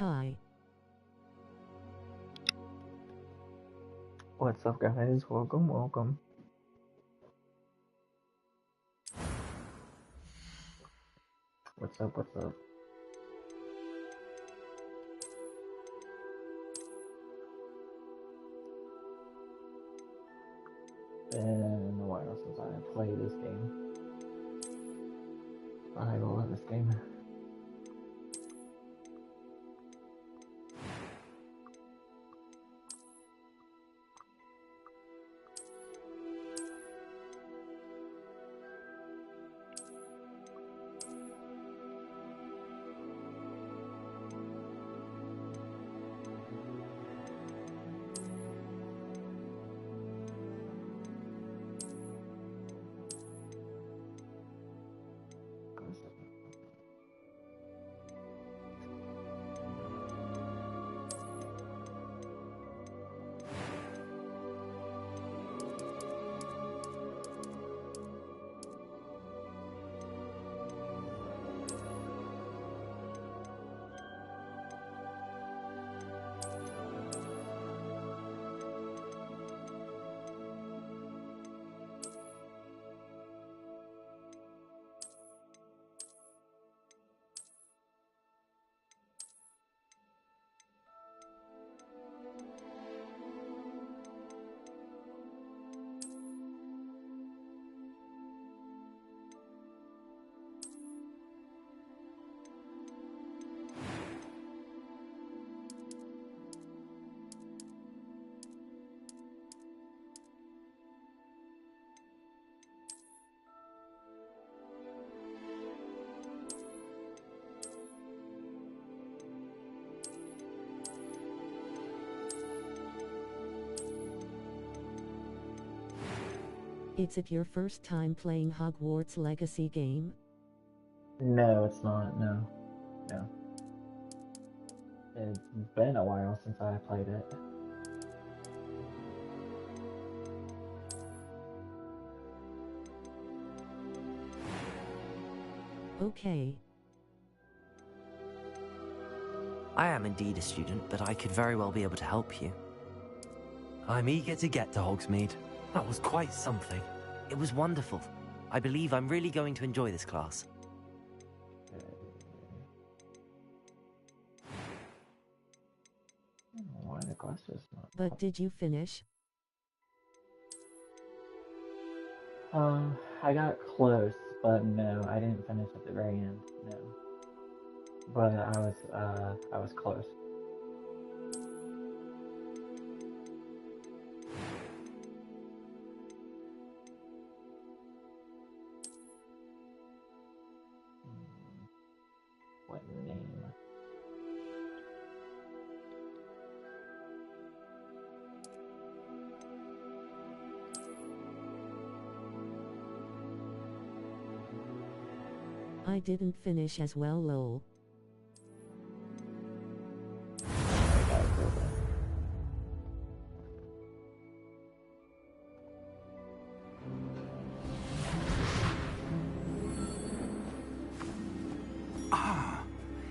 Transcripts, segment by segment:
Hi. What's up, guys? Welcome, welcome. What's up, what's up? Been a while since I played this game. I love this game. Is it your first time playing Hogwarts Legacy game? No, it's not. No. No. It's been a while since I played it. Okay. I am indeed a student, but I could very well be able to help you. I'm eager to get to Hogsmeade. That was quite something. It was wonderful. I believe I'm really going to enjoy this class. Why the glass is not? But did you finish? I got close, but no, I didn't finish at the very end. No. But I was close. What name? I didn't finish as well, lol.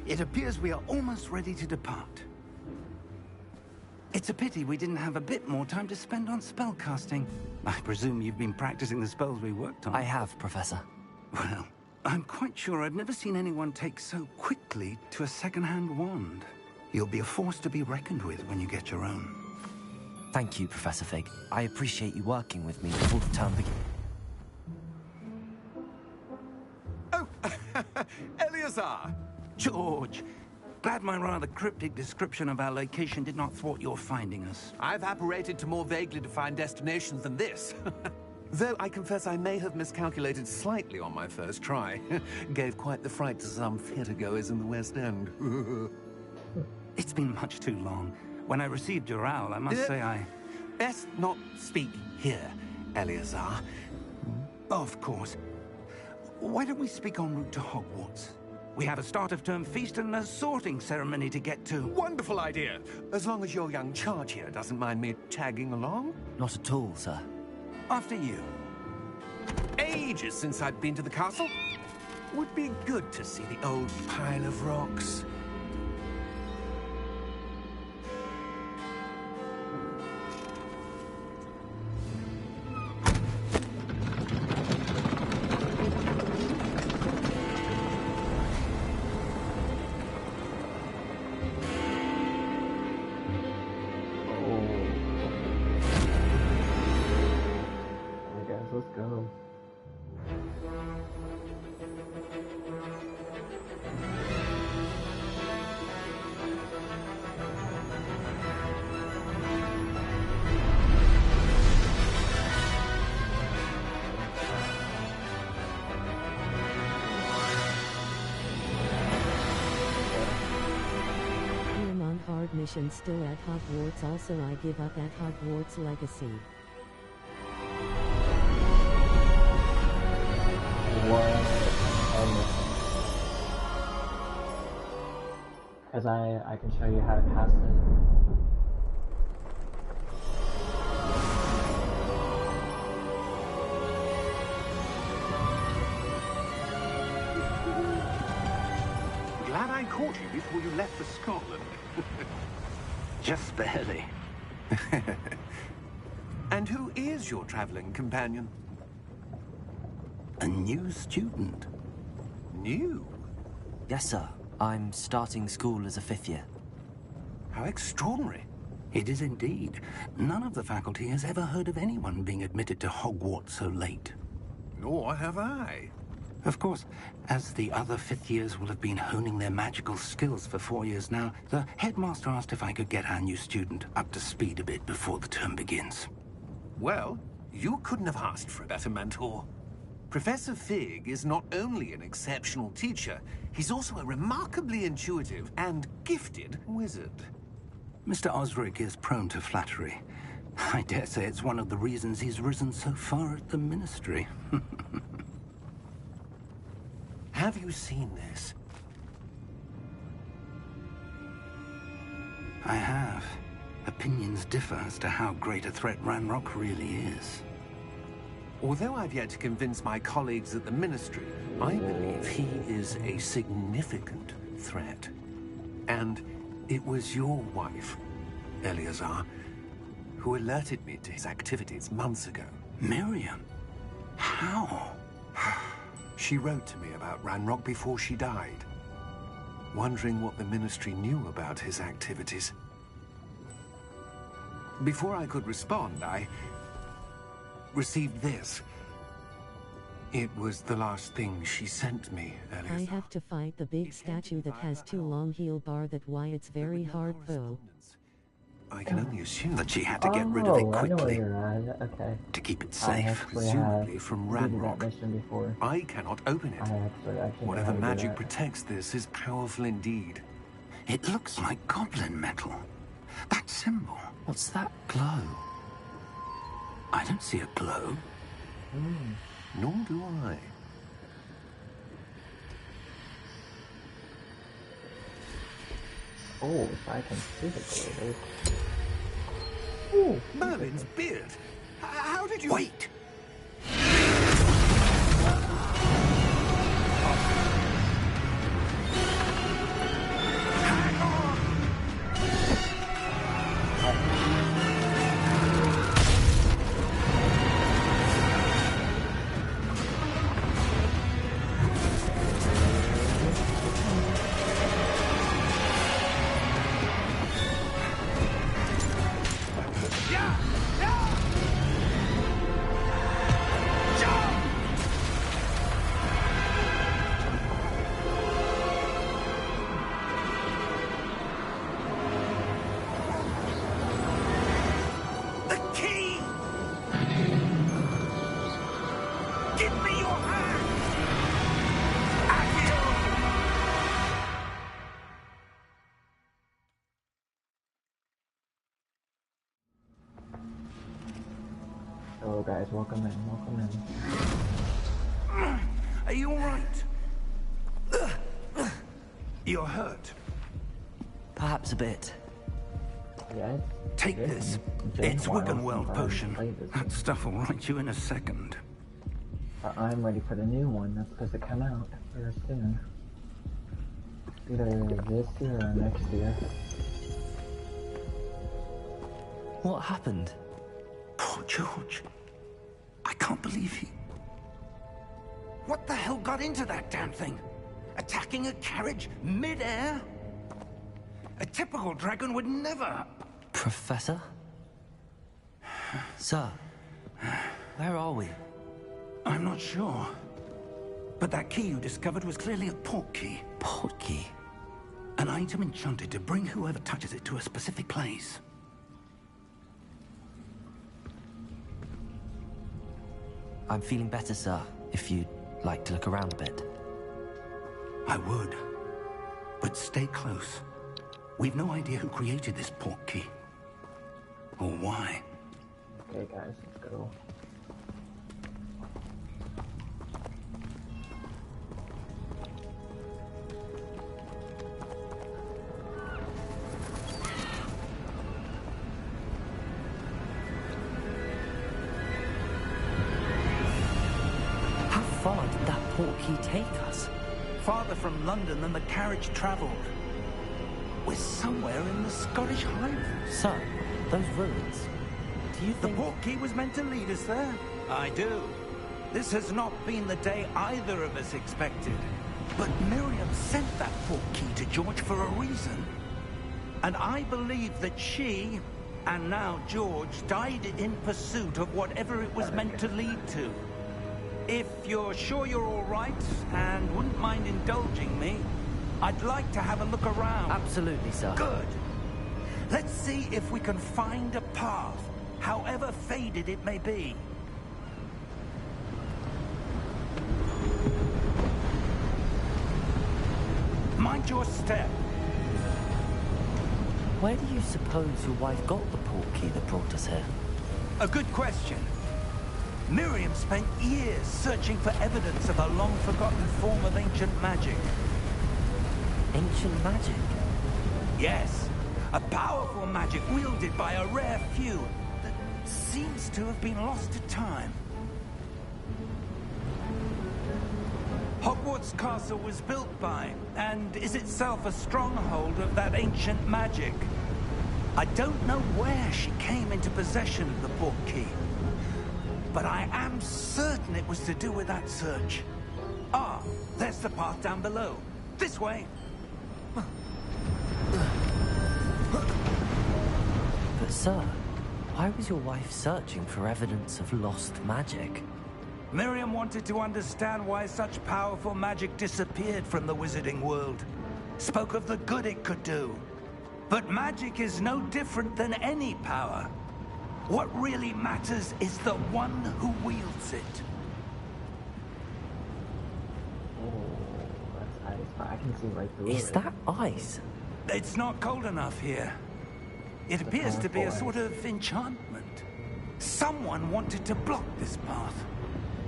It appears we are almost ready to depart. It's a pity we didn't have a bit more time to spend on spellcasting. I presume you've been practicing the spells we worked on. I have, Professor. Well, I'm quite sure I've never seen anyone take so quickly to a second-hand wand. You'll be a force to be reckoned with when you get your own. Thank you, Professor Fig. I appreciate you working with me before the term begins. Oh, Eleazar! George, glad my rather cryptic description of our location did not thwart your finding us. I've apparated to more vaguely defined destinations than this. Though I confess I may have miscalculated slightly on my first try. Gave quite the fright to some theatre-goers in the West End. It's been much too long. When I received your owl, I must say I... Best not speak here, Eleazar. Of course. Why don't we speak en route to Hogwarts? We have a start-of-term feast and a sorting ceremony to get to. Wonderful idea! As long as your young charge here doesn't mind me tagging along. Not at all, sir. After you. Ages since I'd been to the castle. Would be good to see the old pile of rocks. go. Hard mission still at Hogwarts. Also I give up at Hogwarts Legacy. Because I can show you how to pass it. Glad I caught you before you left for Scotland. Just barely. And who is your traveling companion? A new student. New? Yes, sir. I'm starting school as a 5th year. How extraordinary. It is indeed. None of the faculty has ever heard of anyone being admitted to Hogwarts so late. Nor have I. Of course, as the other 5th years will have been honing their magical skills for 4 years now, the headmaster asked if I could get our new student up to speed a bit before the term begins. Well, you couldn't have asked for a better mentor. Professor Fig is not only an exceptional teacher, he's also a remarkably intuitive and gifted wizard. Mr. Osric is prone to flattery. I dare say it's one of the reasons he's risen so far at the Ministry. Have you seen this? I have. Opinions differ as to how great a threat Ranrock really is. Although I've yet to convince my colleagues at the Ministry, I believe he is a significant threat. And it was your wife, Eleazar, who alerted me to his activities months ago. Miriam? How? She wrote to me about Ranrock before she died, wondering what the Ministry knew about his activities. Before I could respond, I received this. It was the last thing she sent me, Eleazar. I have to fight the big statue that has too long heal bar. That why it's very hard though. I can only assume That she had to get rid of it I know where quickly you're at. Okay. to keep it I safe. actually presumably have from completed that Ranrock. mission before. I cannot open it. I actually know Whatever how to do magic that. protects this is powerful indeed. It looks like goblin metal. That symbol. What's that glow? I don't see a glow. Nor do I. Oh, so I can see the glow. Ooh, Merlin's beard! How did you... Wait! Hello guys, welcome in. Are you alright? You're hurt. Perhaps a bit. Yeah, Take good. this. Drink It's while Wiggenweld I'm potion. playing this. That stuff will right you in a second. I'm ready for the new one that's supposed to come out very soon. Either this year or next year. What happened? Poor George. I can't believe he... What the hell got into that damn thing? Attacking a carriage mid-air? A typical dragon would never... Professor? Sir, where are we? I'm not sure. But that key you discovered was clearly a portkey. Portkey? An item enchanted to bring whoever touches it to a specific place. I'm feeling better, sir, if you'd like to look around a bit. I would. But stay close. We've no idea who created this portkey. Or why. Okay, guys, let's go. How far did that portkey take us? Farther from London than the carriage travelled. We're somewhere in the Scottish Highlands. Sir, those ruins. Do you The think... portkey was meant to lead us there? I do. This has not been the day either of us expected. But Miriam sent that portkey to George for a reason. And I believe that she, and now George, died in pursuit of whatever it was meant to lead to. If you're sure you're all right, and wouldn't mind indulging me, I'd like to have a look around. Absolutely, sir. Good. Let's see if we can find a path, however faded it may be. Mind your step. Where do you suppose your wife got the portkey that brought us here? A good question. Miriam spent years searching for evidence of a long-forgotten form of ancient magic. Ancient magic? Yes, a powerful magic wielded by a rare few that seems to have been lost to time. Hogwarts Castle was built by, and is itself a stronghold of that ancient magic. I don't know where she came into possession of the portkey, but I am certain it was to do with that search. Ah, there's the path down below. This way. But sir, why was your wife searching for evidence of lost magic? Miriam wanted to understand why such powerful magic disappeared from the wizarding world. Spoke of the good it could do. But magic is no different than any power. What really matters is the one who wields it. Oh, that's ice. I can see right through it. Is that ice? It's not cold enough here. It appears to be a sort of enchantment. Someone wanted to block this path.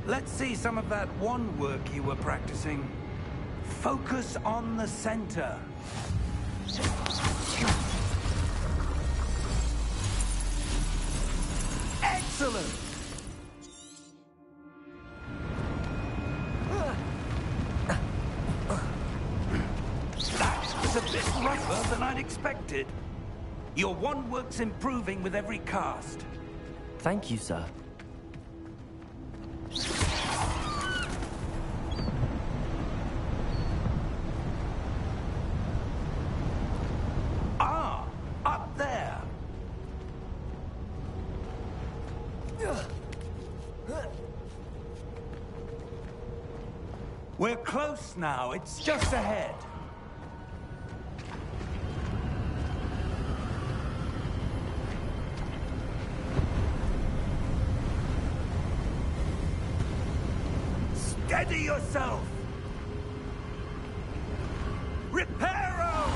Let's see some of that wand work you were practicing. Focus on the center. Excellent! That was a bit rougher than I'd expected. Your wand work's improving with every cast. Thank you, sir. Ah, up there. We're close now. It's just ahead. Steady yourself! Reparo!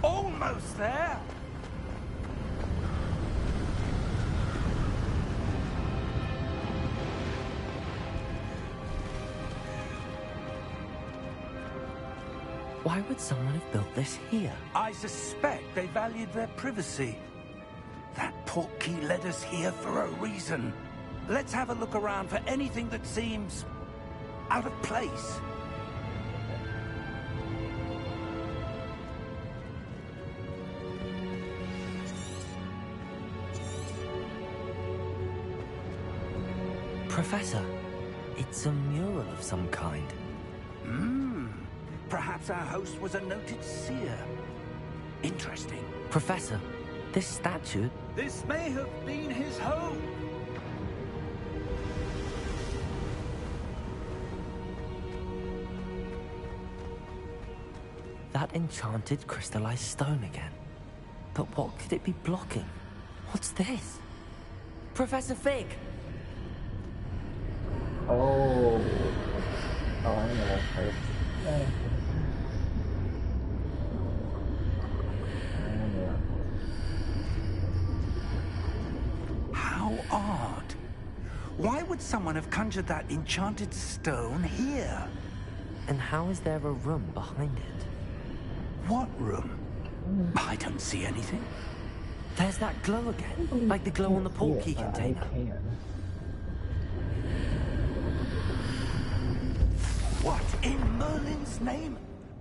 Almost there! Why would someone have built this here? I suspect they valued their privacy. That portkey led us here for a reason. Let's have a look around for anything that seems out of place. Professor, it's a mural of some kind. Perhaps our host was a noted seer. Interesting. Professor, this statue... This may have been his home. That enchanted crystallized stone again. But what could it be blocking? What's this? Professor Fig! Oh. Oh, I know that place. How odd. Why would someone have conjured that enchanted stone here? And how is there a room behind it? What room? I don't see anything. There's that glow again, like the glow on the portkey container. I can. What in Merlin's name?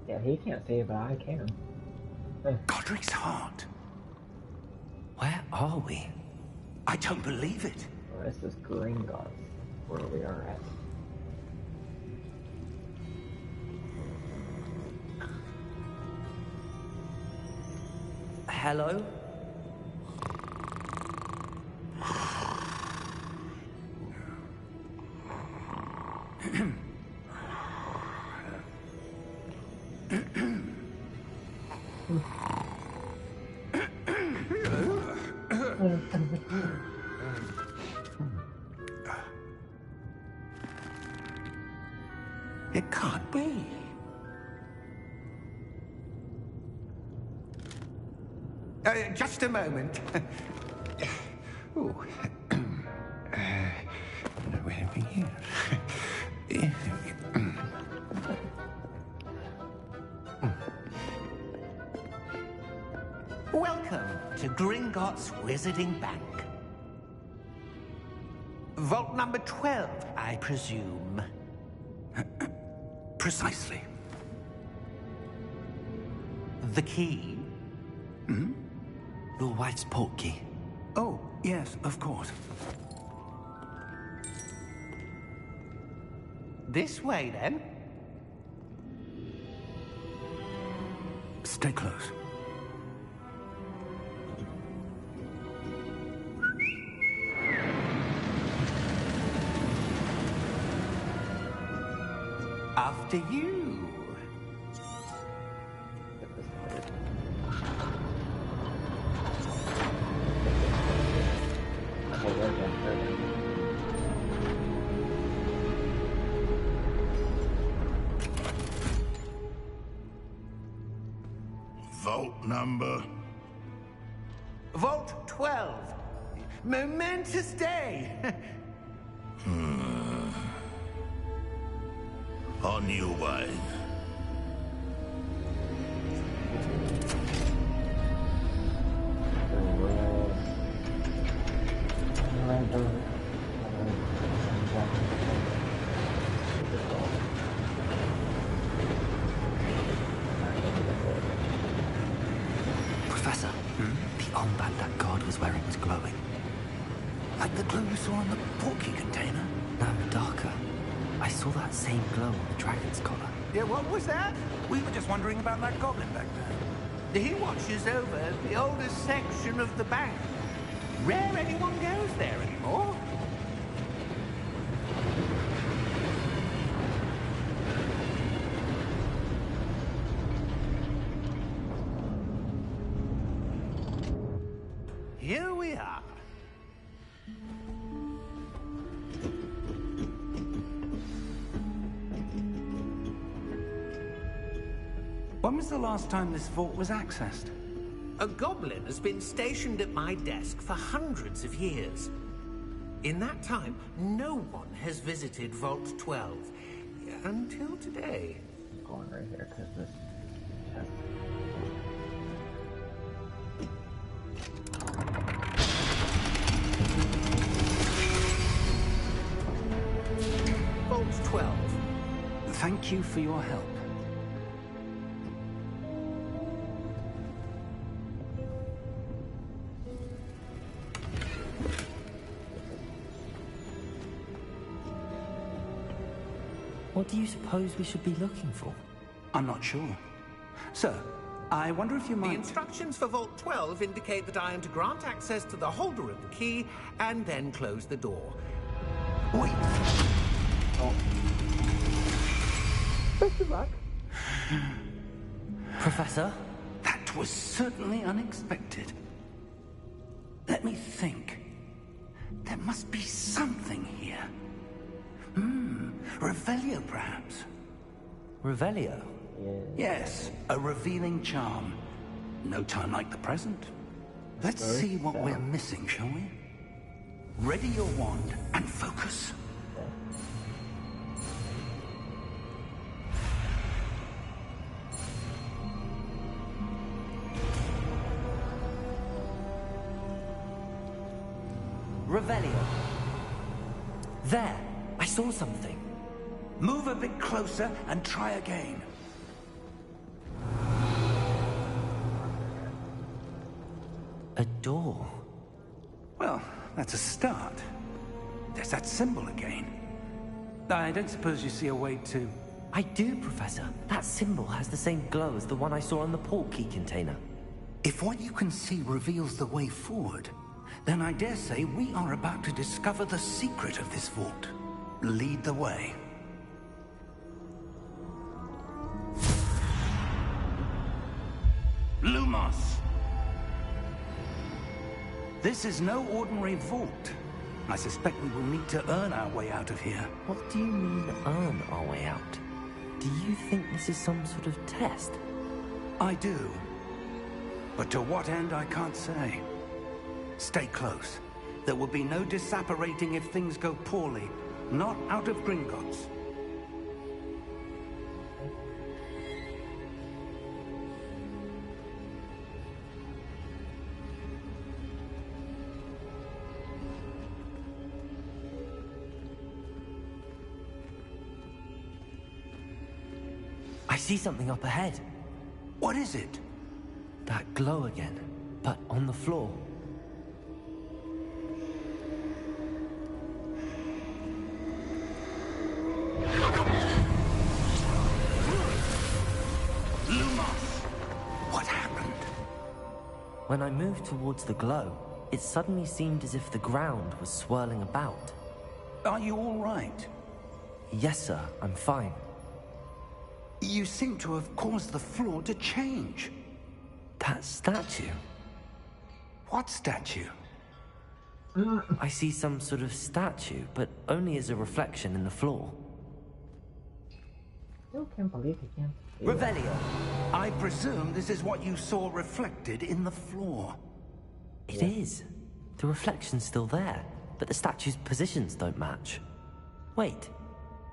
Yeah, he can't see it, but I can. Godric's heart. Where are we? I don't believe it. Well, this is Gringotts, where we are at. Hello? It can't be. Just a moment. Oh. Where are we here? Welcome to Gringotts Wizarding Bank. Vault number 12, I presume. Precisely. The key? Your wife's portkey. Oh, yes, of course. This way, then. Stay close. After you. Vault number? Vault 12. Momentous day. On your wine. Professor, the armband that guard was wearing was glowing. Like the glow you saw on the portkey container? No, darker. I saw that same glow on the dragon's collar. Yeah, what was that? We were just wondering about that goblin back there. He watches over the oldest section of the bank. Rare anyone goes there anymore. Here we are. When was the last time this vault was accessed? A goblin has been stationed at my desk for hundreds of years. In that time, no one has visited Vault 12. Until today. I'm going right here, because this chest. Vault 12. Thank you for your help. What do you suppose we should be looking for? I'm not sure. Sir, I wonder if you The might... instructions for Vault 12 indicate that I am to grant access to the holder of the key and then close the door. Wait! Best of luck. Professor? That was certainly unexpected. Let me think. There must be something here. Revelio, perhaps? Revelio? Yes, a revealing charm. No time like the present. Let's see what we're missing, shall we? Ready your wand and focus. Revelio. There! I saw something. Move a bit closer and try again. A door. Well, that's a start. There's that symbol again. I don't suppose you see a way to... I do, Professor. That symbol has the same glow as the one I saw on the port key container. If what you can see reveals the way forward, then I dare say we are about to discover the secret of this vault. Lead the way. Lumos! This is no ordinary vault. I suspect we will need to earn our way out of here. What do you mean, earn our way out? Do you think this is some sort of test? I do. But to what end, I can't say. Stay close. There will be no disapparating if things go poorly. Not out of Gringotts. I see something up ahead. What is it? That glow again, but on the floor. Lumos! What happened? When I moved towards the glow, it suddenly seemed as if the ground was swirling about. Are you all right? Yes, sir, I'm fine. You seem to have caused the floor to change. That statue. What statue? I see some sort of statue, but only as a reflection in the floor. Still can't believe he can't see that. Revelio! I presume this is what you saw reflected in the floor. It is. The reflection's still there, but the statue's positions don't match. Wait,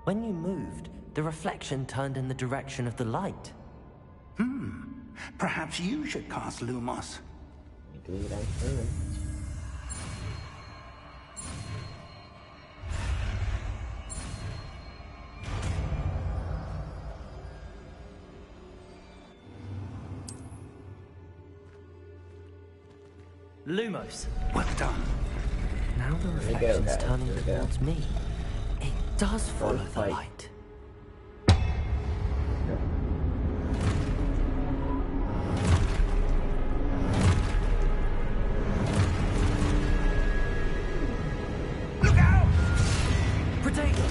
when you moved, the reflection turned in the direction of the light. Perhaps you should cast Lumos. Indeed, I should. Lumos! Well done. Now the we go, reflection's guys. turning Here we go. towards me. It does follow the fight. light. Look out! Protego!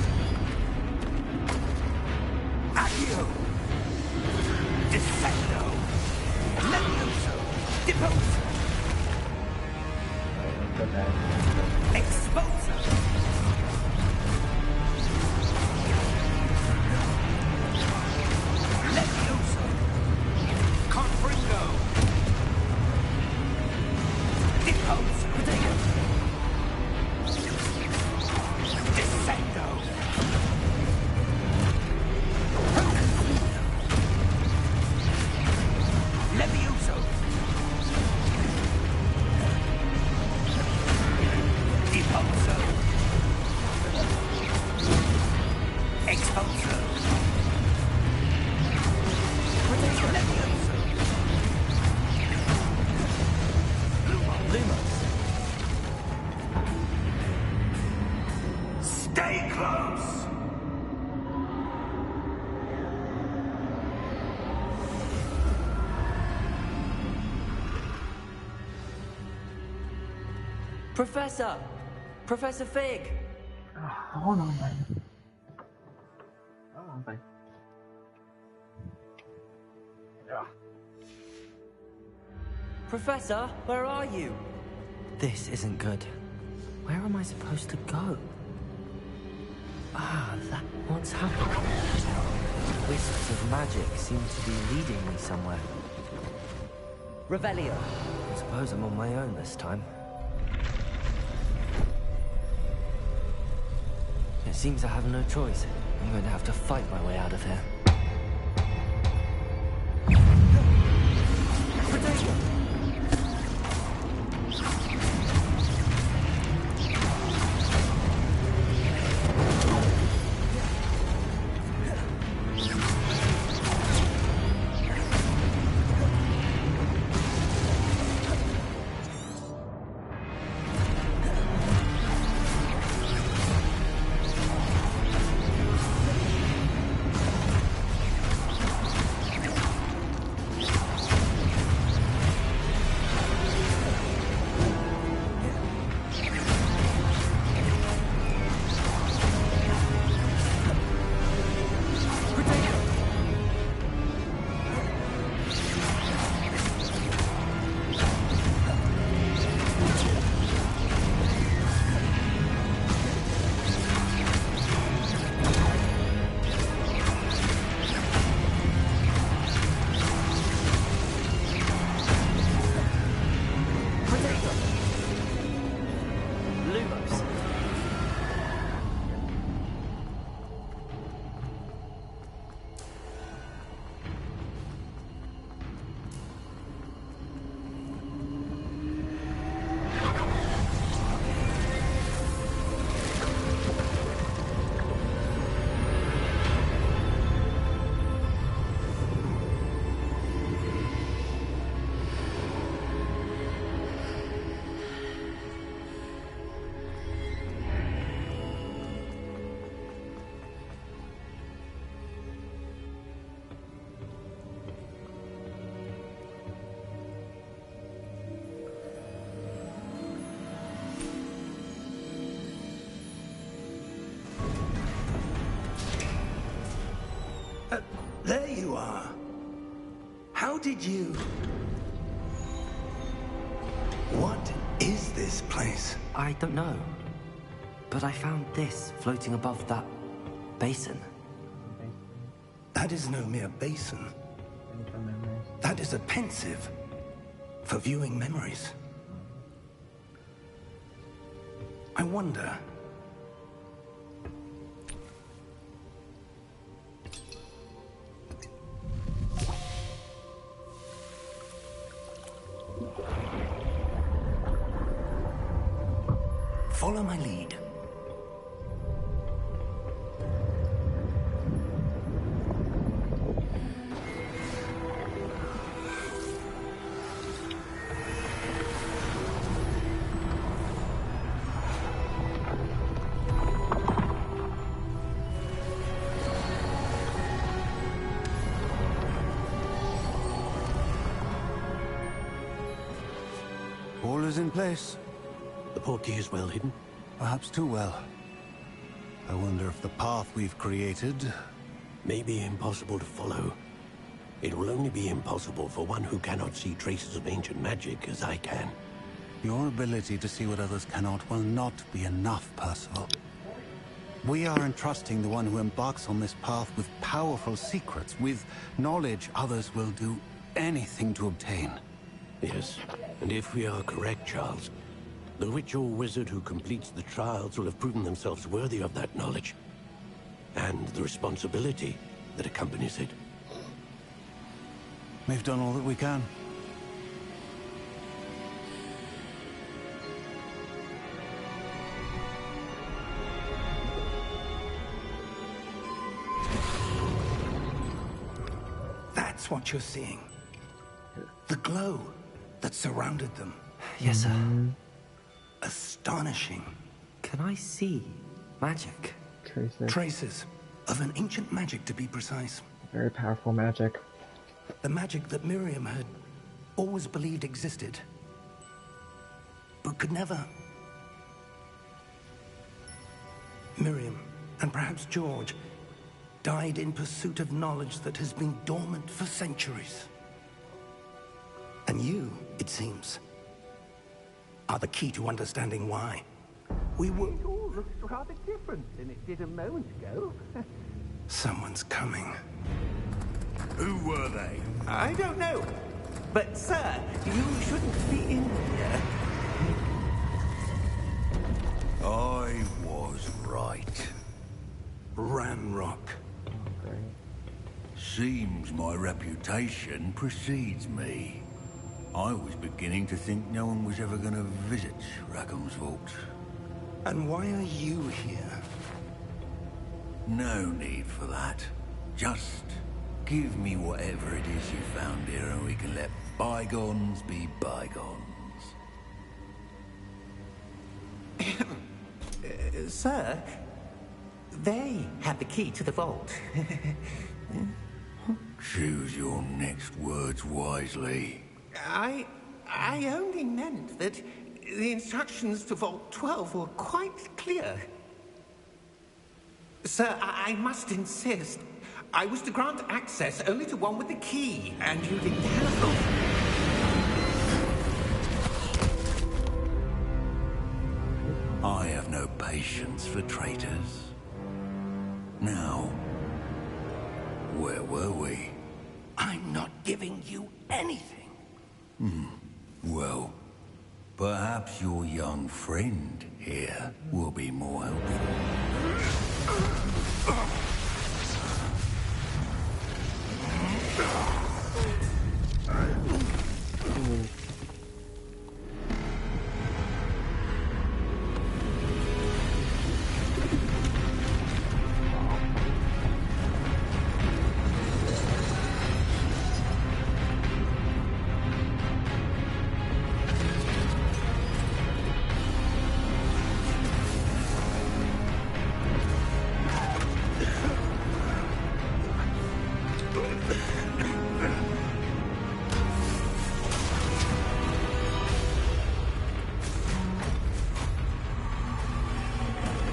Accio! Defendo! Levioso! Deposa! Exposa! Levioso! Confringo! Deposa! Protego! Descendo! Levioso! Deposo! Professor! Professor Fig! Hold on, buddy. Hold on, buddy. Yeah. Professor, where are you? This isn't good. Where am I supposed to go? Ah, that's what's happened. Wisps of magic seem to be leading me somewhere. Revelio. I suppose I'm on my own this time. It seems I have no choice. I'm going to have to fight my way out of here. There you are. How did you... What is this place? I don't know. But I found this floating above that basin. That is no mere basin. That is a pensive for viewing memories. I wonder... Follow my lead. All is in place. The portkey is well hidden. Perhaps too well. I wonder if the path we've created... May be impossible to follow. It will only be impossible for one who cannot see traces of ancient magic as I can. Your ability to see what others cannot will not be enough, Percival. We are entrusting the one who embarks on this path with powerful secrets, with knowledge others will do anything to obtain. Yes, and if we are correct, Charles, the witch or wizard who completes the trials will have proven themselves worthy of that knowledge, and the responsibility that accompanies it. We've done all that we can. That's what you're seeing. The glow that surrounded them. Yes, sir. Astonishing. Can I see magic? Traces of an ancient magic, to be precise. Very powerful magic. The magic that Miriam had always believed existed, but could never Miriam, and perhaps George, died in pursuit of knowledge that has been dormant for centuries. And you, it seems, are the key to understanding why. We were... It all looks rather different than it did a moment ago. Someone's coming. Who were they? I don't know. But, sir, you shouldn't be in here. I was right. Ramrock. Seems my reputation precedes me. I was beginning to think no one was ever going to visit Rackham's vault. And why are you here? No need for that. Just give me whatever it is you found here and we can let bygones be bygones. Sir, they have the key to the vault. Choose your next words wisely. I only meant that the instructions to Vault 12 were quite clear. Sir, I must insist. I was to grant access only to one with the key, and you didn't have them. I have no patience for traitors. Now, where were we? I'm not giving you anything. Well, perhaps your young friend here will be more helpful.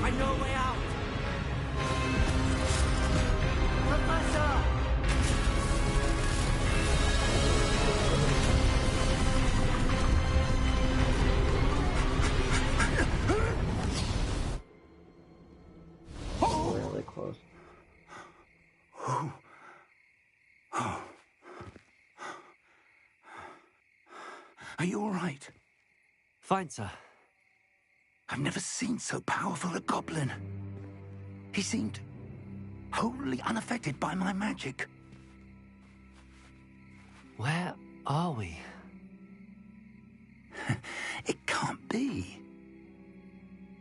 I know a way out! Professor! Really close. Are you all right? Fine, sir. I've never seen so powerful a goblin. He seemed wholly unaffected by my magic. Where are we? It can't be.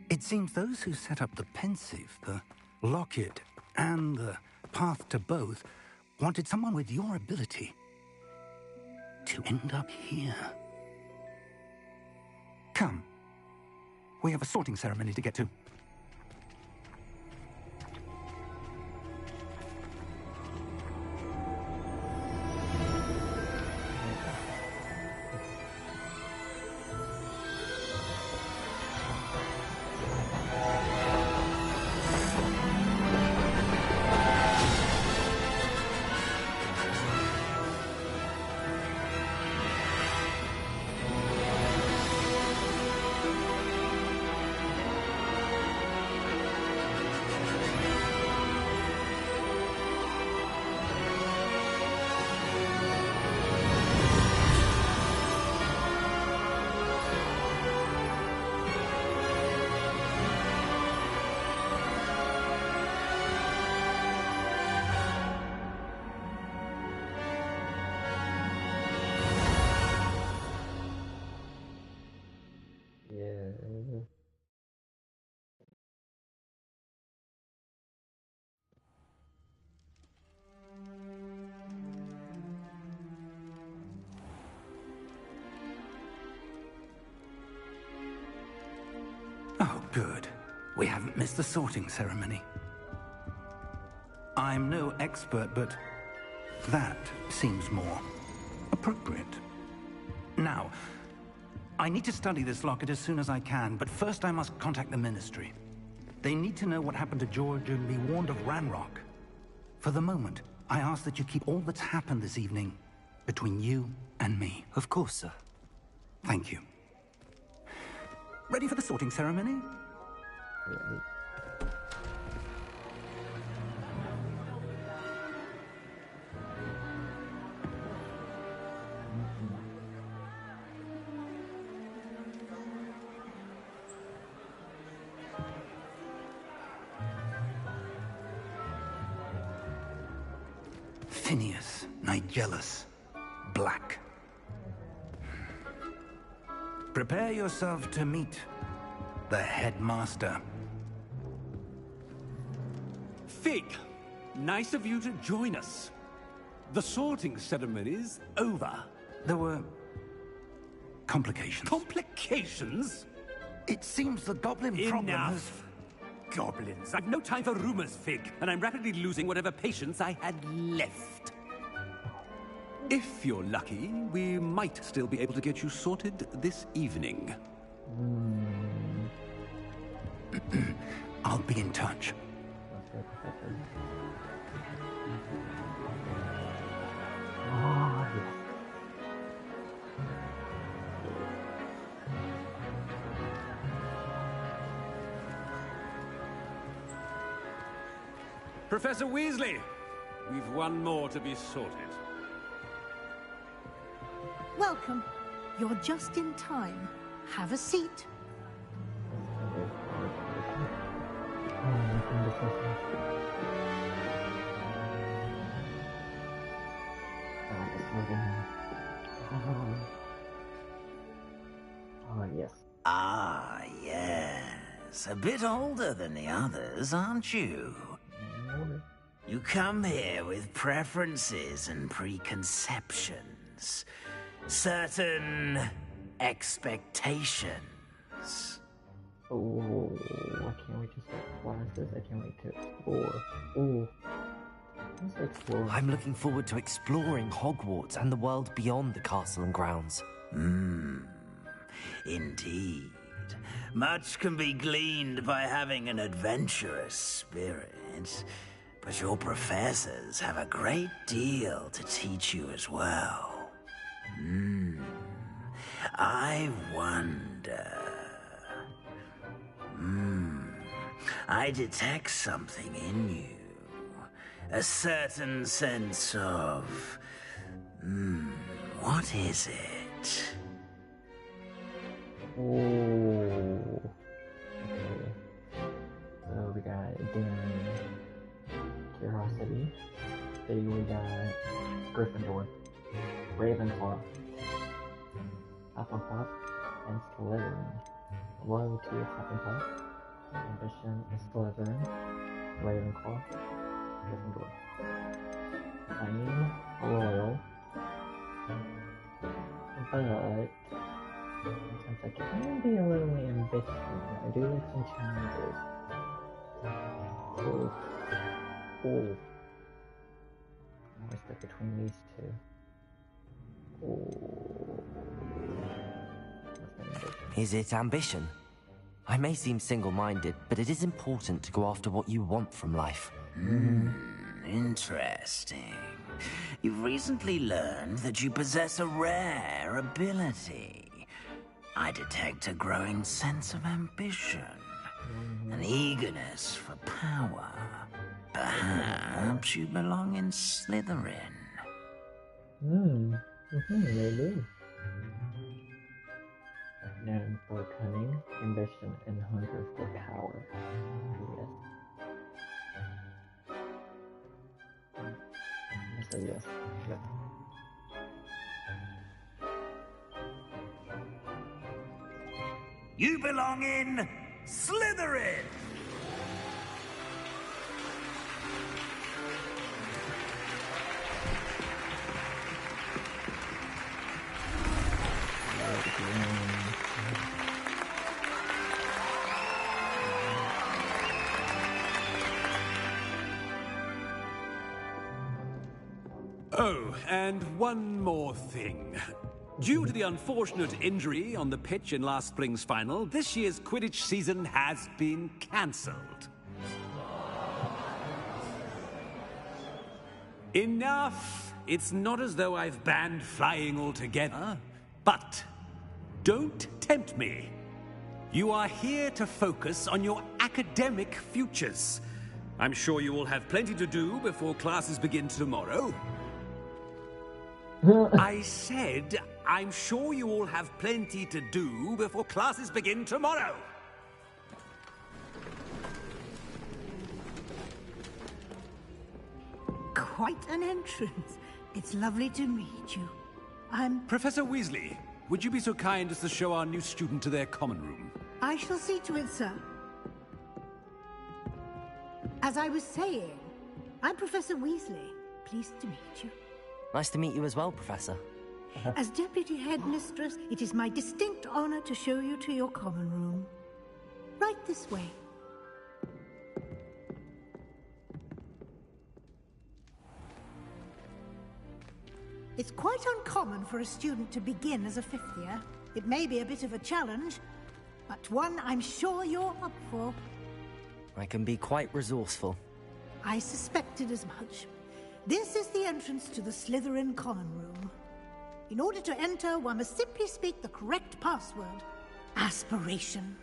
It seems those who set up the pensive, the locket, and the path to both wanted someone with your ability to end up here. Come. We have a sorting ceremony to get to. Yeah. Oh, good. We haven't missed the sorting ceremony. I'm no expert, but that seems more appropriate. Now, I need to study this locket as soon as I can, but first I must contact the Ministry. They need to know what happened to George and be warned of Ranrock. For the moment, I ask that you keep all that's happened this evening between you and me. Of course, sir. Thank you. Ready for the sorting ceremony? Right. Phineas, Nigellus, Black. Prepare yourself to meet the headmaster. Fig, nice of you to join us. The sorting ceremony's over. There were complications. Complications? It seems the goblin problem has... Enough. Goblins. I've no time for rumors, Fig, and I'm rapidly losing whatever patience I had left. If you're lucky, we might still be able to get you sorted this evening. I'll be in touch. Okay, Professor. Oh, yes. Professor Weasley, we've one more to be sorted. Welcome. You're just in time. Have a seat. Oh, yes. Ah, yes. A bit older than the others, aren't you? You come here with preferences and preconceptions. Certain expectations. Oh, I can't wait to start classes. I can't wait to explore. Oh, let's explore. I'm looking forward to exploring Hogwarts and the world beyond the castle and grounds. Indeed. Much can be gleaned by having an adventurous spirit, but your professors have a great deal to teach you as well. I wonder... I detect something in you. A certain sense of... what is it? Oh. Okay. So we got Daring, Curiosity. Then we got Gryffindor, Ravenclaw, Hufflepuff, and Slytherin. Loyalty is Hufflepuff. Ambition is Slytherin. Ravenclaw, Gryffindor. I'm loyal, but sometimes I can be a little ambitious. I do like some challenges. Oh. I'm always stuck between these two. Is it ambition? I may seem single-minded, but it is important to go after what you want from life. Interesting. You've recently learned that you possess a rare ability. I detect a growing sense of ambition, an eagerness for power. Perhaps you belong in Slytherin. Maybe. Known for cunning, ambition, and hunger for power. Yes. I say yes. Yep. You belong in Slytherin! Oh, and one more thing. Due to the unfortunate injury on the pitch in last spring's final, this year's Quidditch season has been cancelled. Enough! It's not as though I've banned flying altogether, but don't tempt me. You are here to focus on your academic futures. I'm sure you will have plenty to do before classes begin tomorrow. I said, I'm sure you all have plenty to do before classes begin tomorrow. Quite an entrance. It's lovely to meet you. Professor Weasley, would you be so kind as to show our new student to their common room? I shall see to it, sir. As I was saying, I'm Professor Weasley. Pleased to meet you. Nice to meet you as well, Professor. As Deputy Headmistress, it is my distinct honor to show you to your common room. Right this way. It's quite uncommon for a student to begin as a fifth year. It may be a bit of a challenge, but one I'm sure you're up for. I can be quite resourceful. I suspected as much. This is the entrance to the Slytherin common room. In order to enter, one must simply speak the correct password. Aspiration.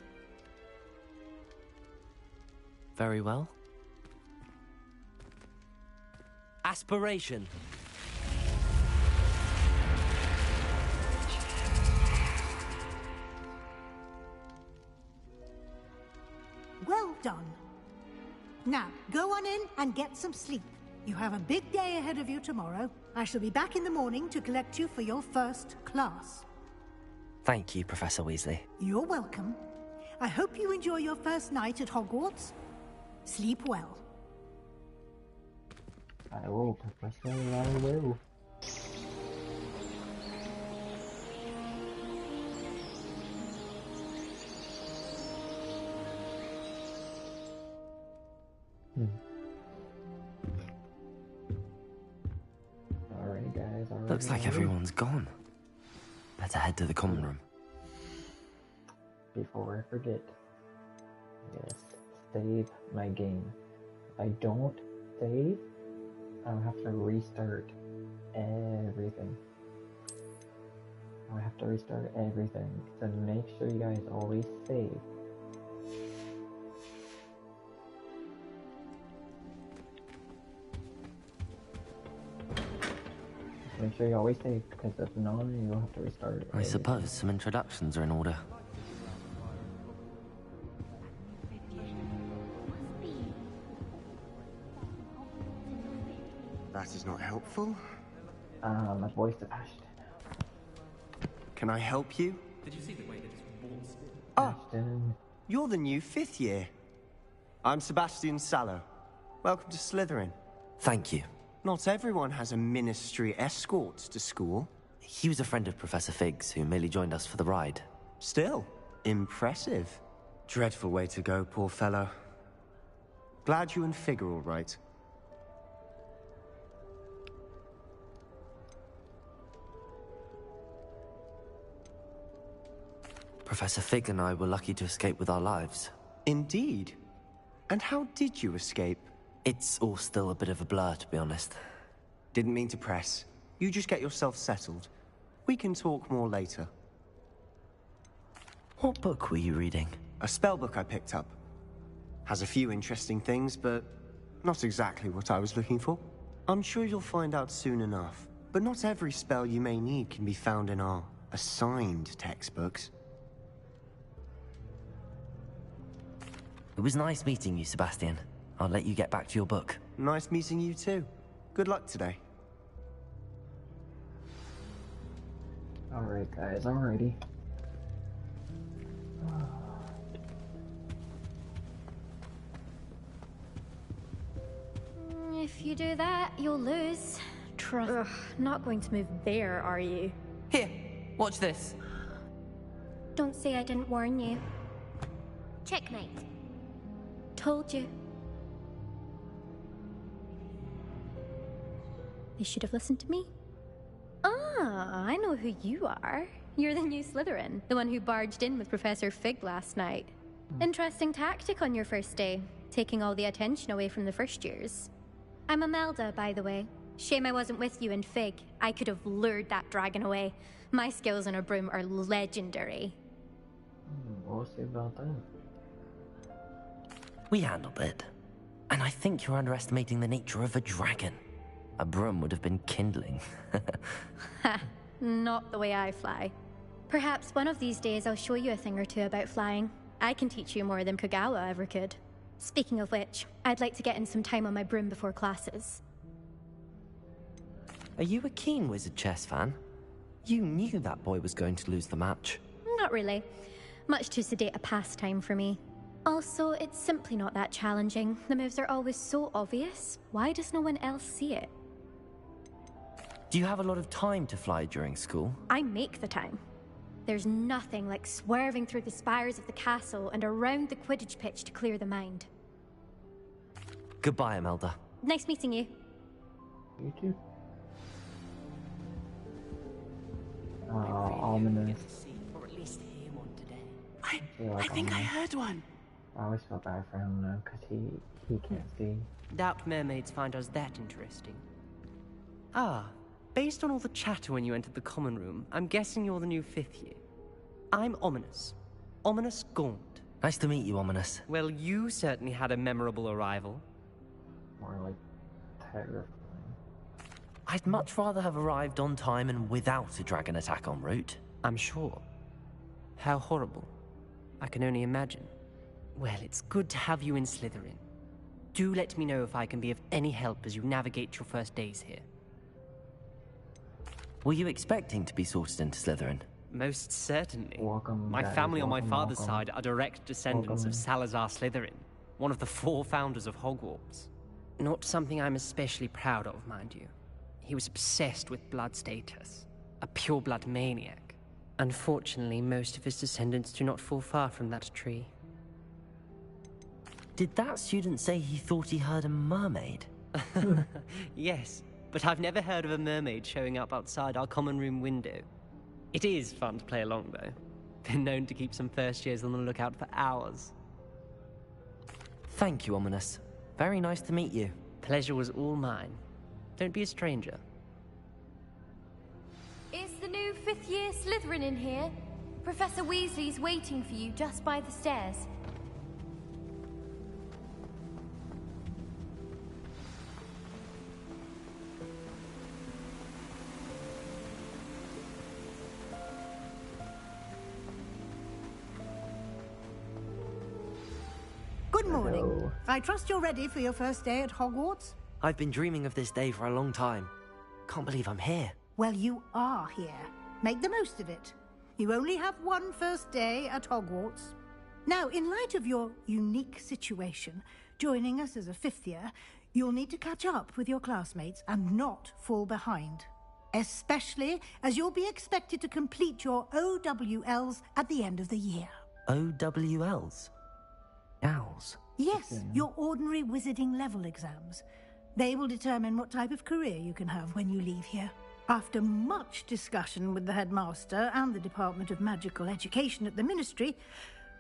Very well. Aspiration. Well done. Now, go on in and get some sleep. You have a big day ahead of you tomorrow. I shall be back in the morning to collect you for your first class. Thank you, Professor Weasley. You're welcome. I hope you enjoy your first night at Hogwarts. Sleep well. I will, Professor, I will. Alright, guys, alright. Looks like everyone's gone. Better head to the common room. Before I forget, yes, save my game. If I don't save, I'll have to restart everything. I'll have to restart everything. So make sure you guys always save. Make sure you always save, because if not, you'll have to restart it. I suppose some introductions are in order. That is not helpful. My voice to Ashton. Can I help you? Did you see the way that his balls... Ashton. You're the new 5th year. I'm Sebastian Sallow. Welcome to Slytherin. Thank you. Not everyone has a ministry escort to school. He was a friend of Professor Fig's, who merely joined us for the ride. Still, impressive. Dreadful way to go, poor fellow. Glad you and Fig are all right. Professor Fig and I were lucky to escape with our lives. Indeed. And how did you escape? It's all still a bit of a blur, to be honest. Didn't mean to press. You just get yourself settled. We can talk more later. What book were you reading? A spellbook I picked up. Has a few interesting things, but not exactly what I was looking for. I'm sure you'll find out soon enough. But not every spell you may need can be found in our assigned textbooks. It was nice meeting you, Sebastian. I'll let you get back to your book. Nice meeting you too. Good luck today. Alright, guys, alrighty. If you do that, you'll lose. Trust. Ugh, not going to move there, are you? Here, watch this. Don't say I didn't warn you. Checkmate. Told you. They should have listened to me. Ah, I know who you are. You're the new Slytherin, the one who barged in with Professor Fig last night. Interesting tactic on your first day, taking all the attention away from the first years. I'm Imelda, by the way. Shame I wasn't with you in Fig. I could have lured that dragon away. My skills on a broom are legendary. We'll see about that. We handled it. And I think you're underestimating the nature of a dragon. A broom would have been kindling. Ha, not the way I fly. Perhaps one of these days I'll show you a thing or two about flying. I can teach you more than Kagawa ever could. Speaking of which, I'd like to get in some time on my broom before classes. Are you a keen Wizard chess fan? You knew that boy was going to lose the match. Not really. Much too sedate a pastime for me. Also, it's simply not that challenging. The moves are always so obvious. Why does no one else see it? Do you have a lot of time to fly during school? I make the time. There's nothing like swerving through the spires of the castle and around the Quidditch pitch to clear the mind. Goodbye, Imelda. Nice meeting you. You too. Ominous. Or at least hear one today. I think I heard one. I always felt bad for him though, because he can't see. Doubt mermaids find us that interesting. Ah, based on all the chatter when you entered the common room, I'm guessing you're the new 5th year. I'm Ominous. Ominous Gaunt. Nice to meet you, Ominous. Well, you certainly had a memorable arrival. More like terrifying. I'd much rather have arrived on time and without a dragon attack en route. I'm sure. How horrible. I can only imagine. Well, it's good to have you in Slytherin. Do let me know if I can be of any help as you navigate your first days here. Were you expecting to be sorted into Slytherin? Most certainly. Welcome, My guys. family on my Welcome, father's welcome. side are direct descendants Welcome. of Salazar Slytherin, one of the 4 founders of Hogwarts. Not something I'm especially proud of, mind you. He was obsessed with blood status, a pure-blood maniac. Unfortunately, most of his descendants do not fall far from that tree. Did that student say he thought he heard a mermaid? Yes, but I've never heard of a mermaid showing up outside our common room window. It is fun to play along, though. Been known to keep some first years on the lookout for hours. Thank you, Ominous. Very nice to meet you. Pleasure was all mine. Don't be a stranger. Is the new 5th year Slytherin in here? Professor Weasley's waiting for you just by the stairs. Good morning. I trust you're ready for your first day at Hogwarts? I've been dreaming of this day for a long time. Can't believe I'm here. Well, you are here. Make the most of it. You only have one first day at Hogwarts. Now, in light of your unique situation, joining us as a 5th year, you'll need to catch up with your classmates and not fall behind. Especially as you'll be expected to complete your OWLs at the end of the year. OWLs? Owls? Yes, your ordinary wizarding level exams. They will determine what type of career you can have when you leave here. After much discussion with the headmaster and the Department of Magical Education at the Ministry,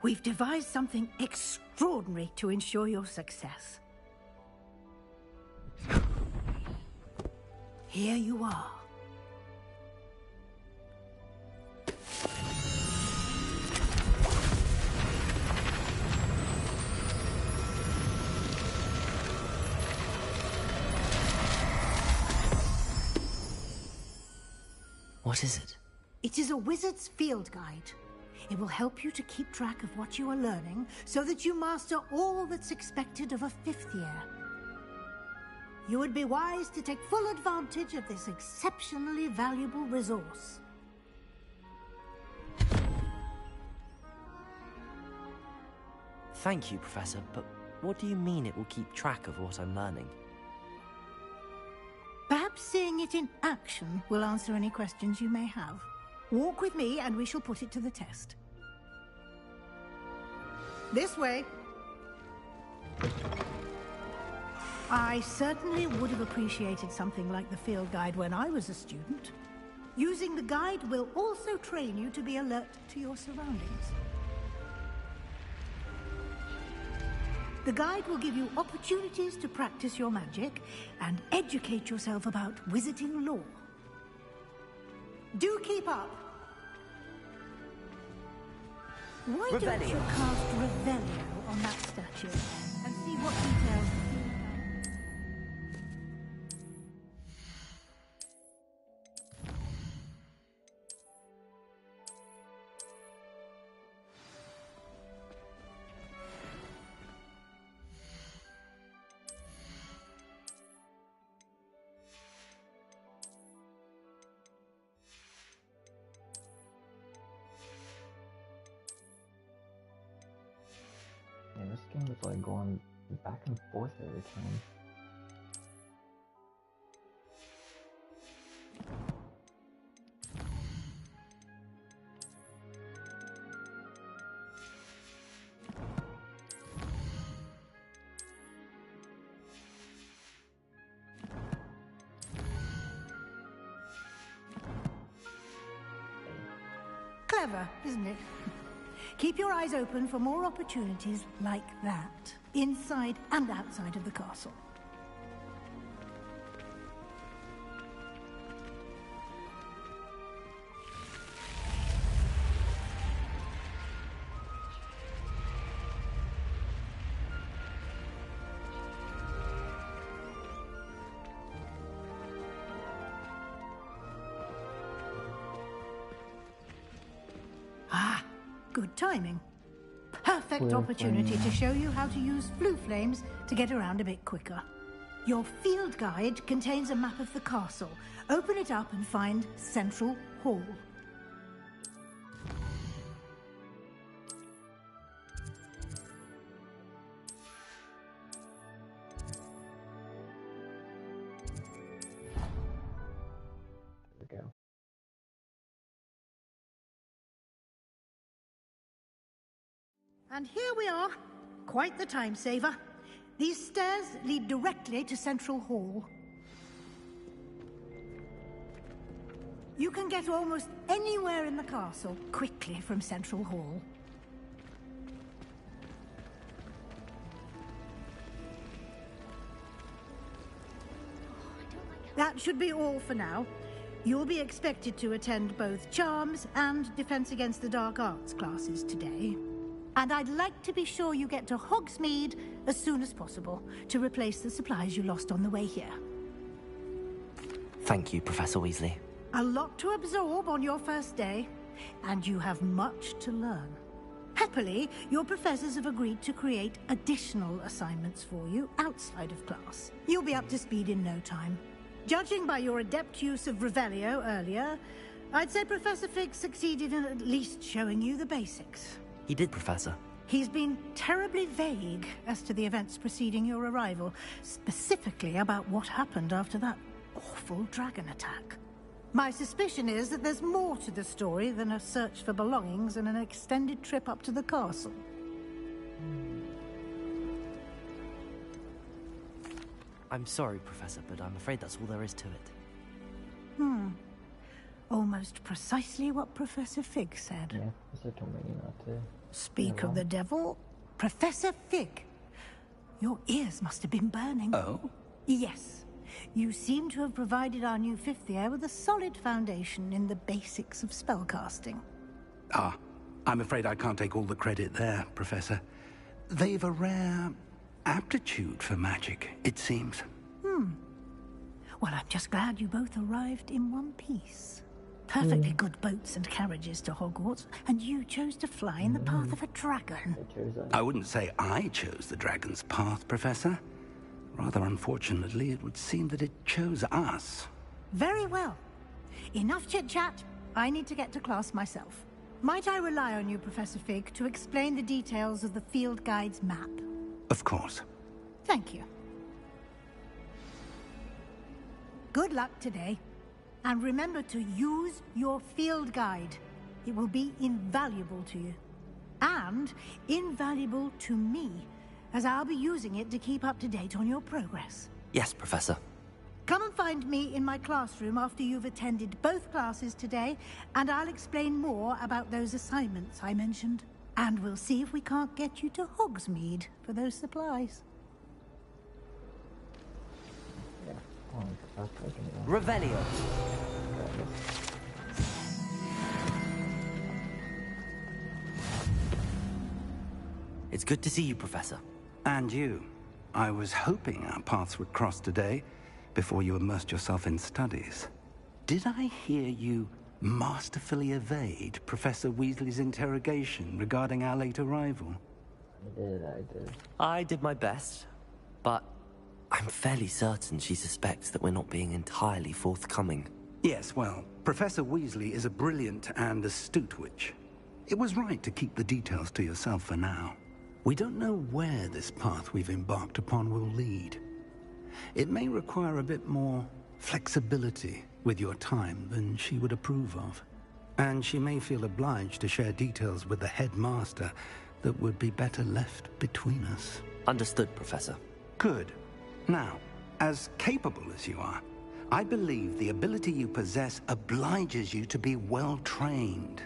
we've devised something extraordinary to ensure your success. Here you are. What is it? It is a wizard's field guide. It will help you to keep track of what you are learning so that you master all that's expected of a 5th year. You would be wise to take full advantage of this exceptionally valuable resource. Thank you, Professor, but what do you mean it will keep track of what I'm learning? Perhaps seeing it in action will answer any questions you may have. Walk with me and we shall put it to the test. This way. I certainly would have appreciated something like the field guide when I was a student. Using the guide will also train you to be alert to your surroundings. The guide will give you opportunities to practice your magic and educate yourself about wizarding lore. Do keep up! Why don't you cast Revelio on that statue and see what details... Man, this game is like going back and forth every time. Clever, isn't it? Keep your eyes open for more opportunities like that, inside and outside of the castle. Good timing. Perfect opportunity to show you how to use flue flames to get around a bit quicker. Your field guide contains a map of the castle. Open it up and find Central Hall. There we go. And here we are. Quite the time saver. These stairs lead directly to Central Hall. You can get almost anywhere in the castle quickly from Central Hall. That should be all for now. You'll be expected to attend both Charms and Defense Against the Dark Arts classes today. And I'd like to be sure you get to Hogsmeade as soon as possible to replace the supplies you lost on the way here. Thank you, Professor Weasley. A lot to absorb on your first day, and you have much to learn. Happily, your professors have agreed to create additional assignments for you outside of class. You'll be up to speed in no time. Judging by your adept use of Revelio earlier, I'd say Professor Fig succeeded in at least showing you the basics. He did, Professor. He's been terribly vague as to the events preceding your arrival, specifically about what happened after that awful dragon attack. My suspicion is that there's more to the story than a search for belongings and an extended trip up to the castle. I'm sorry, Professor, but I'm afraid that's all there is to it. Almost precisely what Professor Fig said. Yeah, Professor told me not to. Speak of the devil, Professor Fig. Your ears must have been burning. Oh? Yes. You seem to have provided our new fifth year with a solid foundation in the basics of spellcasting. Ah, I'm afraid I can't take all the credit there, Professor. They've a rare aptitude for magic, it seems. Well, I'm just glad you both arrived in one piece. Perfectly good boats and carriages to Hogwarts, and you chose to fly in the path of a dragon. I wouldn't say I chose the dragon's path, Professor. Rather unfortunately, it would seem that it chose us. Very well. Enough chit-chat. I need to get to class myself. Might I rely on you, Professor Fig, to explain the details of the field guide's map? Of course. Thank you. Good luck today. And remember to use your field guide. It will be invaluable to you. And invaluable to me, as I'll be using it to keep up to date on your progress. Yes, Professor. Come and find me in my classroom after you've attended both classes today, and I'll explain more about those assignments I mentioned. And we'll see if we can't get you to Hogsmeade for those supplies. Revelio. It's good to see you, Professor. And you. I was hoping our paths would cross today, before you immersed yourself in studies. Did I hear you masterfully evade Professor Weasley's interrogation regarding our late arrival? I did. I did my best, but I'm fairly certain she suspects that we're not being entirely forthcoming. Yes, well, Professor Weasley is a brilliant and astute witch. It was right to keep the details to yourself for now. We don't know where this path we've embarked upon will lead. It may require a bit more flexibility with your time than she would approve of. And she may feel obliged to share details with the headmaster that would be better left between us. Understood, Professor. Good. Now, as capable as you are, I believe the ability you possess obliges you to be well trained.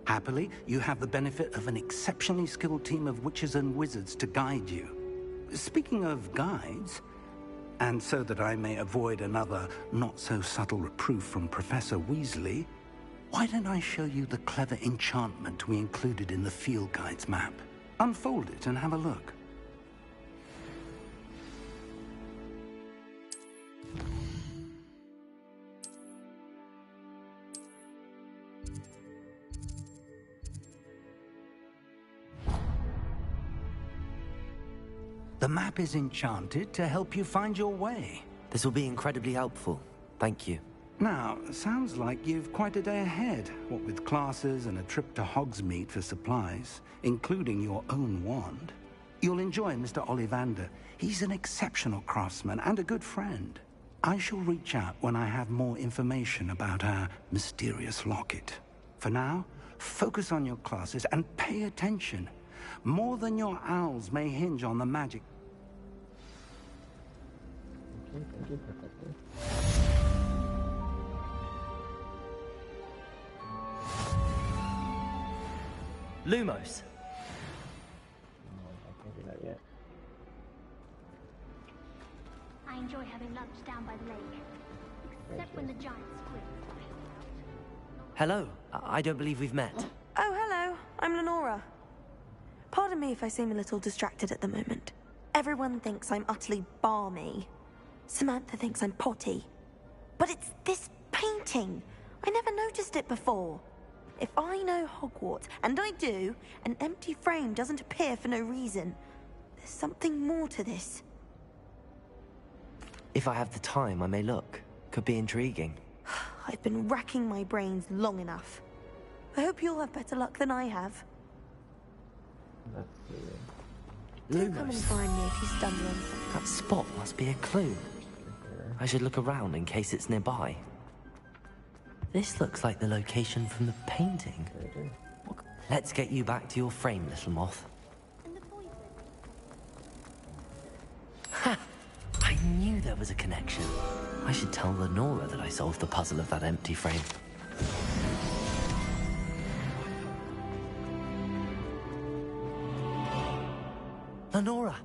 Happily, you have the benefit of an exceptionally skilled team of witches and wizards to guide you. Speaking of guides, and so that I may avoid another not-so-subtle reproof from Professor Weasley, why don't I show you the clever enchantment we included in the field guide's map? Unfold it and have a look. The map is enchanted to help you find your way. This will be incredibly helpful. Thank you. Now, sounds like you've quite a day ahead, what with classes and a trip to Hogsmeade for supplies, including your own wand. You'll enjoy Mr. Ollivander. He's an exceptional craftsman and a good friend. I shall reach out when I have more information about our mysterious locket. For now, focus on your classes and pay attention. More than your owls may hinge on the magic. Okay, thank you, Professor. Lumos. I can't do that yet. I enjoy having lunch down by the lake. Except when the giant squid fly out. Hello. I don't believe we've met. Oh, hello. I'm Lenora. Pardon me if I seem a little distracted at the moment. Everyone thinks I'm utterly balmy. Samantha thinks I'm potty. But it's this painting. I never noticed it before. If I know Hogwarts, and I do, an empty frame doesn't appear for no reason. There's something more to this. If I have the time, I may look. Could be intriguing. I've been racking my brains long enough. I hope you'll have better luck than I have. Let's see. Do come and find me if you stumble on something. That spot must be a clue. I should look around in case it's nearby. This looks like the location from the painting. Let's get you back to your frame, little moth. Ha! I knew there was a connection. I should tell Lenora that I solved the puzzle of that empty frame. Lenora,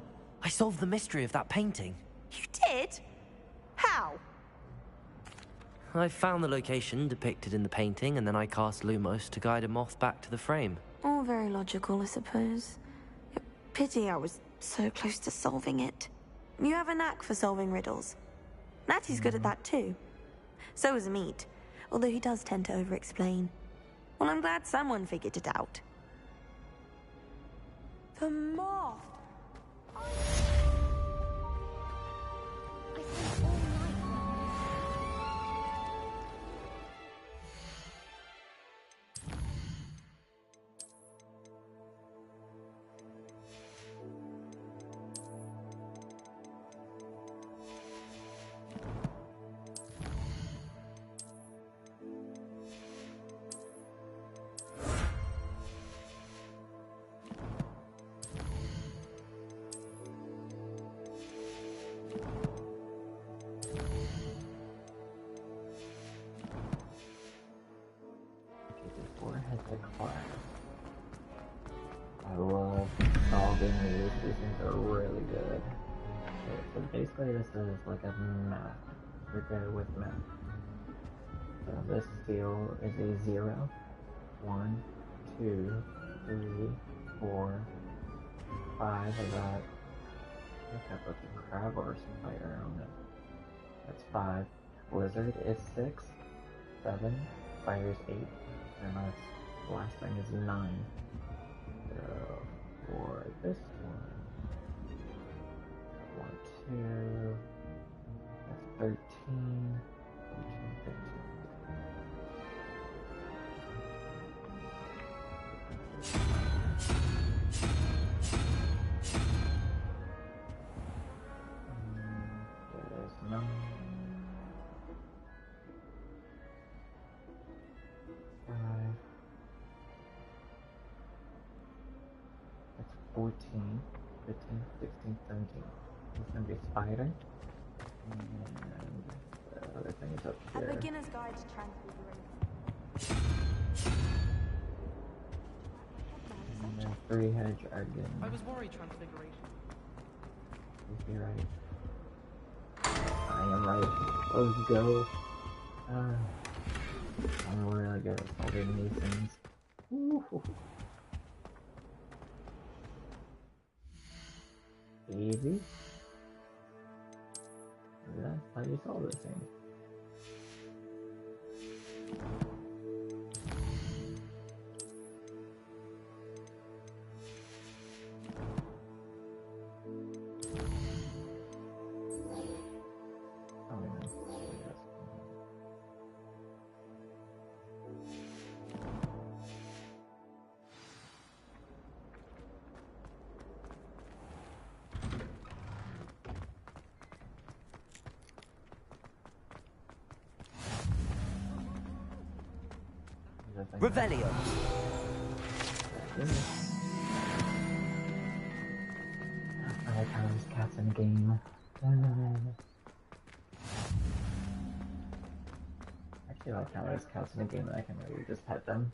I solved the mystery of that painting. You did? How? I found the location depicted in the painting, and then I cast Lumos to guide a moth back to the frame. All very logical, I suppose. Pity I was so close to solving it. You have a knack for solving riddles. Natty's good at that too. So is Amit, although he does tend to over-explain. Well, I'm glad someone figured it out. The moth! These things are really good. Okay, so basically this is like a map. We're good with math. So this seal is a 0, 1, 2, 3, 4, 5 of that. I think that looks a crab or a spider on it. That's 5. Lizard is 6, 7, spider is 8, and the last thing is 9. So for this one, 1, 2, that's 13, 14, 15. There's 9. 5. That's 14, 15, 16, 17. It's gonna be a spider. And the other thing is up here. A beginner's guide to transfiguration. And then 3-headed dragon. I was worried transfiguration. Is he right? I am right. Let's go. I'm really good at solving these things. Ooh. Easy. That's how you solve this thing. Revelio. I like how there's cats in the game. I actually like how there's cats in the game and I can really just pet them.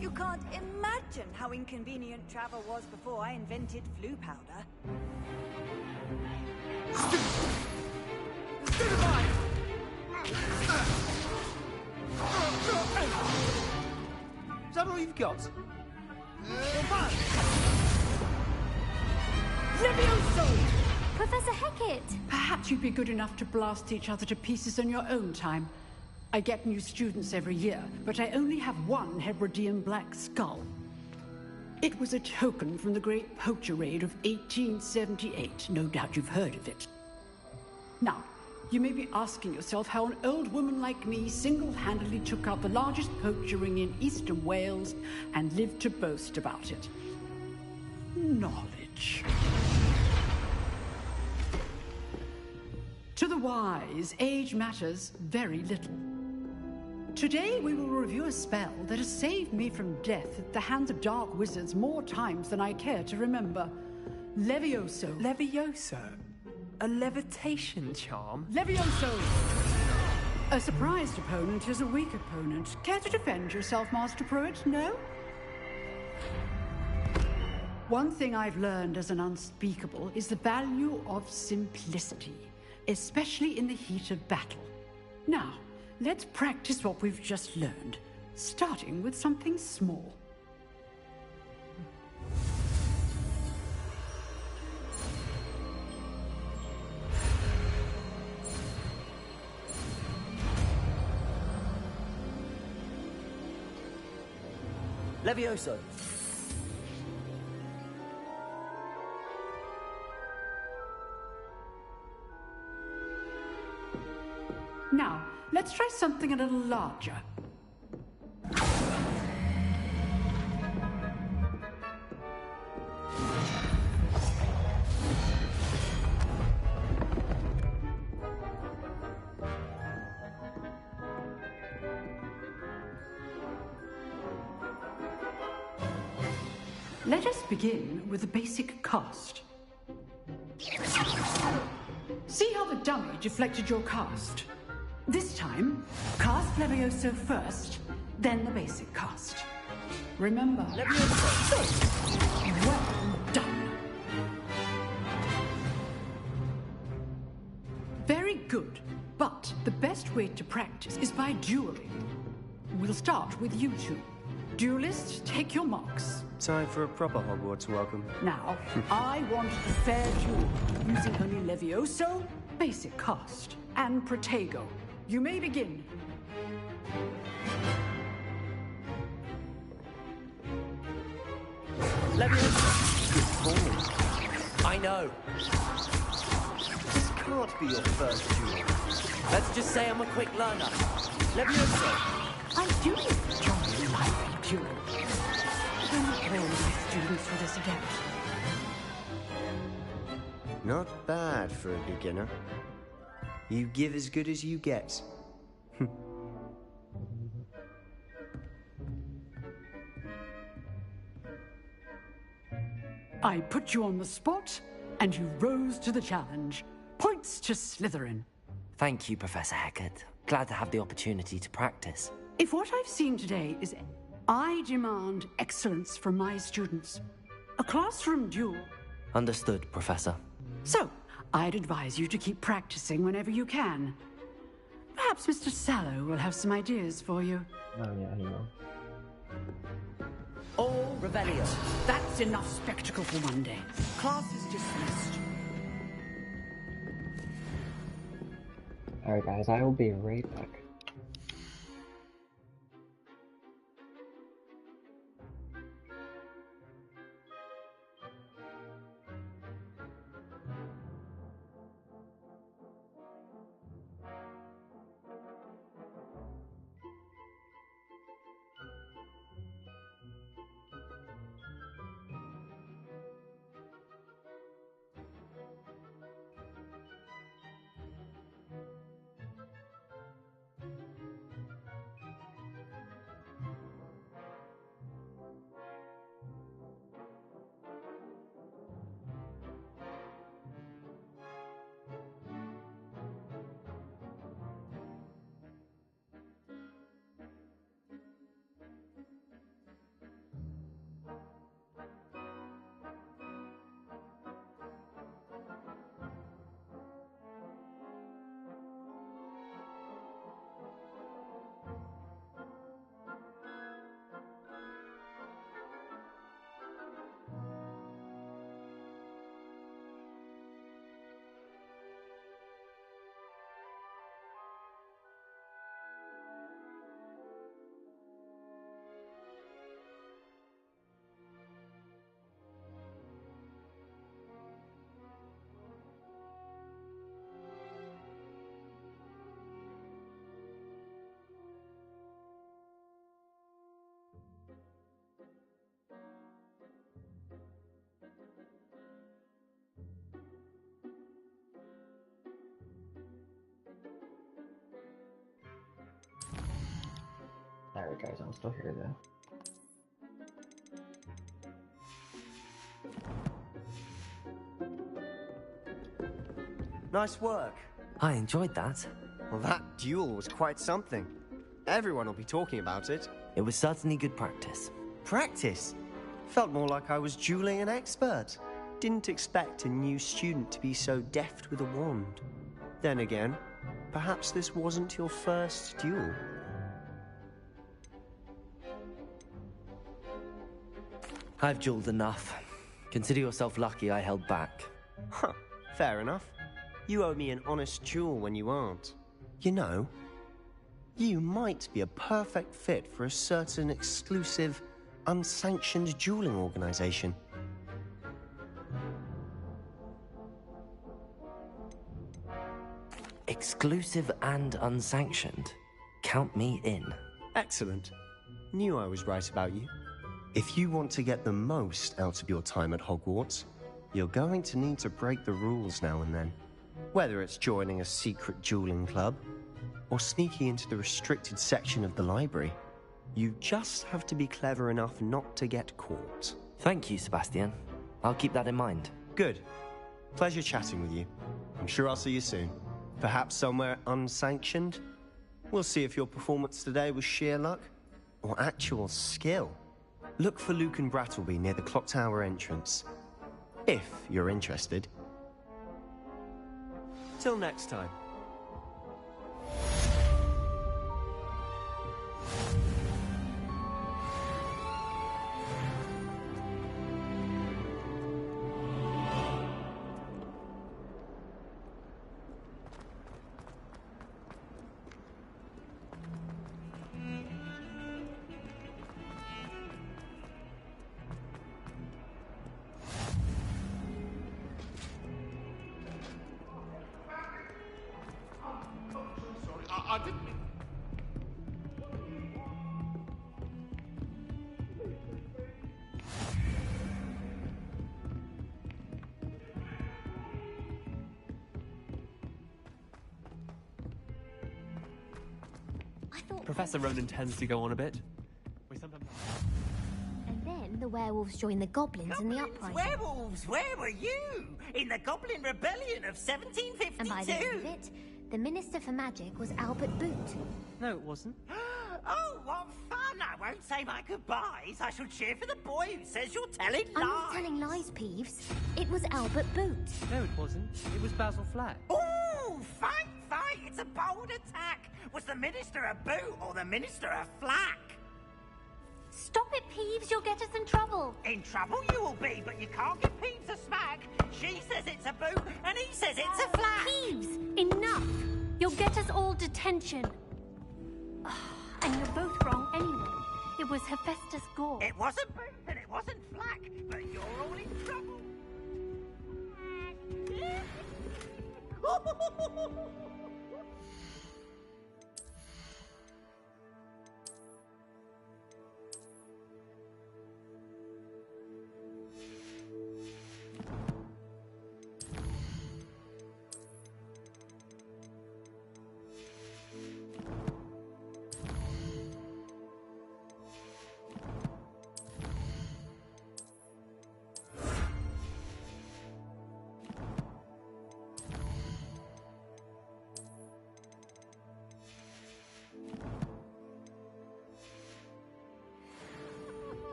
You can't imagine how inconvenient travel was before I invented flu powder. Is that all you've got? Levioso! Professor Hecat! Perhaps you'd be good enough to blast each other to pieces in your own time. I get new students every year, but I only have one Hebridean black skull. It was a token from the Great Poacher Raid of 1878. No doubt you've heard of it. Now, you may be asking yourself how an old woman like me single-handedly took out the largest poacher ring in eastern Wales and lived to boast about it. Knowledge. To the wise, age matters very little. Today we will review a spell that has saved me from death at the hands of dark wizards more times than I care to remember. Levioso. Levioso? A levitation charm? Levioso! A surprised opponent is a weak opponent. Care to defend yourself, Master Pruitt? No? One thing I've learned as an unspeakable is the value of simplicity, especially in the heat of battle. Now, let's practice what we've just learned, starting with something small. Levioso. Now, let's try something a little larger. Let us begin with the basic cast. See how the dummy deflected your cast? This time, cast Levioso first, then the basic cast. Remember, Levioso. Well done. Very good, but the best way to practice is by dueling. We'll start with you two. Duelists, take your marks. Time for a proper Hogwarts welcome. Now, I want a fair duel, using only Levioso, basic cast, and Protego. You may begin. Levioso! Good performance. I know. This can't be your first duel. Let's just say I'm a quick learner. Levioso! I'm doing it, Johnny, my duel. I'm not playing my students for this event. Not bad for a beginner. You give as good as you get. I put you on the spot, and you rose to the challenge. Points to Slytherin. Thank you, Professor Hecat. Glad to have the opportunity to practice. If what I've seen today is... I demand excellence from my students. A classroom duel. Understood, Professor. So, I'd advise you to keep practicing whenever you can. Perhaps Mr. Sallow will have some ideas for you. Oh yeah, he will. All Revelio. That's enough spectacle for one day. Class is dismissed. Alright guys, I will be right back. Alright guys, I'm still here though. Nice work. I enjoyed that. Well, that duel was quite something. Everyone will be talking about it. It was certainly good practice. Practice? Felt more like I was dueling an expert. Didn't expect a new student to be so deft with a wand. Then again, perhaps this wasn't your first duel. I've dueled enough. Consider yourself lucky I held back. Huh, fair enough. You owe me an honest duel when you aren't. You know, you might be a perfect fit for a certain exclusive, unsanctioned dueling organization. Exclusive and unsanctioned. Count me in. Excellent. Knew I was right about you. If you want to get the most out of your time at Hogwarts, you're going to need to break the rules now and then. Whether it's joining a secret dueling club, or sneaking into the restricted section of the library, you just have to be clever enough not to get caught. Thank you, Sebastian. I'll keep that in mind. Good. Pleasure chatting with you. I'm sure I'll see you soon. Perhaps somewhere unsanctioned? We'll see if your performance today was sheer luck or actual skill. Look for Luke and Brattleby near the clock tower entrance. If you're interested. Till next time. I didn't mean... Professor Ronan tends to go on a bit. We sometimes... And then the werewolves joined the goblins in the uprising. Werewolves, where were you? In the Goblin Rebellion of 1752? And by the end of it, the Minister for Magic was Albert Boot. No, it wasn't. Oh, what fun! I won't say my goodbyes. I shall cheer for the boy who says you're telling lies. I'm not telling lies, Peeves. It was Albert Boot. No, it wasn't. It was Basil Flack. Ooh, fight, fight! It's a bold attack. Was the Minister a Boot or the Minister a Flack? Stop it, Peeves. You'll get us in trouble. In trouble you will be, but you can't give Peeves a smack. She says it's a Boot, and he says it's a Flack. Peeves, enough. You'll get us all detention. And you're both wrong anyway. It was Hephaestus Gore. It wasn't Boot and it wasn't Flack, but you're all in trouble.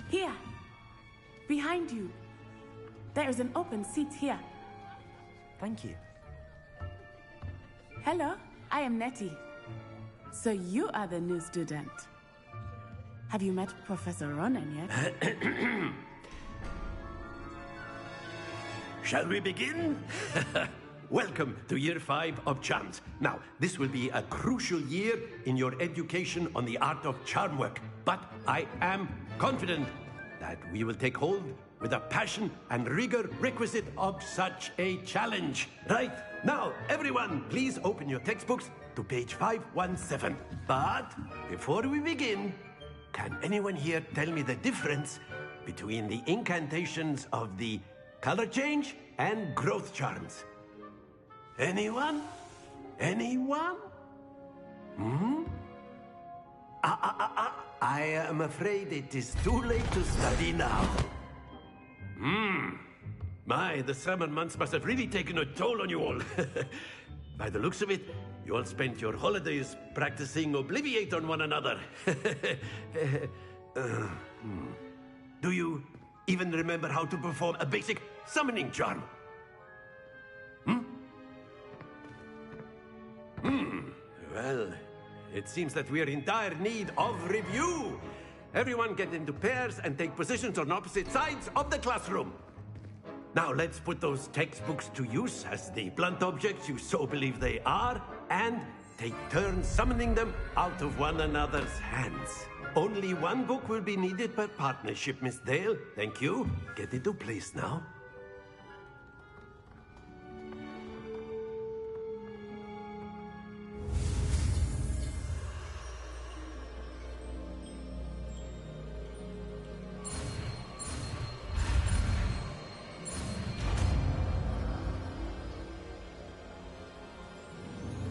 Here, behind you. There is an open seat here. Thank you. Hello, I am Nettie. So you are the new student. Have you met Professor Ronan yet? Shall we begin? Welcome to Year 5 of Charms. Now, this will be a crucial year in your education on the art of charm work, but I am confident that we will take hold with the passion and rigor requisite of such a challenge. Right, now, everyone, please open your textbooks to page 517. But before we begin, can anyone here tell me the difference between the incantations of the color change and growth charms? Anyone? Anyone? I am afraid it is too late to study now. My, the summer months must have really taken a toll on you all. By the looks of it, you all spent your holidays practicing Obliviate on one another. Do you even remember how to perform a basic summoning charm? Well, it seems that we are in dire need of review. Everyone get into pairs and take positions on opposite sides of the classroom. Now let's put those textbooks to use as the blunt objects you so believe they are, and take turns summoning them out of one another's hands. Only one book will be needed per partnership, Miss Dale. Thank you. Get into place now.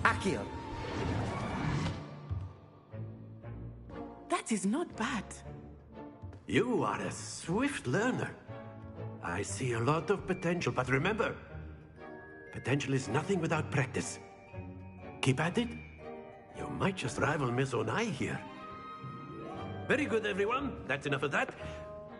Accio. That is not bad. You are a swift learner. I see a lot of potential, but remember, potential is nothing without practice. Keep at it. You might just rival Miss Onai here. Very good, everyone. That's enough of that.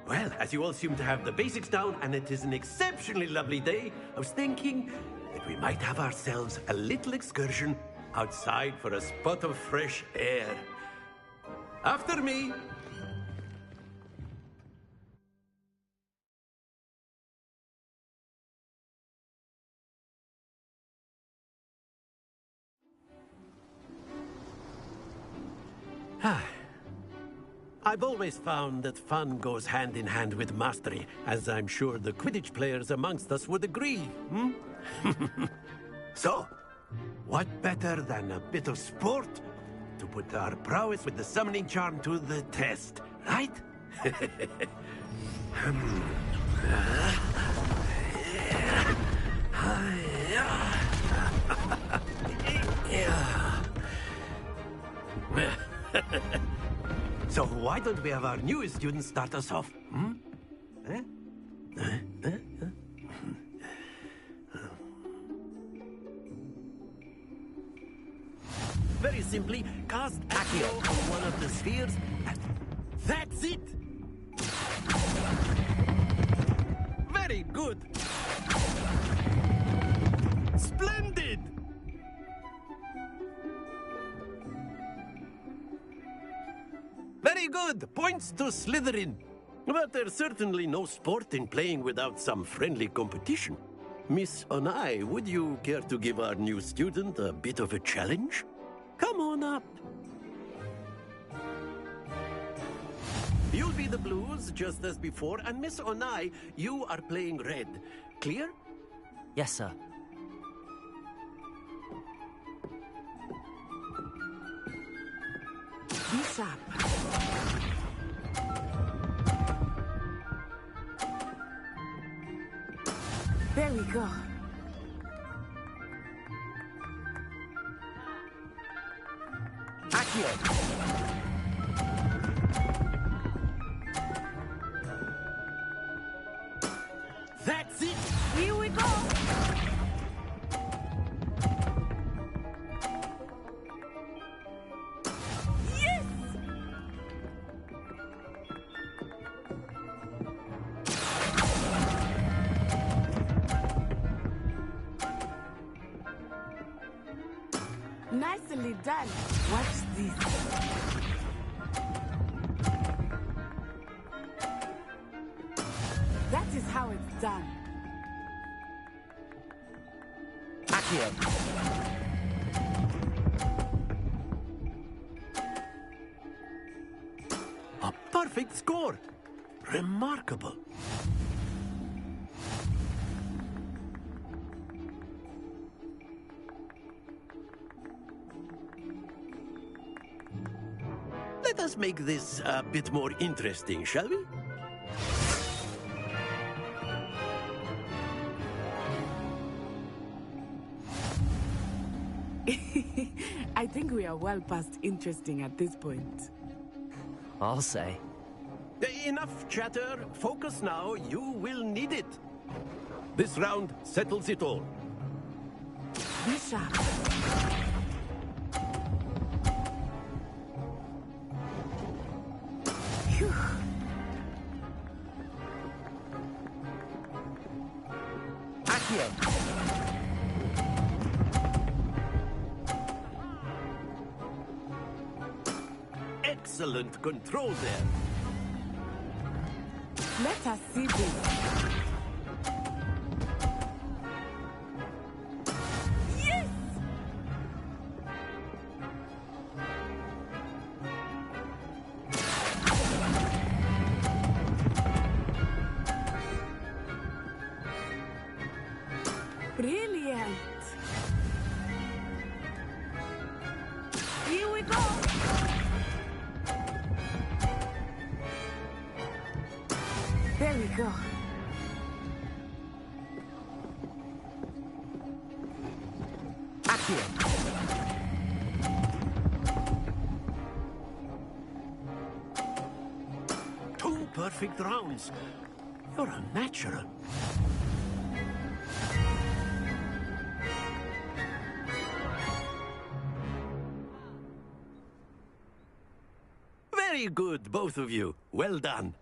Well, as you all seem to have the basics down, and it is an exceptionally lovely day, I was thinking that we might have ourselves a little excursion outside for a spot of fresh air. After me. I've always found that fun goes hand in hand with mastery, as I'm sure the Quidditch players amongst us would agree, hmm? So, what better than a bit of sport to put our prowess with the summoning charm to the test, right? So why don't we have our newest student start us off? Hmm? Very simply, cast Accio on one of the spheres. That's it! Very good! Splendid! Very good! Points to Slytherin. But there's certainly no sport in playing without some friendly competition. Miss Onai, would you care to give our new student a bit of a challenge? Come on up. You'll be the blues, just as before, and Miss Onai, you are playing red. Clear? Yes, sir. Be sharp. There we go. Accio. That's it! Here we go! Yes! Nicely done. Watch this. That is how it's done. Accio. A perfect score. Remarkable. Let us make this a bit more interesting, shall we? I think we are well past interesting at this point. I'll say. Enough chatter. Focus now. You will need it. This round settles it all. Be sharp. Phew. Accio. Excellent control there. Let us see this. Yes! Brilliant! Here we go! There we go. Accio. perfect rounds. You're a natural. Very good, both of you. Well done.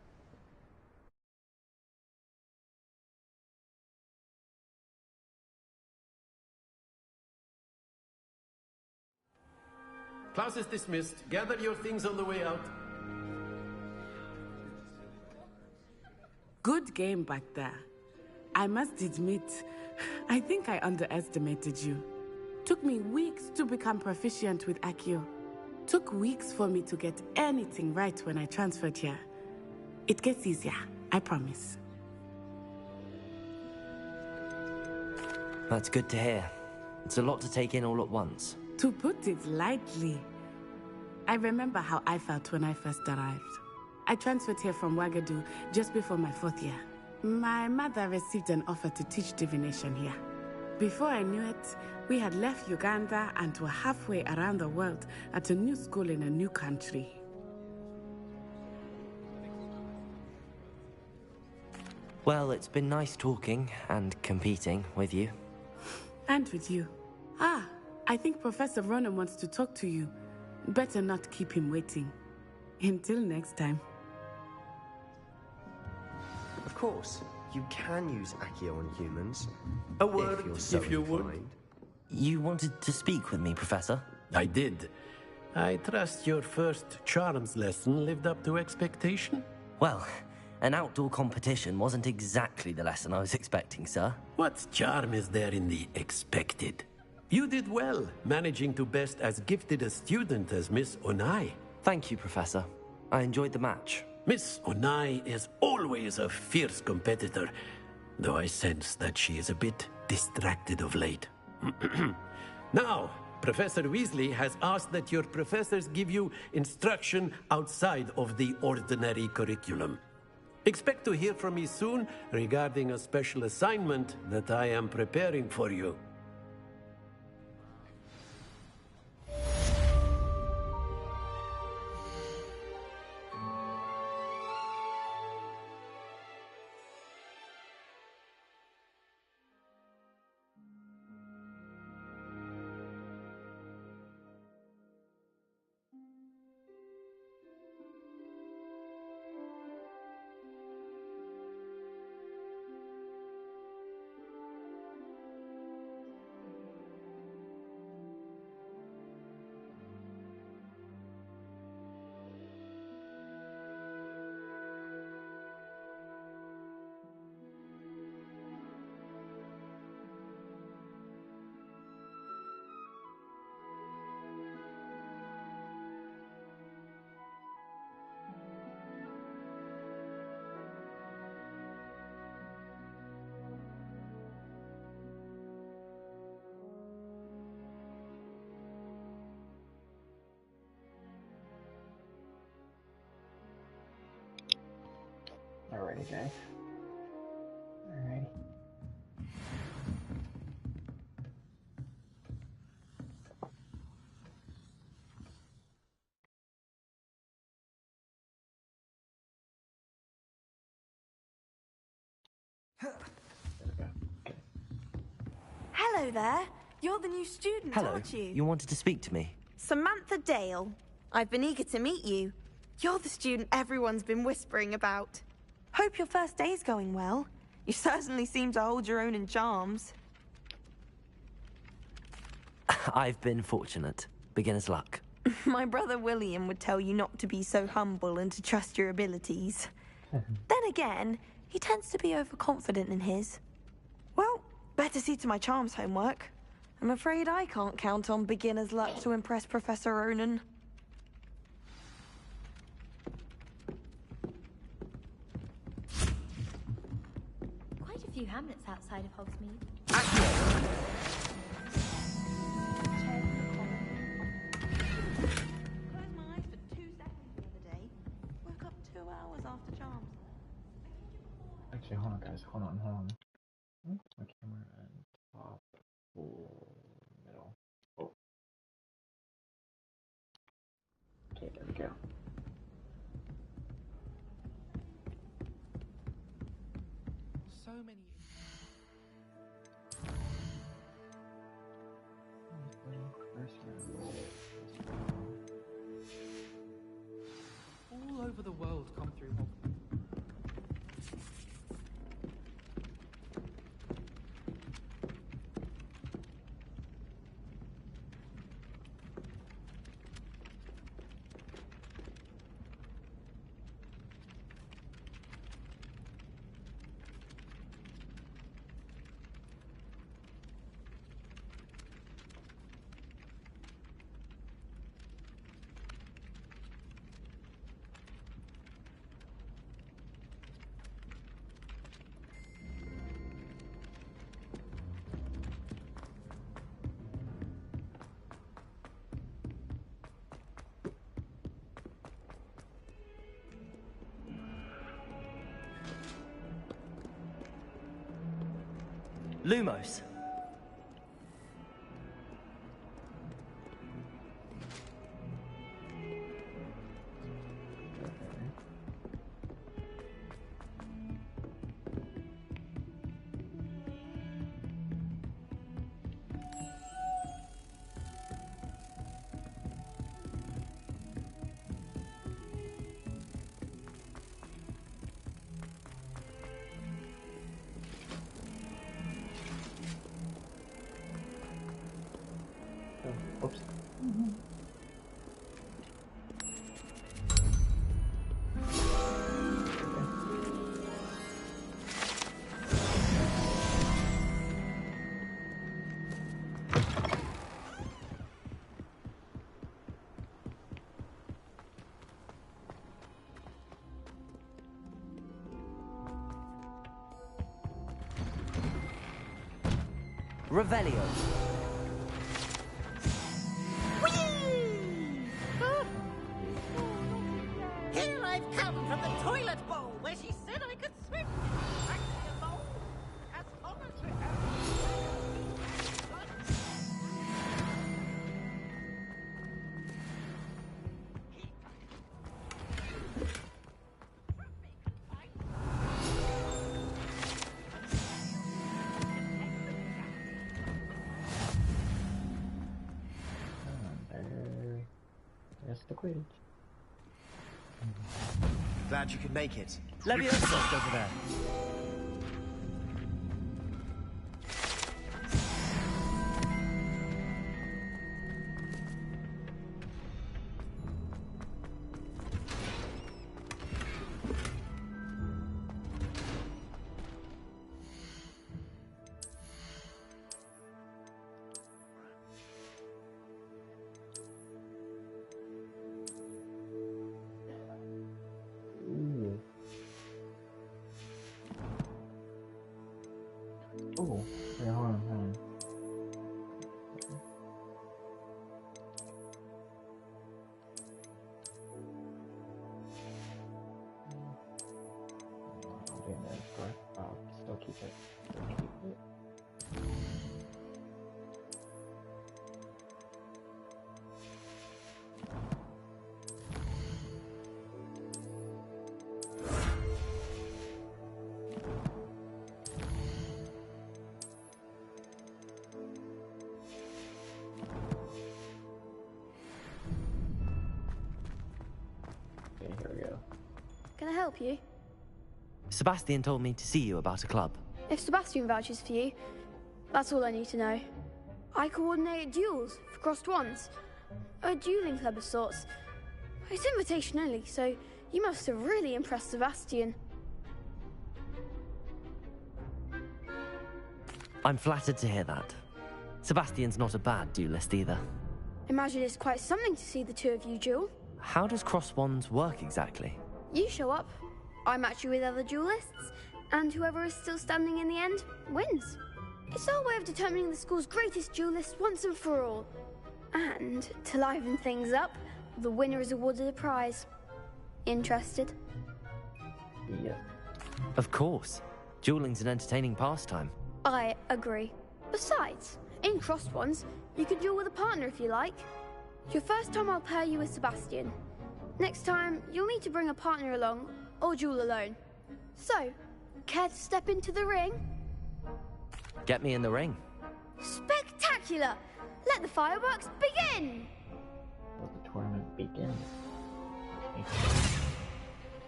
Class is dismissed. Gather your things on the way out. Good game back there. I must admit, I think I underestimated you. Took me weeks to become proficient with Accio. Took weeks for me to get anything right when I transferred here. It gets easier, I promise. That's good to hear. It's a lot to take in all at once. To put it lightly, I remember how I felt when I first arrived. I transferred here from Wagadu just before my 4th year. My mother received an offer to teach divination here. Before I knew it, we had left Uganda and were halfway around the world at a new school in a new country. Well, it's been nice talking and competing with you. And with you. Ah, I think Professor Ronan wants to talk to you. Better not keep him waiting. Until next time. Of course, you can use Accio on humans. A word, if you're so if you would. inclined. You wanted to speak with me, Professor? I did. I trust your first charms lesson lived up to expectation? Well, an outdoor competition wasn't exactly the lesson I was expecting, sir. What charm is there in the expected? You did well, managing to best as gifted a student as Miss Onai. Thank you, Professor. I enjoyed the match. Miss Onai is always a fierce competitor, though I sense that she is a bit distracted of late. Now, Professor Weasley has asked that your professors give you instruction outside of the ordinary curriculum. Expect to hear from me soon regarding a special assignment that I am preparing for you. Alrighty, guys. Alrighty. Hello there. You're the new student, Hello. aren't you? You wanted to speak to me? Samantha Dale. I've been eager to meet you. You're the student everyone's been whispering about. Hope your first day's going well. You certainly seem to hold your own in charms. I've been fortunate. Beginner's luck. My brother William would tell you not to be so humble and to trust your abilities. Then again, he tends to be overconfident in his. Well, better see to my charms homework. I'm afraid I can't count on beginner's luck to impress Professor Ronan. Quite a few hamlets outside of Hogsmeade. Closed my eyes for 2 seconds the other day. Woke up 2 hours after charms. Actually, hold on, guys. Hold on. My camera and top, middle. Oh. Okay, there we go. come through. Lumos. Oops. Revelio. Here I've come from the toilet bowl where she said I could swim. Actually, a bowl as Thomas There's the Quidditch. Glad you could make it. Leviosa over there. Oh, yeah, hold on. I'll still keep it. Okay, here we go. Can I help you? Sebastian told me to see you about a club. If Sebastian vouches for you, that's all I need to know. I coordinate duels for crossed wands. A dueling club of sorts. It's invitation only, so you must have really impressed Sebastian. I'm flattered to hear that. Sebastian's not a bad duelist either. Imagine it's quite something to see the two of you duel. How does cross wands work exactly? You show up, I match you with other duelists, and whoever is still standing in the end wins. It's our way of determining the school's greatest duelist once and for all. And to liven things up, the winner is awarded a prize. Interested? Yeah. Of course. Dueling's an entertaining pastime. I agree. Besides, in crossed ones, you can duel with a partner if you like. Your first time I'll pair you with Sebastian. Next time, you'll need to bring a partner along, or duel alone. So, care to step into the ring? Get me in the ring. Spectacular! Let the fireworks begin! Let the tournament begin.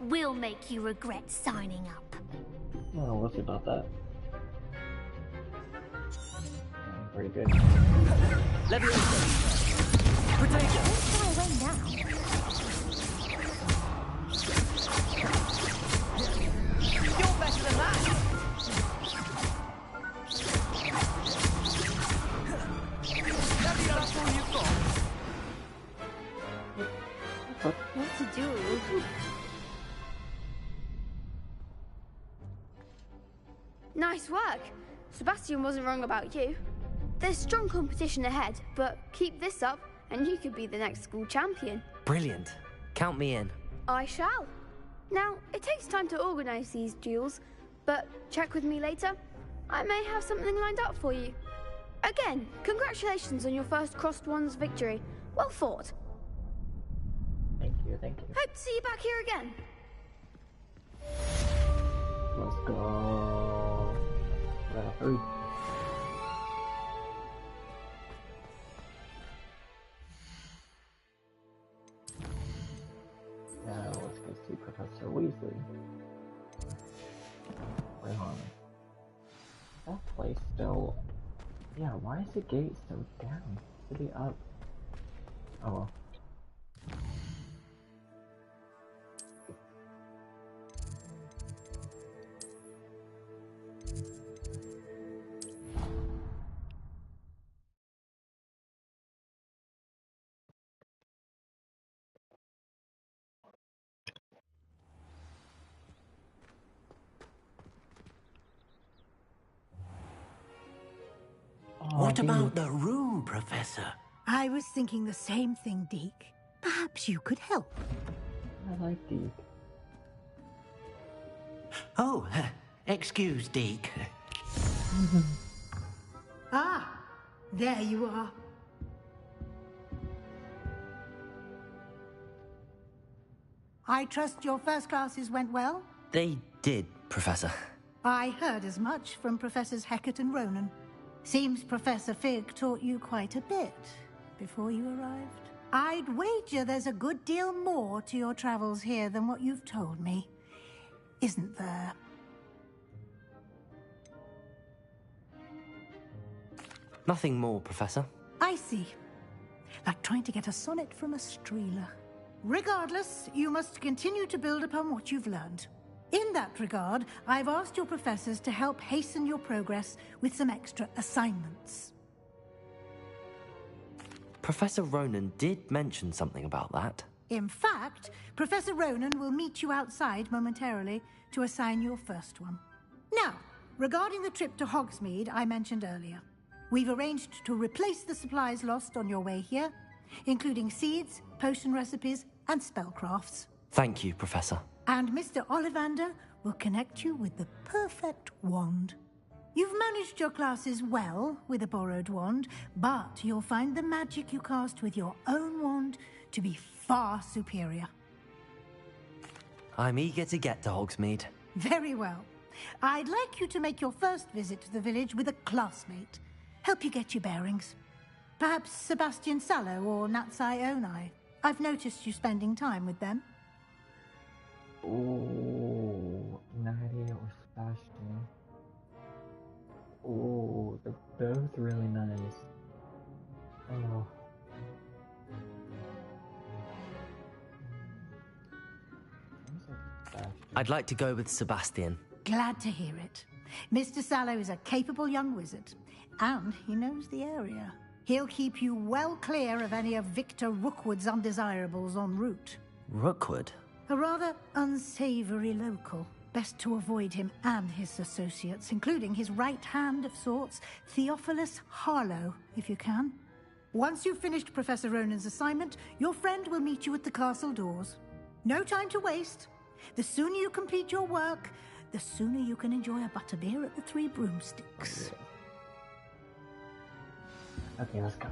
will make you regret signing up. Well, we'll see about that. Pretty good. Potato! Don't fly away now. You're better than that! That's all you've got? What to do? Nice work. Sebastian wasn't wrong about you. There's strong competition ahead, but keep this up and you could be the next school champion. Brilliant. Count me in. I shall. Now, it takes time to organize these duels, but check with me later. I may have something lined up for you. Again, congratulations on your first Crossed Wands victory. Well fought. Thank you, thank you. Hope to see you back here again. Let's go. Level 3. Now let's go see Professor Weasley. Wait on. That place still... Yeah, why is the gate still down? Should be up. Oh well. What about the room, Professor? I was thinking the same thing, Deke. Perhaps you could help. I like Deke. Oh, excuse, Deke. Ah, there you are. I trust your first classes went well? They did, Professor. I heard as much from Professors Hecat and Ronan. Seems Professor Fig taught you quite a bit before you arrived. I'd wager there's a good deal more to your travels here than what you've told me. Isn't there? Nothing more, Professor. I see. Like trying to get a sonnet from a streeler. Regardless, you must continue to build upon what you've learned. In that regard, I've asked your professors to help hasten your progress with some extra assignments. Professor Ronan did mention something about that. In fact, Professor Ronan will meet you outside momentarily to assign your first one. Now, regarding the trip to Hogsmeade I mentioned earlier, we've arranged to replace the supplies lost on your way here, including seeds, potion recipes, and spellcrafts. Thank you, Professor. And Mr. Ollivander will connect you with the perfect wand. You've managed your classes well with a borrowed wand, but you'll find the magic you cast with your own wand to be far superior. I'm eager to get to Hogsmeade. Very well. I'd like you to make your first visit to the village with a classmate. Help you get your bearings. Perhaps Sebastian Sallow or Natsai Onai. I've noticed you spending time with them. Ooh, Nadia or Sebastian. Ooh, they're both really nice. Oh. I'd like to go with Sebastian. Glad to hear it. Mr. Sallow is a capable young wizard, and he knows the area. He'll keep you well clear of any of Victor Rookwood's undesirables en route. Rookwood? A rather unsavory local. Best to avoid him and his associates, including his right hand of sorts, Theophilus Harlow, if you can. Once you've finished Professor Ronan's assignment, your friend will meet you at the castle doors. No time to waste. The sooner you complete your work, the sooner you can enjoy a butterbeer at the Three Broomsticks. Okay, let's go.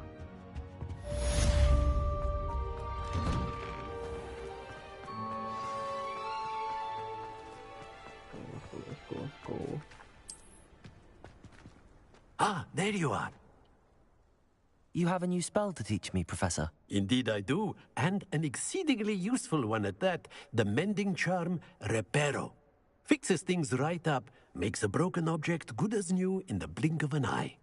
Let's go. Ah, there you are. You have a new spell to teach me, Professor. Indeed I do, and an exceedingly useful one at that. The mending charm, Reparo. Fixes things right up, makes a broken object good as new in the blink of an eye.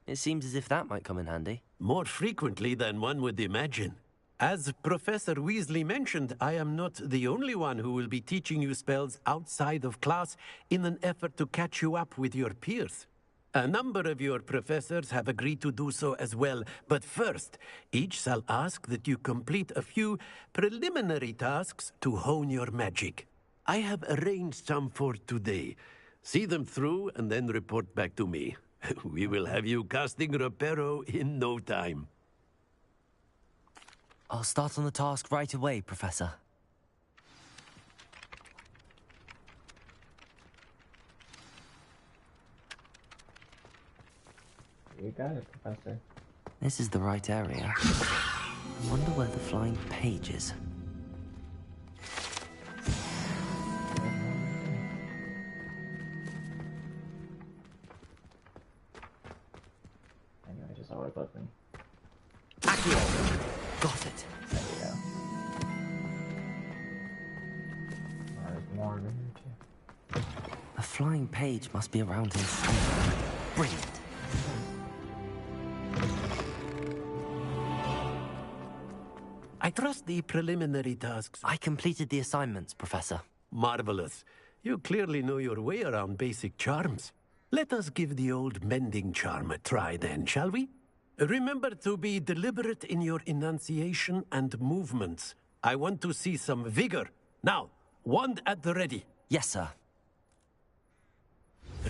It seems as if that might come in handy. More frequently than one would imagine. As Professor Weasley mentioned, I am not the only one who will be teaching you spells outside of class in an effort to catch you up with your peers. A number of your professors have agreed to do so as well, but first, each shall ask that you complete a few preliminary tasks to hone your magic. I have arranged some for today. See them through and then report back to me. We will have you casting Reparo in no time. I'll start on the task right away, Professor. You got it, Professor. This is the right area. I wonder where the flying page is. Anyway, just always above me. Accio! Got it. There we go. There's more over here too. A flying page must be around here somewhere. Brilliant. I trust the preliminary tasks. I completed the assignments, Professor. Marvelous. You clearly know your way around basic charms. Let us give the old mending charm a try then, shall we? Remember to be deliberate in your enunciation and movements. I want to see some vigor. Now, wand at the ready. Yes, sir.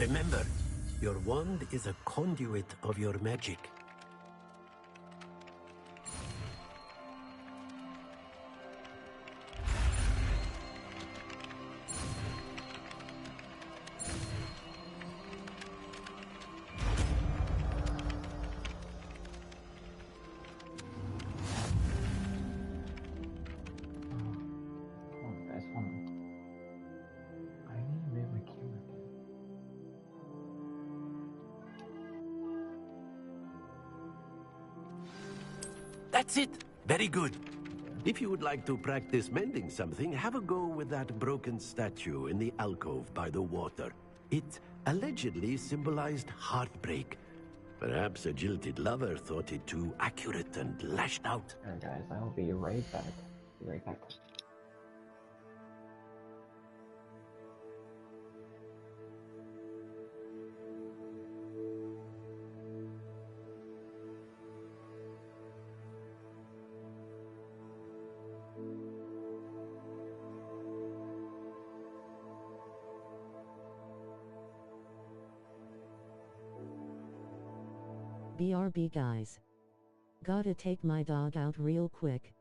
Remember, your wand is a conduit of your magic. That's it. Very good. If you would like to practice mending something, have a go with that broken statue in the alcove by the water. It allegedly symbolized heartbreak. Perhaps a jilted lover thought it too accurate and lashed out. Alright guys, I will be right back. Be right back. BRB guys. Gotta take my dog out real quick.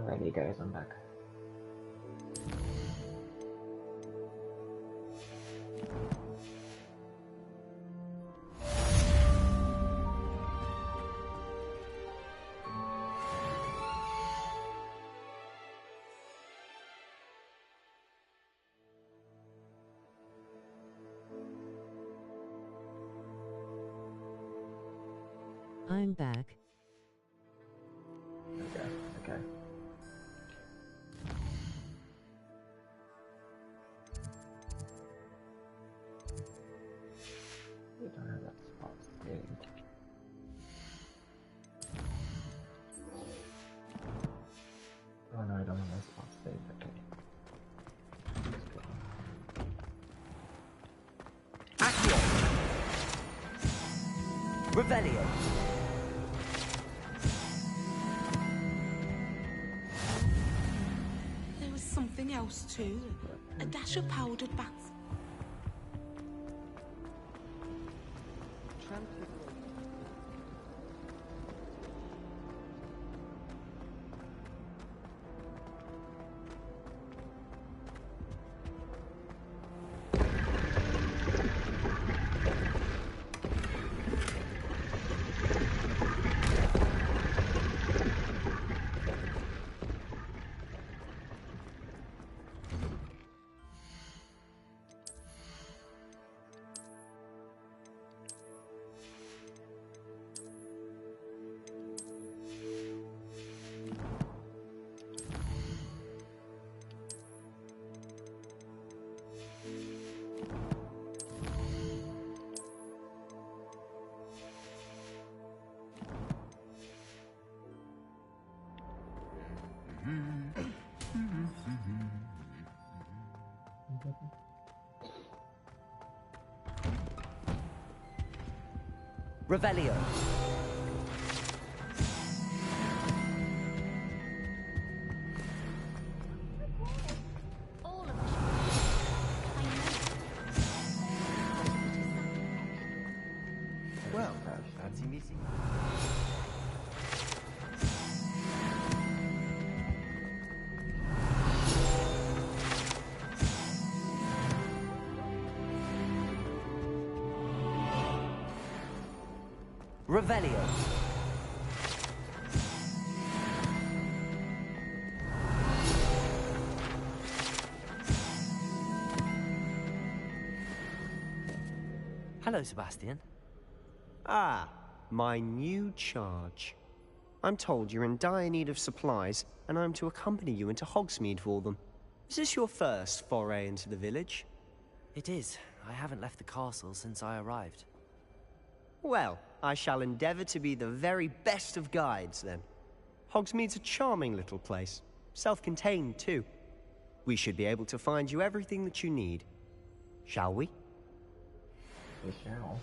Alrighty guys, I'm back. I'm back. Okay. We don't have that spot saved. Oh no, I don't have my spot saved. Okay. Accio! Revelio! There was something else too. A dash of powdered bath. Revelio. Well, fancy meeting. Revelio. Hello, Sebastian. Ah, my new charge. I'm told you're in dire need of supplies, and I'm to accompany you into Hogsmeade for them. Is this your first foray into the village? It is. I haven't left the castle since I arrived. Well, I shall endeavour to be the very best of guides, then. Hogsmeade's a charming little place. Self-contained, too. We should be able to find you everything that you need. Shall we? We shall.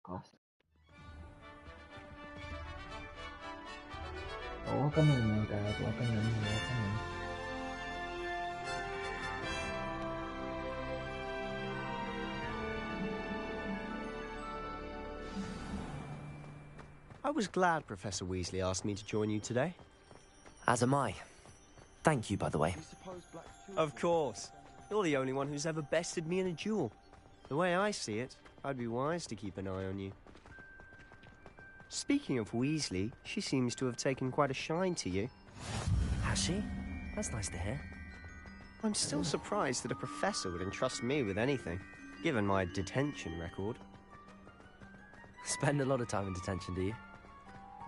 Gosh. Oh, welcome in, though, guys. Welcome in. I was glad Professor Weasley asked me to join you today. As am I. Thank you, by the way. Of course. You're the only one who's ever bested me in a duel. The way I see it, I'd be wise to keep an eye on you. Speaking of Weasley, she seems to have taken quite a shine to you. Has she? That's nice to hear. I'm still surprised that a professor would entrust me with anything, given my detention record. Spend a lot of time in detention, do you?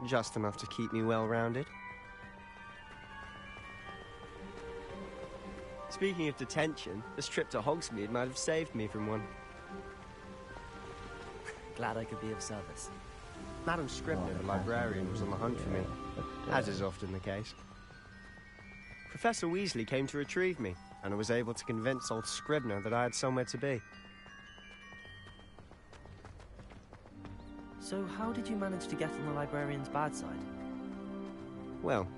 Just enough to keep me well-rounded. Speaking of detention, this trip to Hogsmeade might have saved me from one. Glad I could be of service. Madam Scribner, the librarian, was on the hunt for me, as is often the case. Professor Weasley came to retrieve me, and I was able to convince old Scribner that I had somewhere to be. So how did you manage to get on the librarian's bad side? Well,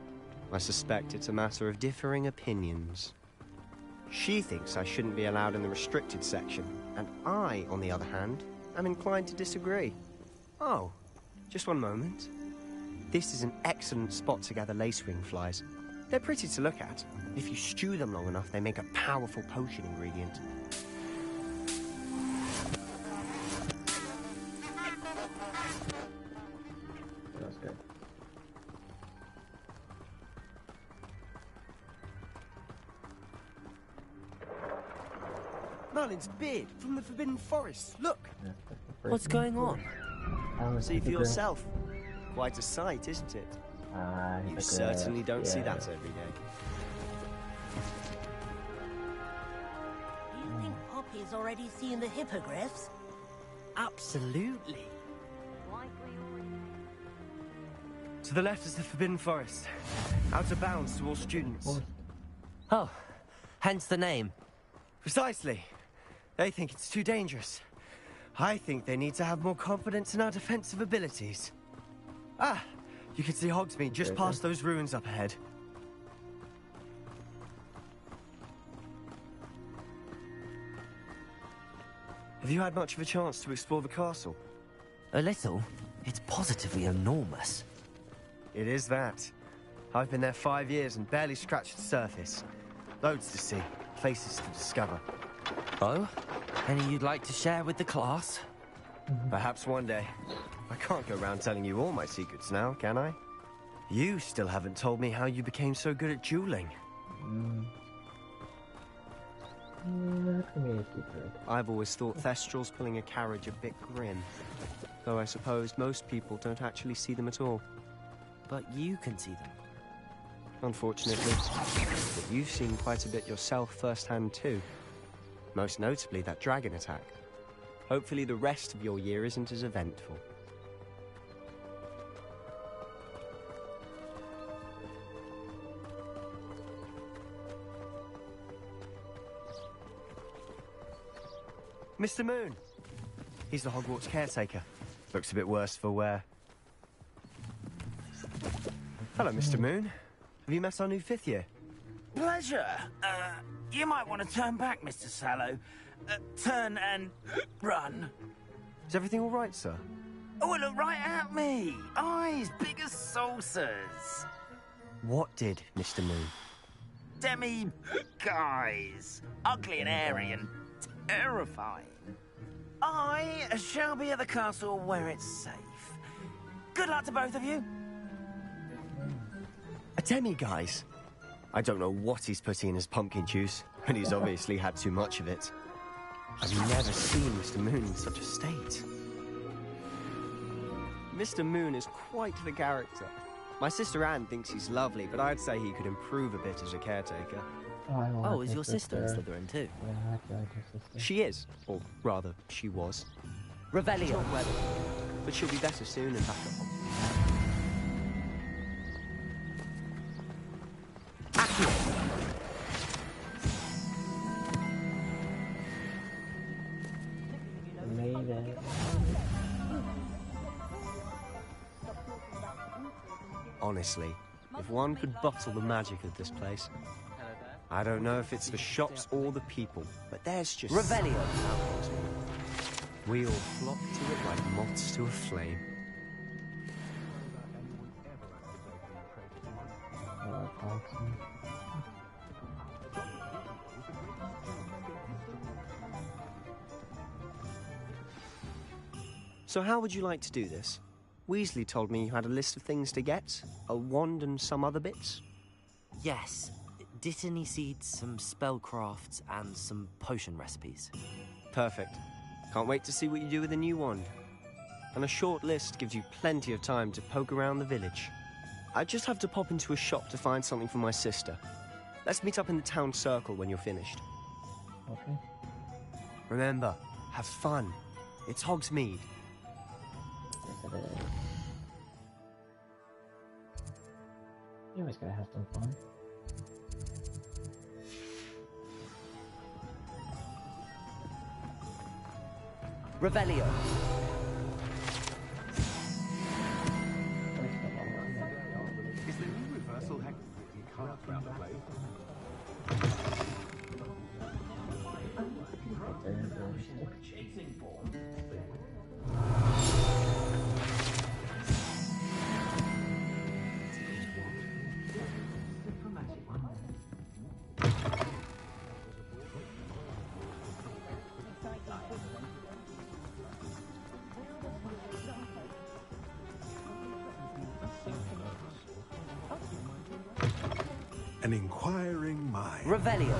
I suspect it's a matter of differing opinions. She thinks I shouldn't be allowed in the restricted section, and I, on the other hand, I'm inclined to disagree. Oh, just one moment. This is an excellent spot to gather lacewing flies. They're pretty to look at. If you stew them long enough, they make a powerful potion ingredient. That's good. Merlin's beard from the Forbidden Forest. Look! What's going on? See for yourself. Quite a sight, isn't it? You certainly don't see that every day. Do you think Poppy's already seen the hippogriffs? Absolutely. To the left is the Forbidden Forest. Out of bounds to all students. Oh, hence the name. Precisely. They think it's too dangerous. I think they need to have more confidence in our defensive abilities. Ah, you can see Hogsmeade just past those ruins up ahead. Have you had much of a chance to explore the castle? A little. It's positively enormous. It is that. I've been there 5 years and barely scratched the surface. Loads to see, places to discover. Oh? Any you'd like to share with the class? Perhaps one day. I can't go around telling you all my secrets now, can I? You still haven't told me how you became so good at dueling. That can be a secret. I've always thought Thestrals pulling a carriage a bit grim. Though I suppose most people don't actually see them at all. But you can see them. Unfortunately. But you've seen quite a bit yourself firsthand too. Most notably that dragon attack. Hopefully the rest of your year isn't as eventful. Mr. Moon! He's the Hogwarts caretaker. Looks a bit worse for wear. Hello, Mr. Moon. Have you met our new 5th year? Pleasure. You might want to turn back, Mr. Sallow. Turn and run. Is everything all right, sir? Oh, look right at me. Eyes big as saucers. What did, Mr. Moon? Guys. Ugly and hairy and terrifying. I shall be at the castle where it's safe. Good luck to both of you. A demi-guise? I don't know what he's putting in his pumpkin juice, but he's obviously had too much of it. I've never seen Mr. Moon in such a state. Mr. Moon is quite the character. My sister Anne thinks he's lovely, but I'd say he could improve a bit as a caretaker. Oh, is your sister in Slytherin too? Yeah, I like your sister. She is, or rather, she was. Revelio. But she'll be better soon and back up. Made it. Honestly, if one could bottle the magic of this place. I don't know if it's the shops or the people, but there's just... Revelio. We all flock to it like moths to a flame. So how would you like to do this? Weasley told me you had a list of things to get, a wand and some other bits. Yes. Dittany seeds, some spellcrafts, and some potion recipes. Perfect. Can't wait to see what you do with the new wand. And a short list gives you plenty of time to poke around the village. I just have to pop into a shop to find something for my sister. Let's meet up in the town circle when you're finished. Okay. Remember, have fun. It's Hogsmeade. Yes, it is. You always gotta have some fun. Revelio. Is the new reversal hack you can't round the blade? an inquiring mind. Revelio.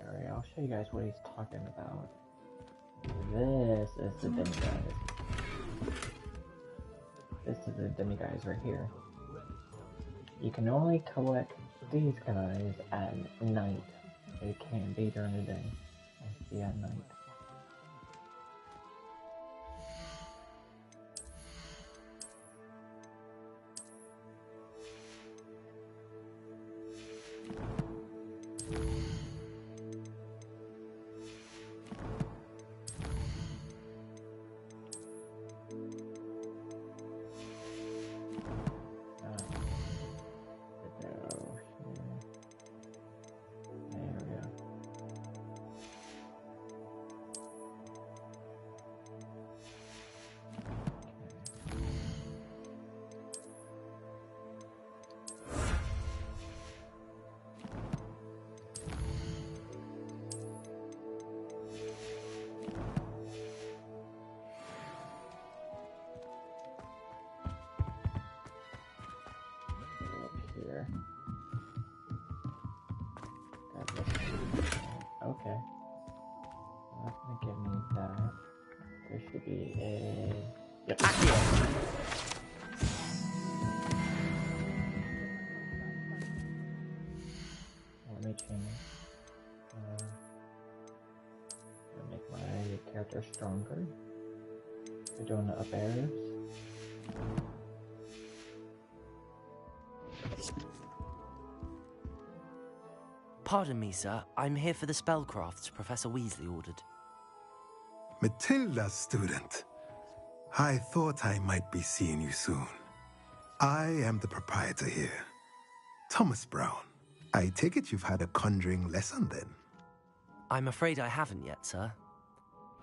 Alright, I'll show you guys what he's talking about. This is the demiguise. This is the demiguise right here. You can only collect these guys at night. It can't be during the day. It has to be at night. Okay. That's gonna give me that. There should be a... Yep. Let me change. Gonna make my character stronger. We're doing the up arrows. Pardon me, sir. I'm here for the spellcrafts Professor Weasley ordered. Matilda's student. I thought I might be seeing you soon. I am the proprietor here, Thomas Brown. I take it you've had a conjuring lesson then? I'm afraid I haven't yet, sir.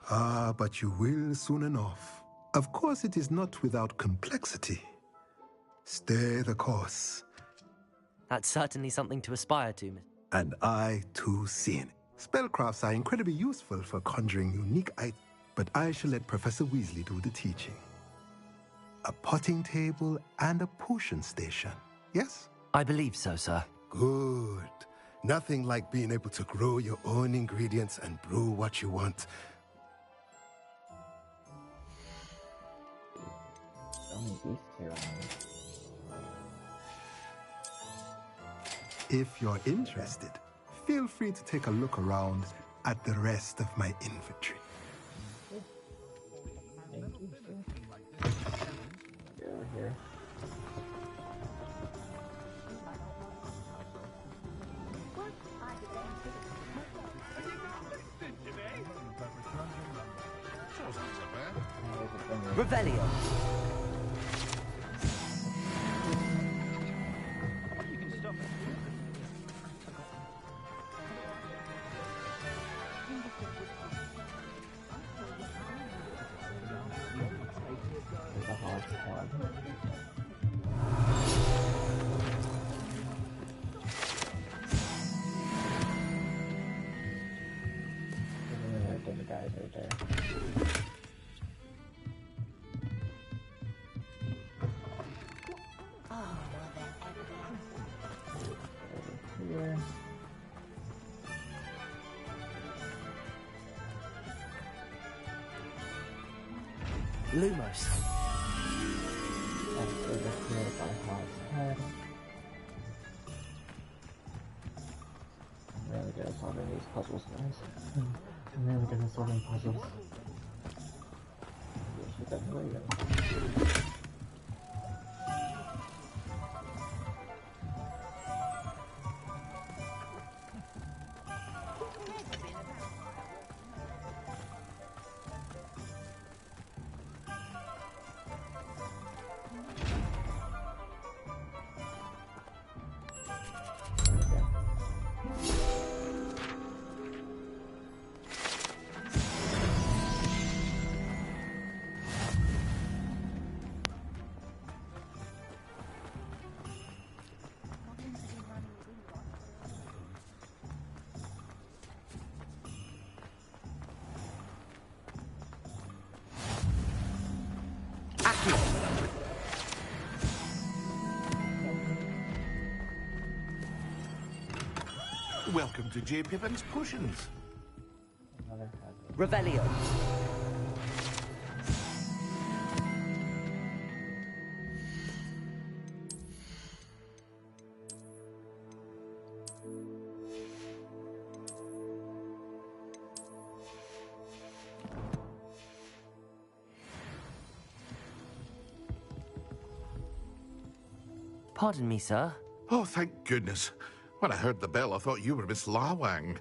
Ah, but you will soon enough. Of course, it is not without complexity. Stay the course. That's certainly something to aspire to, Miss. And I, too, see it. Spellcrafts are incredibly useful for conjuring unique items, but I shall let Professor Weasley do the teaching. A potting table and a potion station, yes? I believe so, sir. Good. Nothing like being able to grow your own ingredients and brew what you want. Only these two. If you're interested, feel free to take a look around at the rest of my inventory. Go over here. Revelio. The guys right there. Here. Lumos. And over here by Hog's head. I'm really good at solving these puzzles, guys. I'm really good at solving puzzles. We should definitely go. Welcome to J. Pippin's Potions. Revelio. Pardon me, sir. Oh, thank goodness. When I heard the bell, I thought you were Miss Lawang.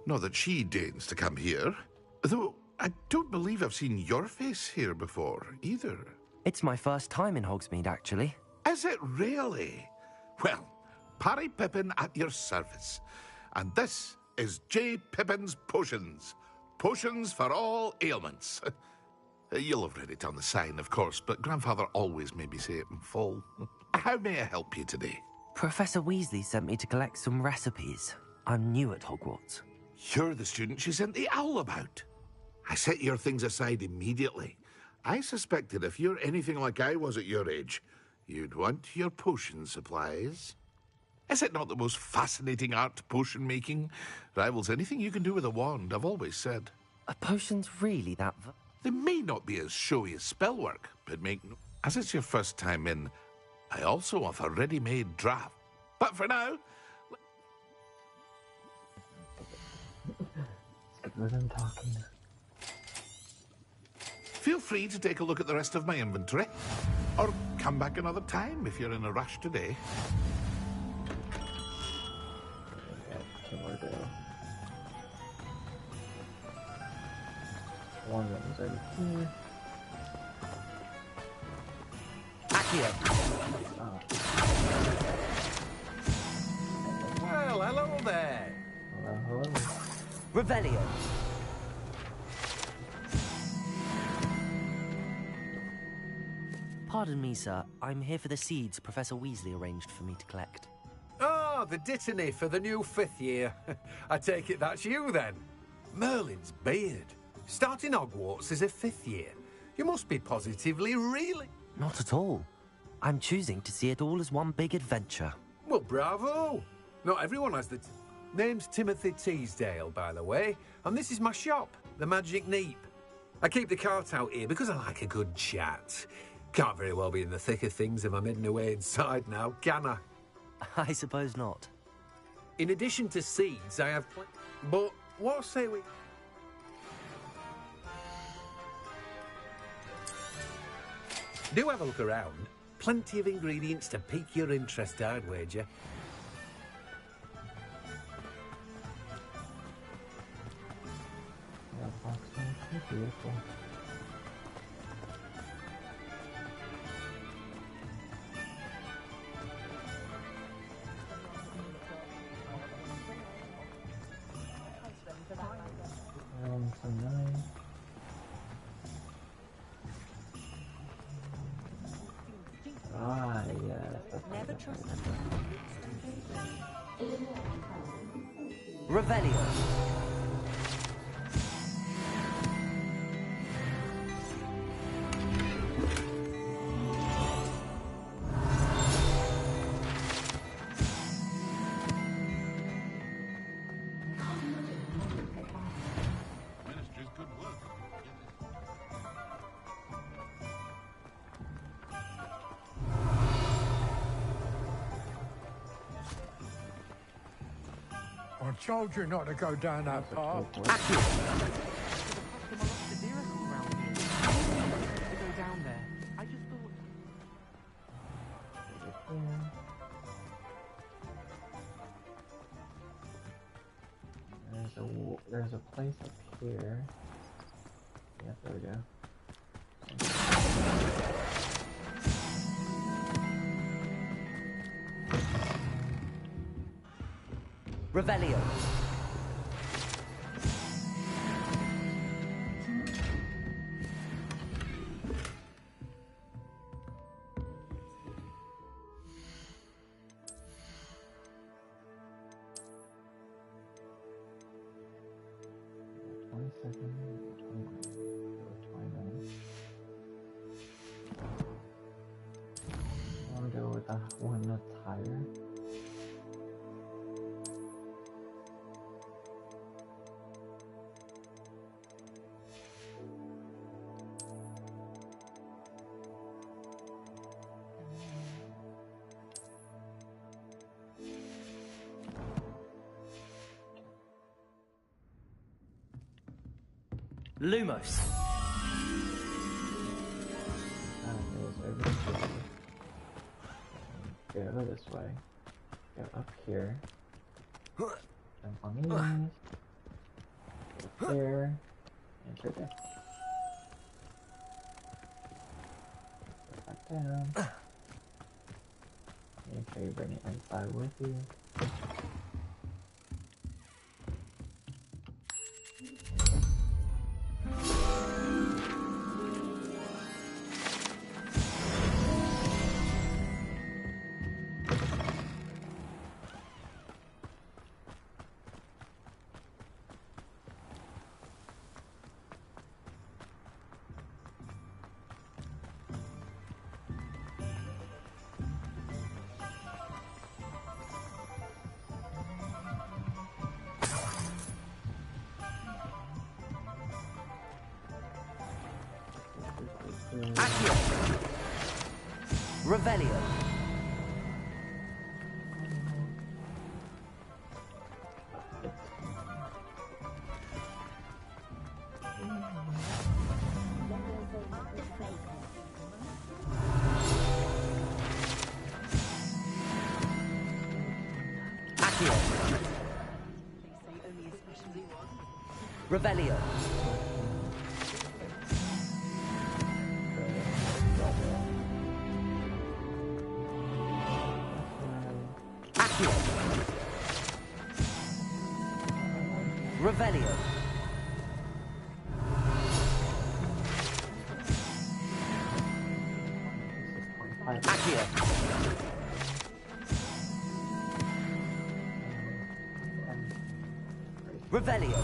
Not that she deigns to come here. Though I don't believe I've seen your face here before, either. It's my first time in Hogsmeade, actually. Is it really? Well, Parry Pippin at your service. And this is J. Pippin's Potions. Potions for all ailments. You'll have read it on the sign, of course, but Grandfather always made me say it in full. How may I help you today? Professor Weasley sent me to collect some recipes. I'm new at Hogwarts. You're the student she sent the owl about. I set your things aside immediately. I suspected if you're anything like I was at your age, you'd want your potion supplies. Is it not the most fascinating art, potion making? Rivals anything you can do with a wand, I've always said. Are potions really that... They may not be as showy as spellwork, but as it's your first time in, I also offer ready-made draft. But for now... Skip with them talking. Feel free to take a look at the rest of my inventory. Or come back another time if you're in a rush today. One of them's over here. Accio. Well, hello there. Hello. Revelio. Pardon me, sir. I'm here for the seeds Professor Weasley arranged for me to collect. Ah, the dittany for the new 5th year. I take it that's you, then. Merlin's beard. Starting Hogwarts as a 5th year. You must be positively really... Not at all. I'm choosing to see it all as one big adventure. Well, bravo. Not everyone has the... Name's Timothy Teasdale, by the way, and this is my shop, the Magic Neep. I keep the cart out here because I like a good chat. Can't very well be in the thick of things if I'm hidden away inside now, can I? I suppose not. In addition to seeds, I have... But what say we... Do have a look around. Plenty of ingredients to pique your interest, I'd wager. Beautiful. So nice. Ah, yes. Never trust them. Revelio. I told you not to go down that path. There's a place up here. Yeah, there we go. Revelio. I'll go with the one that's higher. Lumos. Go this way. Go up here. Jump on these. Go there. And right there. Go back down. Make sure you bring it inside with you. Accio. Revelio. Accio. Revelio. Revelio. Accio. Revelio.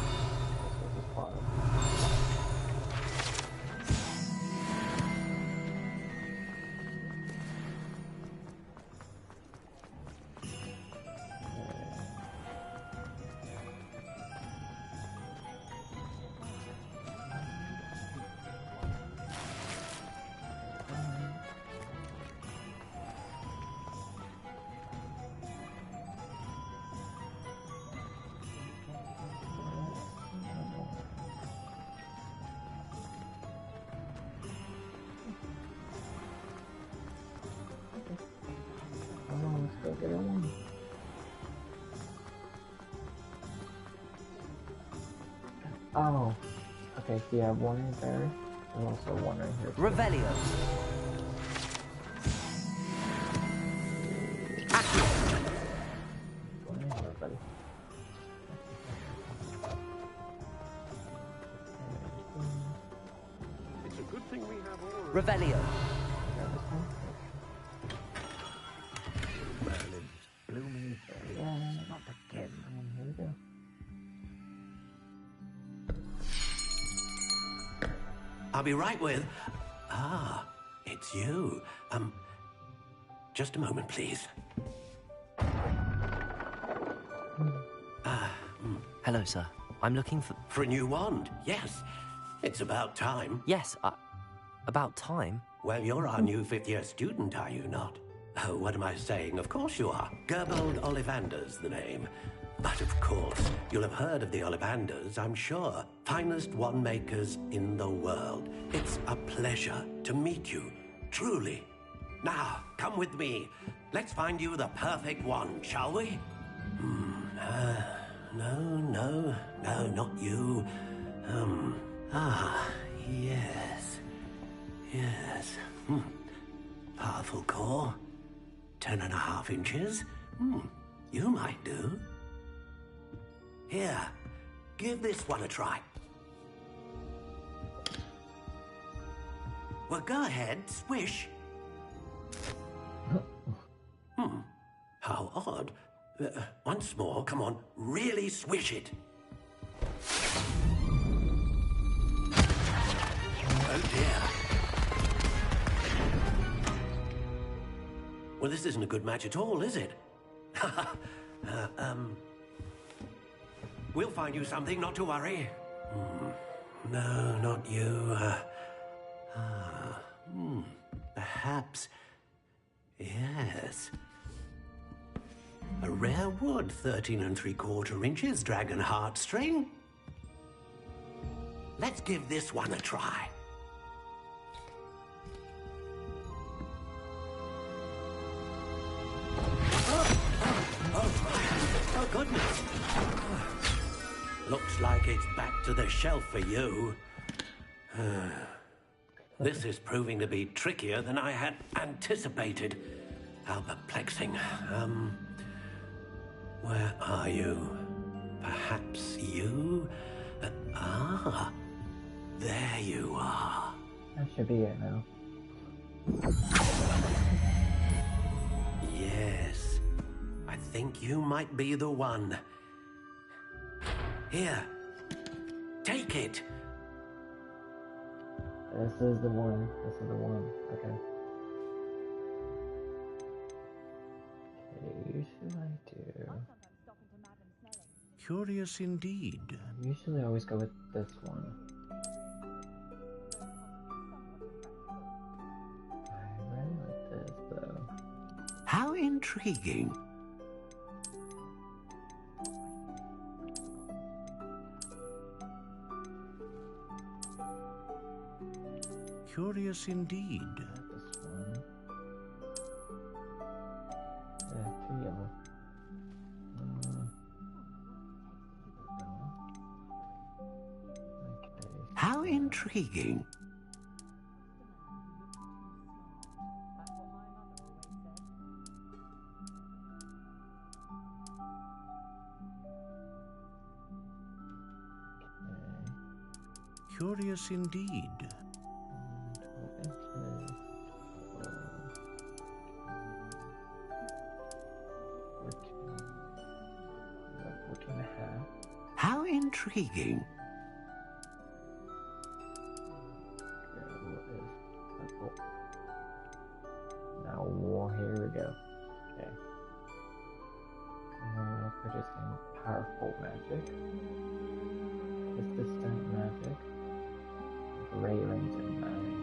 Get on. Oh, okay, so you have one in there, and also one right here. Revelio. One in here, buddy. It's a good thing we have all. Revelio. Not again. Here we go. I'll be right with... Ah, it's you. Just a moment, please. Hello, sir. I'm looking for... For a new wand, yes. It's about time. Yes, about time? Well, you're our new fifth-year student, are you not? Oh, what am I saying? Of course you are. Gerbold Ollivander's the name. But of course, you'll have heard of the Ollivanders, I'm sure. Finest wand makers in the world. It's a pleasure to meet you, truly. Now, come with me. Let's find you the perfect wand, shall we? No, not you. Yes. Powerful core. 10.5 inches. You might do. Here, give this one a try. Well, go ahead, swish. How odd. Once more, come on, really swish it. Oh dear. Well, this isn't a good match at all, is it? We'll find you something, not to worry. No, not you. Perhaps. Yes. A rare wood, 13 3/4 inches, dragon heartstring. Let's give this one a try. Oh, goodness. Looks like it's back to the shelf for you. This is proving to be trickier than I had anticipated. How perplexing. Where are you? Perhaps you? There you are. That should be it now. Yes. I think you might be the one. Here. Take it. This is the one. This is the one. Okay. Okay, usually I do. Curious indeed. Usually I always go with this one. I really like this though. How intriguing. Curious indeed. This one. Too yellow. How intriguing. Curious indeed. How intriguing. Now, here we go. Okay. Producing powerful magic. Persistent magic. Gray lantern magic.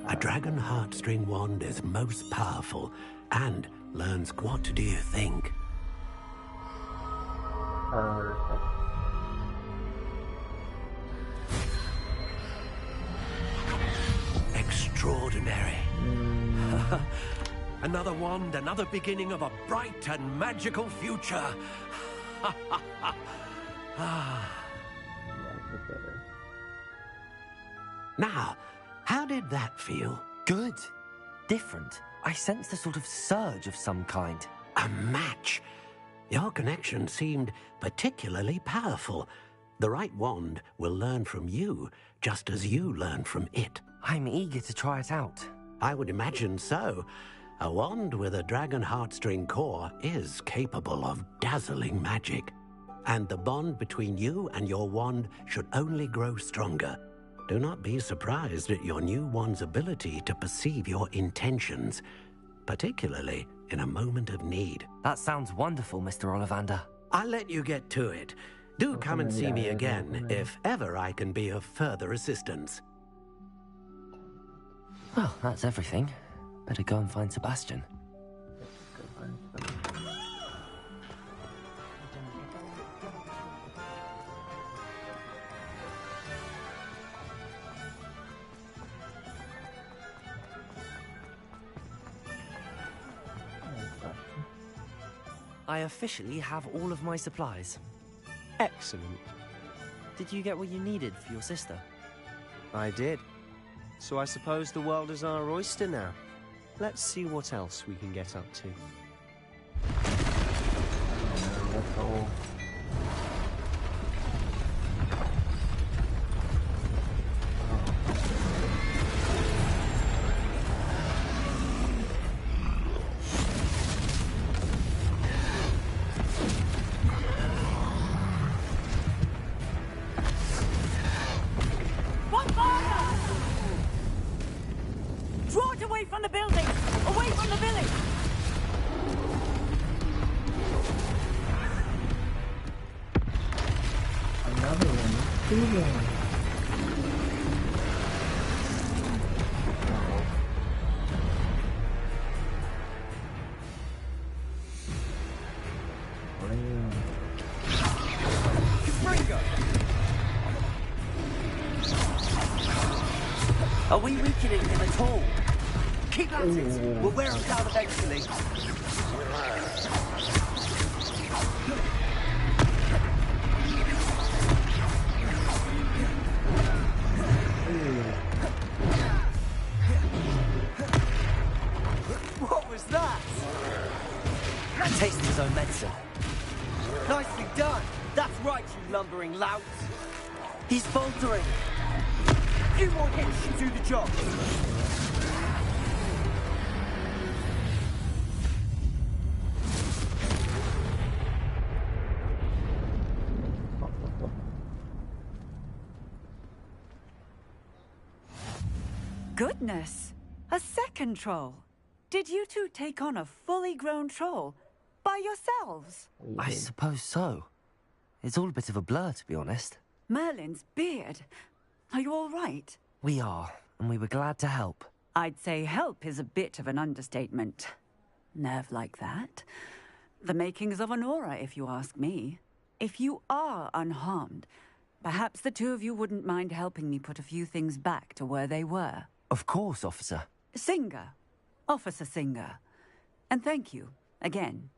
A dragon heartstring wand is most powerful and learns what do you think? Extraordinary. Another wand, another beginning of a bright and magical future. Now, how did that feel? Good. Different. I sensed a sort of surge of some kind. A match. Your connection seemed particularly powerful. The right wand will learn from you, just as you learn from it. I'm eager to try it out. I would imagine so. A wand with a dragon heartstring core is capable of dazzling magic. And the bond between you and your wand should only grow stronger. Do not be surprised at your new wand's ability to perceive your intentions, particularly in a moment of need. That sounds wonderful, Mr. Ollivander. I'll let you get to it. Do come and see me again if ever I can be of further assistance. Well, that's everything. Better go and find Sebastian. I officially have all of my supplies. Excellent. Did you get what you needed for your sister? I did. So I suppose the world is our oyster now. Let's see what else we can get up to. Draw it away from the building! Away from the village! Another one. Two more. Are we weakening him at all? Keep at it. We'll wear him down eventually. What was that? Tastes his own medicine. Nicely done. That's right, you lumbering lout. He's faltering. Few more hits should do the job. Goodness! A second troll. Did you two take on a fully grown troll by yourselves? I suppose so. It's all a bit of a blur, to be honest. Merlin's beard. Are you all right? We are, and we were glad to help. I'd say help is a bit of an understatement. Nerve like that. The makings of an aura, if you ask me. If you are unharmed, perhaps the two of you wouldn't mind helping me put a few things back to where they were. Of course, officer. Singer. Officer Singer. And thank you, again.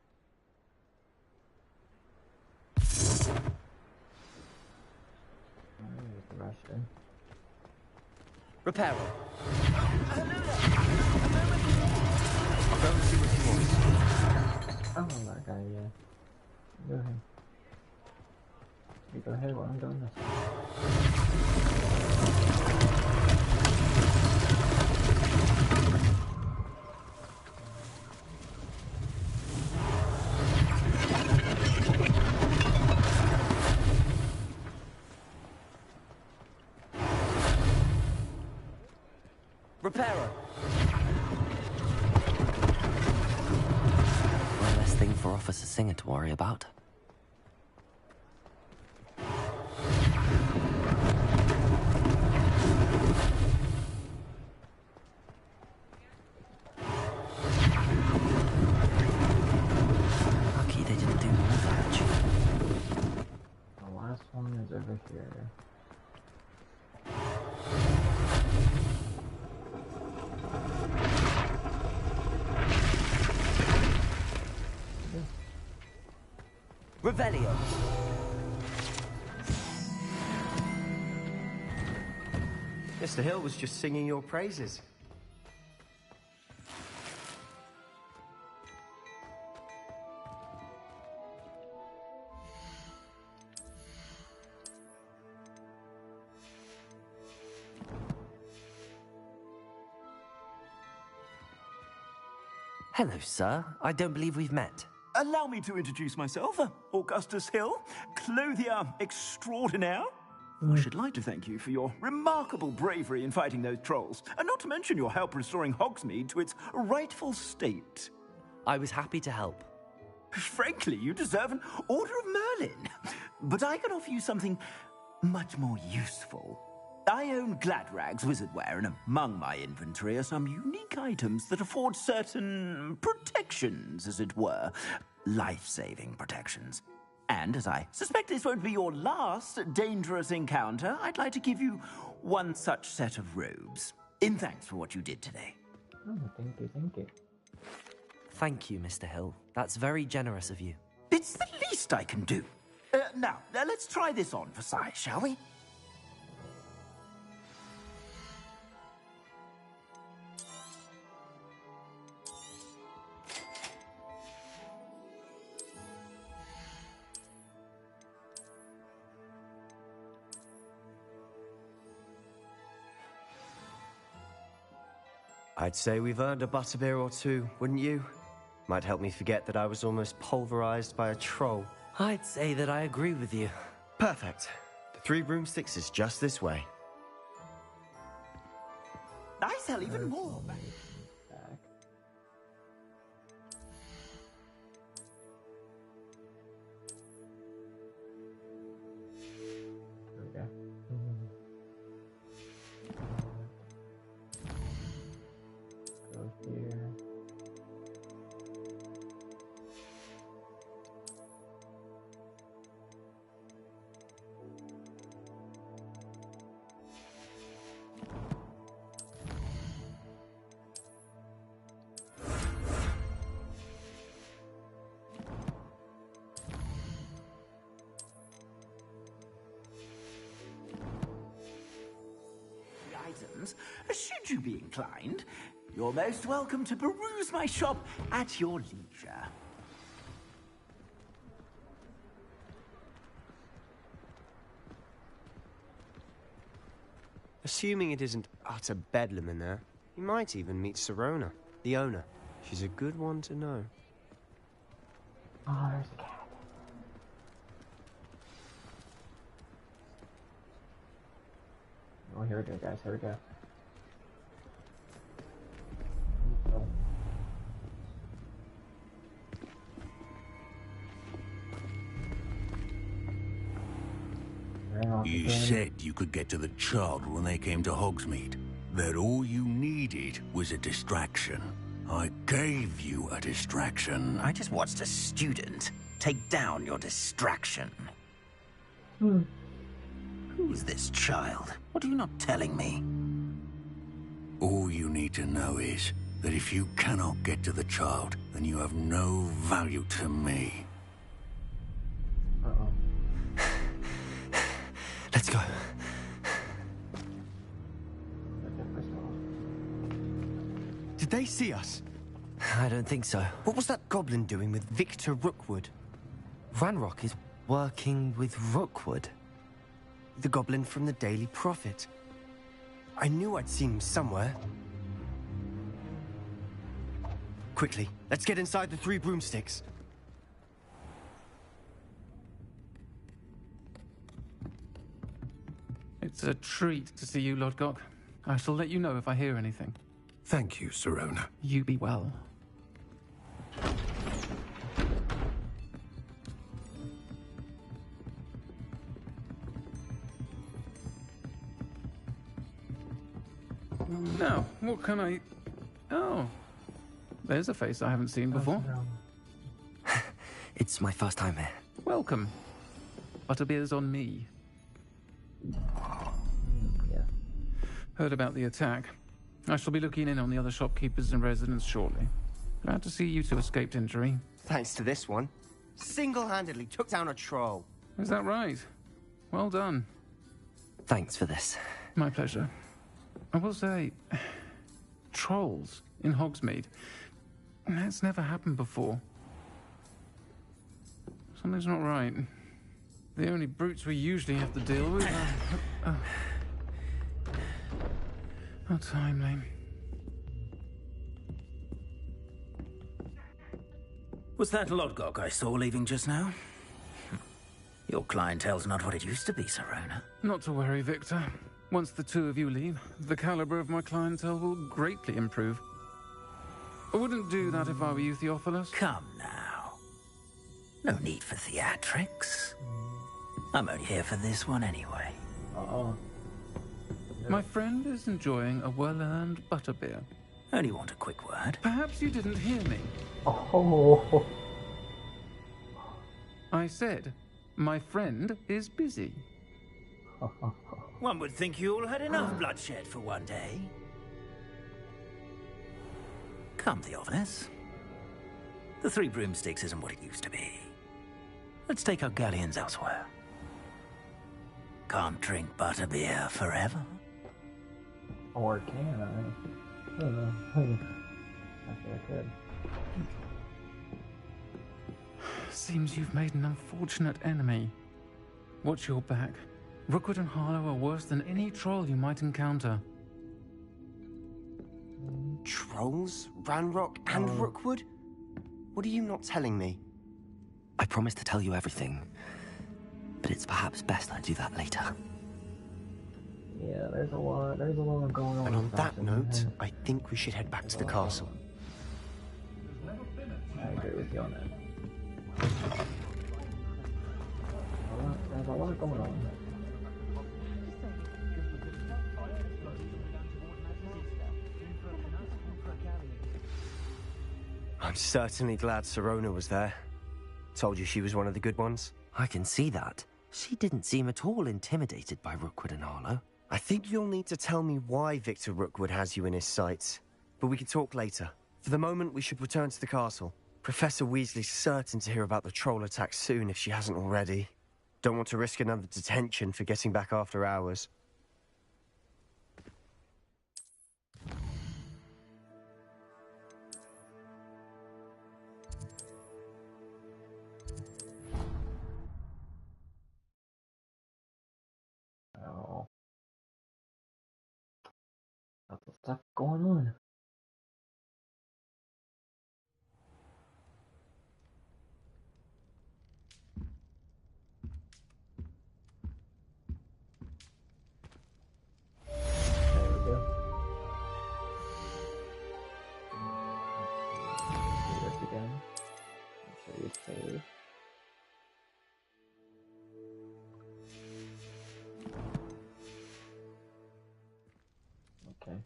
Reparo. I'll go and see what he wants. Oh, that guy, yeah. Go ahead. You go ahead while I'm doing this. Reparo. One less thing for Officer Singer to worry about. Lucky they didn't do more damage. The last one is over here. Revelio. Mr. Hill was just singing your praises. Hello, sir. I don't believe we've met. Allow me to introduce myself, Augustus Hill, clothier extraordinaire. I should like to thank you for your remarkable bravery in fighting those trolls, and not to mention your help restoring Hogsmeade to its rightful state. I was happy to help. Frankly, you deserve an Order of Merlin. But I can offer you something much more useful. I own Gladrag's wizardware, and among my inventory are some unique items that afford certain protections, as it were. Life-saving protections. And as I suspect this won't be your last dangerous encounter, I'd like to give you one such set of robes. In thanks for what you did today. Oh, thank you, thank you. Thank you, Mr. Hill. That's very generous of you. It's the least I can do. Now, let's try this on for size, shall we? I'd say we've earned a butterbeer or two, wouldn't you? Might help me forget that I was almost pulverized by a troll. I'd say that I agree with you. Perfect. The 3 broomsticks is just this way. I sell even more. things, should you be inclined, you're most welcome to peruse my shop at your leisure. Assuming it isn't utter bedlam in there, you might even meet Sirona, the owner. She's a good one to know. Oh, there's a cat. Oh, here we go, guys. Here we go. You said you could get to the child when they came to Hogsmeade. That all you needed was a distraction. I gave you a distraction. I just watched a student take down your distraction. Who's this child? What are you not telling me? All you need to know is that if you cannot get to the child, then you have no value to me. Let's go. Did they see us? I don't think so. What was that goblin doing with Victor Rookwood? Ranrock is working with Rookwood. The goblin from the Daily Prophet. I knew I'd seen him somewhere. Quickly, let's get inside the 3 broomsticks. It's a treat to see you, Lodgok. I shall let you know if I hear anything. Thank you, Sirona. You be well. Now, what can I... Oh. There's a face I haven't seen before. It's my first time here. Welcome. Butterbeer's on me. Yeah. Heard about the attack. I shall be looking in on the other shopkeepers and residents shortly. Glad to see you two escaped injury. Thanks to this one. Single-handedly took down a troll. Is that right? Well done. Thanks for this. My pleasure. I will say, trolls in Hogsmeade. That's never happened before. Something's not right. The only brutes we usually have to deal with are... How timely. Was that Lodgok I saw leaving just now? Your clientele's not what it used to be, Sirona. Not to worry, Victor. Once the two of you leave, the caliber of my clientele will greatly improve. I wouldn't do that if I were you, Theophilus. Come now. No need for theatrics. I'm only here for this one anyway. My friend is enjoying a well-earned butterbeer. Only want a quick word. Perhaps you didn't hear me. Oh. I said, my friend is busy. One would think you all had enough bloodshed for one day. Come, Theophilus. The 3 broomsticks isn't what it used to be. Let's take our galleons elsewhere. Can't drink butterbeer forever. Or can I? I don't know. I think I could. Seems you've made an unfortunate enemy. Watch your back. Rookwood and Harlow are worse than any troll you might encounter. Trolls? Ranrock and Rookwood? What are you not telling me? I promise to tell you everything, but it's perhaps best I do that later. Yeah, there's a lot going on. And on that note, I think we should head back to the castle. I agree with you on that. There's a lot going on. I'm certainly glad Sirona was there. Told you she was one of the good ones. I can see that. She didn't seem at all intimidated by Rookwood and Harlow. I think you'll need to tell me why Victor Rookwood has you in his sights. But we can talk later. For the moment, we should return to the castle. Professor Weasley's certain to hear about the troll attack soon if she hasn't already. Don't want to risk another detention for getting back after hours. stuff going on. There we go. Do this again. Make sure you save. Okay.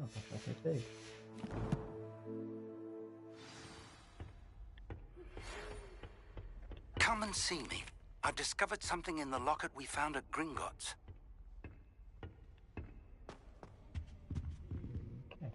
Oh, that's not big. Come and see me. I've discovered something in the locket we found at Gringotts. Okay.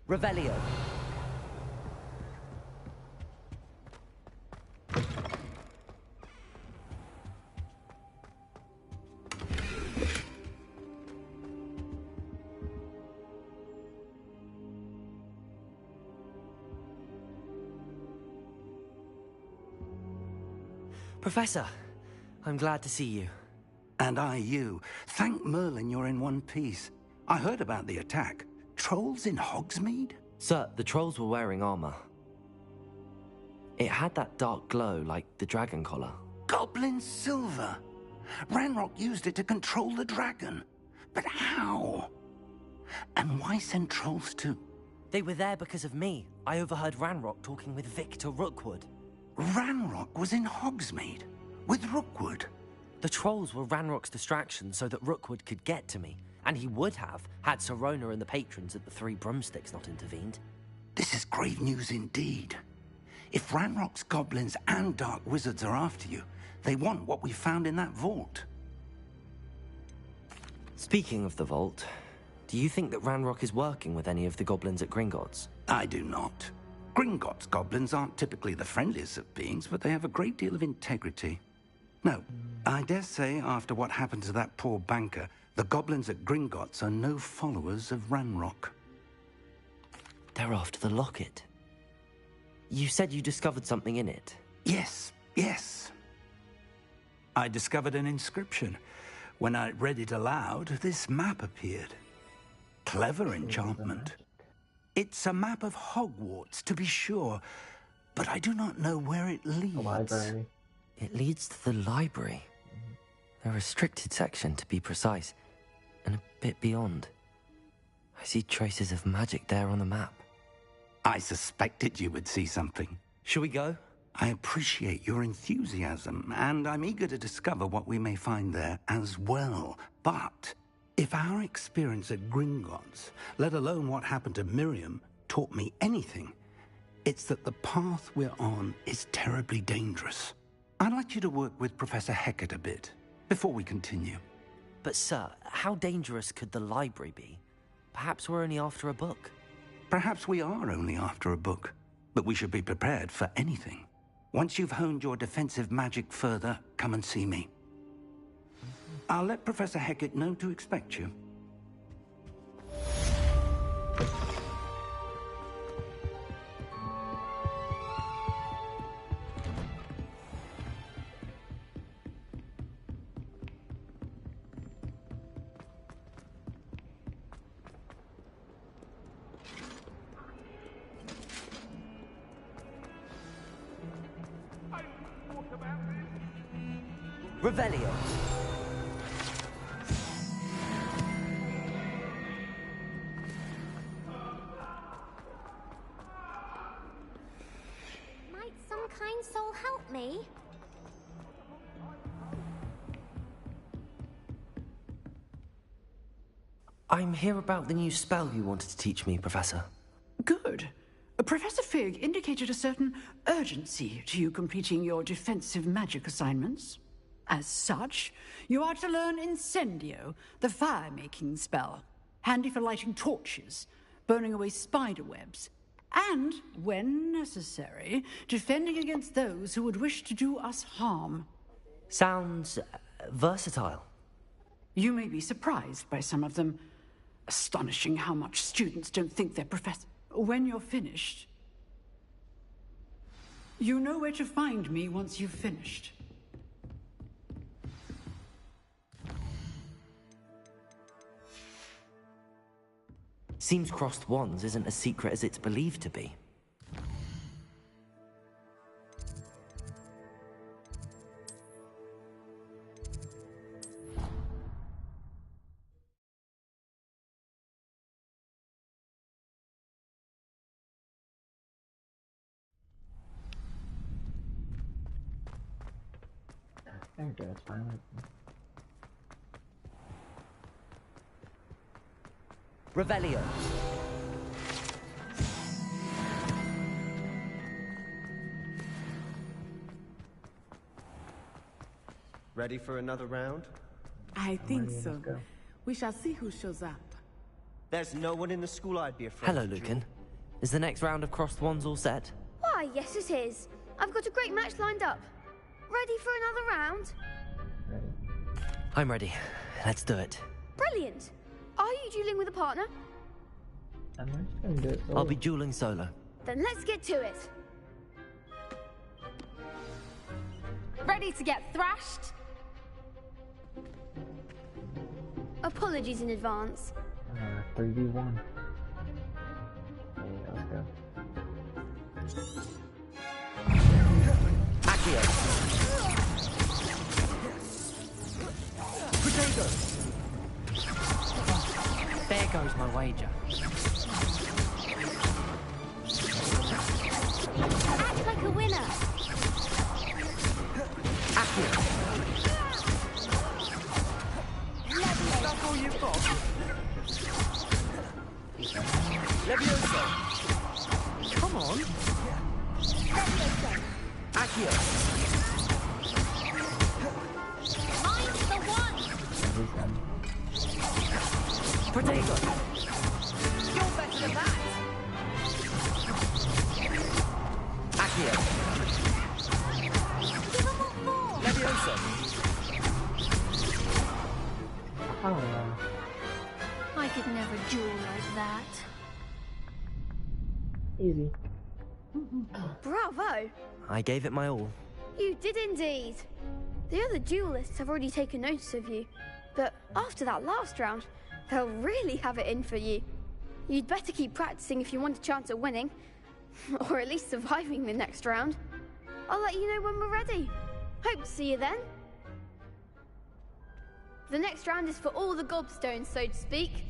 Revelio. Professor, I'm glad to see you. And I you. Thank Merlin you're in one piece. I heard about the attack. Trolls in Hogsmeade? Sir, the trolls were wearing armor. It had that dark glow like the dragon collar. Goblin silver. Ranrock used it to control the dragon. But how? And why send trolls too? They were there because of me. I overheard Ranrock talking with Victor Rookwood. Ranrock was in Hogsmeade? With Rookwood? The trolls were Ranrock's distraction so that Rookwood could get to me. And he would have, had Sirona and the patrons at the Three Broomsticks not intervened. This is grave news indeed. If Ranrock's goblins and dark wizards are after you, they want what we found in that vault. Speaking of the vault, do you think that Ranrock is working with any of the goblins at Gringotts? I do not. Gringotts goblins aren't typically the friendliest of beings, but they have a great deal of integrity. No, I dare say after what happened to that poor banker, the goblins at Gringotts are no followers of Ranrock. They're after the locket. You said you discovered something in it. Yes, yes. I discovered an inscription. When I read it aloud, this map appeared. Clever enchantment. It's a map of Hogwarts, to be sure, but I do not know where it leads. The library. It leads to the library. A restricted section, to be precise, and a bit beyond. I see traces of magic there on the map. I suspected you would see something. Shall we go? I appreciate your enthusiasm, and I'm eager to discover what we may find there as well. But if our experience at Gringotts, let alone what happened to Miriam, taught me anything, it's that the path we're on is terribly dangerous. I'd like you to work with Professor Hecat a bit before we continue. But sir, how dangerous could the library be? Perhaps we're only after a book. Perhaps we are only after a book, but we should be prepared for anything. Once you've honed your defensive magic further, come and see me. I'll let Professor Hecat know to expect you. Revelio. Might some kind soul help me? I'm here about the new spell you wanted to teach me, Professor. Good. Professor Fig indicated a certain urgency to you completing your defensive magic assignments. As such, you are to learn Incendio, the fire-making spell. handy for lighting torches, burning away spider webs, and, when necessary, defending against those who would wish to do us harm. Sounds versatile. You may be surprised by some of them. Astonishing how much students don't think they're professor. When you're finished, you know where to find me once you've finished. Seems crossed wands isn't as secret as it's believed to be. There we go, it's finally. Revelio. Ready for another round? I think Alrighty, so. let's go. We shall see who shows up. There's no one in the school I'd be afraid Hello, to Lucan. Is the next round of crossed wands all set? Why, yes it is. I've got a great match lined up. Ready for another round? I'm ready. Let's do it. Brilliant. Are you dueling with a partner? I'm just gonna do it I'll be dueling solo. Then let's get to it. Ready to get thrashed? Apologies in advance. 3v1. Yeah, let's go. Accio. Potato. There goes my wager. Act like a winner. That's all you've got? Levioso. Come on. Accio. Mine's the one! Potato. You're better than that! Accio. Give them what for! Levioso. I could never duel like that. Easy. Bravo! I gave it my all. You did indeed. The other duelists have already taken notice of you, but after that last round, they'll really have it in for you. You'd better keep practicing if you want a chance at winning, or at least surviving the next round. I'll let you know when we're ready. Hope to see you then. The next round is for all the gobstones, so to speak.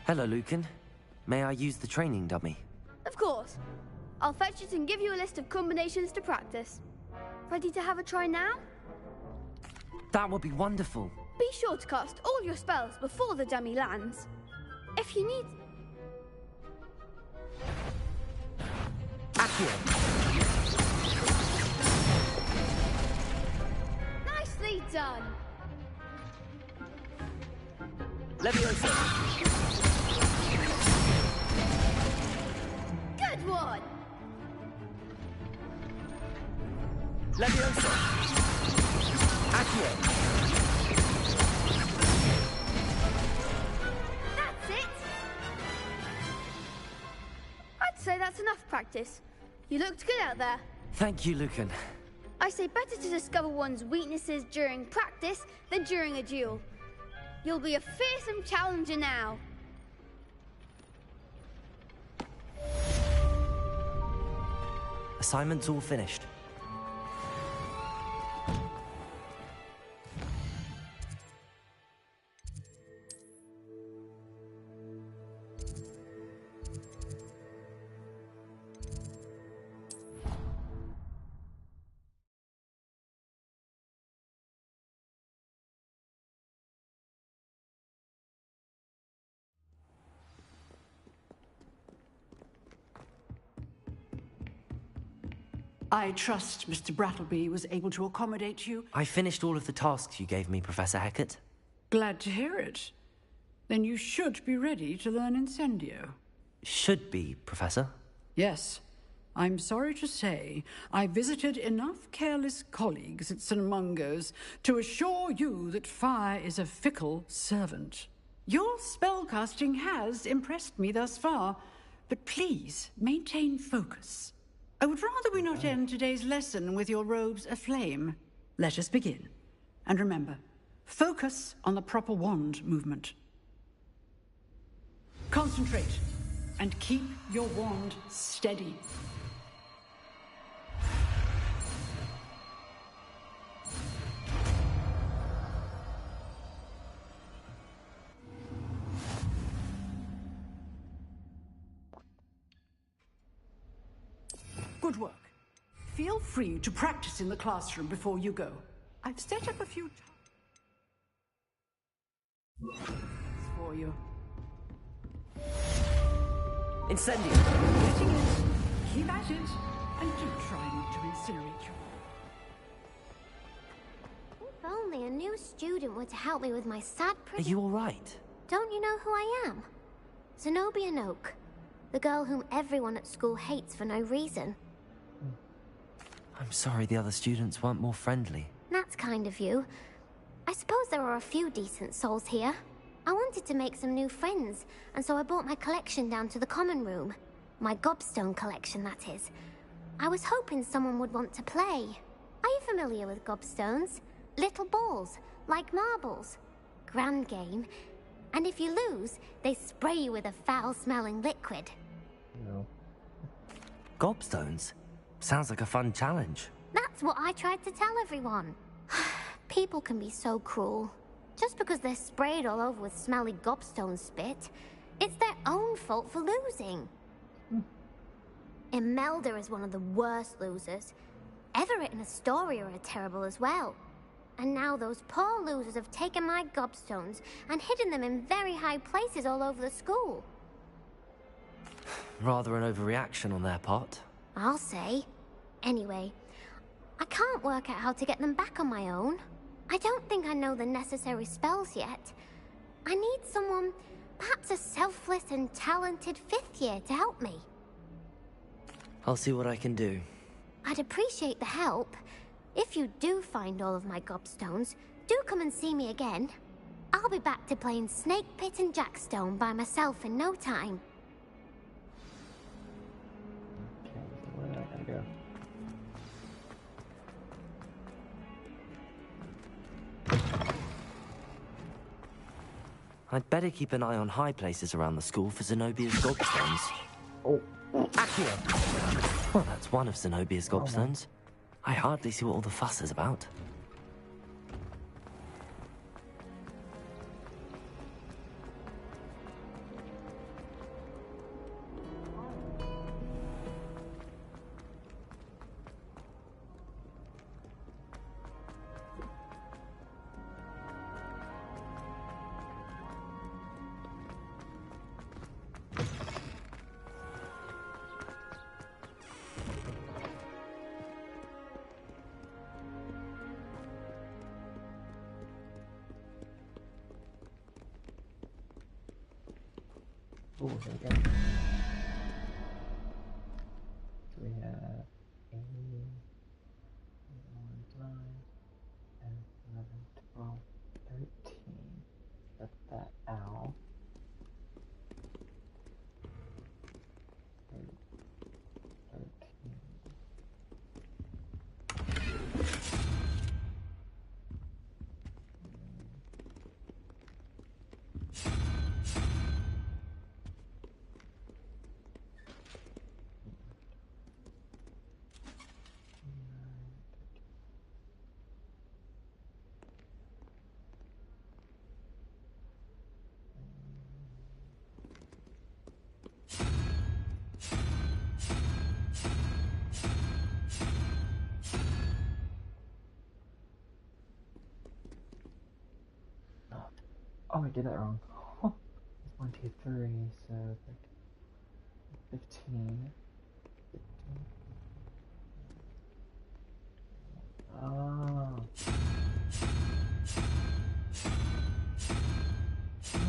Hello, Lucan. May I use the training dummy? Of course. I'll fetch it and give you a list of combinations to practice. Ready to have a try now? That would be wonderful. Be sure to cast all your spells before the dummy lands. If you need... Accio. Nicely done! Levioso. Good one! Levioso. Accio. That's it! I'd say that's enough practice. You looked good out there. Thank you, Lucan. I say better to discover one's weaknesses during practice than during a duel. You'll be a fearsome challenger now. Assignment's all finished. I trust Mr. Brattleby was able to accommodate you. I finished all of the tasks you gave me, Professor Hecat. Glad to hear it. Then you should be ready to learn Incendio. Should be, Professor. Yes. I'm sorry to say, I visited enough careless colleagues at St. Mungo's to assure you that fire is a fickle servant. Your spellcasting has impressed me thus far, but please maintain focus. I would rather we not end today's lesson with your robes aflame. Let us begin. And remember, focus on the proper wand movement. Concentrate, and keep your wand steady. Good work. Feel free to practice in the classroom before you go. I've set up a few for you. Incendio! Getting it. Keep at it. And do try not to incinerate you. If only a new student were to help me with my sad Are you alright? Don't you know who I am? Zenobia Noak. The girl whom everyone at school hates for no reason. I'm sorry the other students weren't more friendly. That's kind of you. I suppose there are a few decent souls here. I wanted to make some new friends, and so I brought my collection down to the common room. My gobstone collection, that is. I was hoping someone would want to play. Are you familiar with gobstones? Little balls, like marbles. Grand game. And if you lose, they spray you with a foul-smelling liquid. No. Gobstones? Sounds like a fun challenge. That's what I tried to tell everyone. People can be so cruel. Just because they're sprayed all over with smelly gobstone spit, it's their own fault for losing. Imelda is one of the worst losers. Everett and Astoria are terrible as well. And now those poor losers have taken my gobstones and hidden them in very high places all over the school. Rather an overreaction on their part. I'll say. Anyway, I can't work out how to get them back on my own. I don't think I know the necessary spells yet. I need someone, perhaps a selfless and talented fifth year to help me. I'll see what I can do. I'd appreciate the help. If you do find all of my gobstones, do come and see me again. I'll be back to playing Snake Pit and Jackstone by myself in no time. Okay, so where do I gotta go? I'd better keep an eye on high places around the school for Zenobia's gobstones. Oh, Accio! Well, that's one of Zenobia's gobstones. I hardly see what all the fuss is about. Oh, there we go. So we have 8, 9, and 11, 12, 13. That's that owl. 13. Oh, I did that wrong. It's 1, 2, 3, so 15. 15. Oh.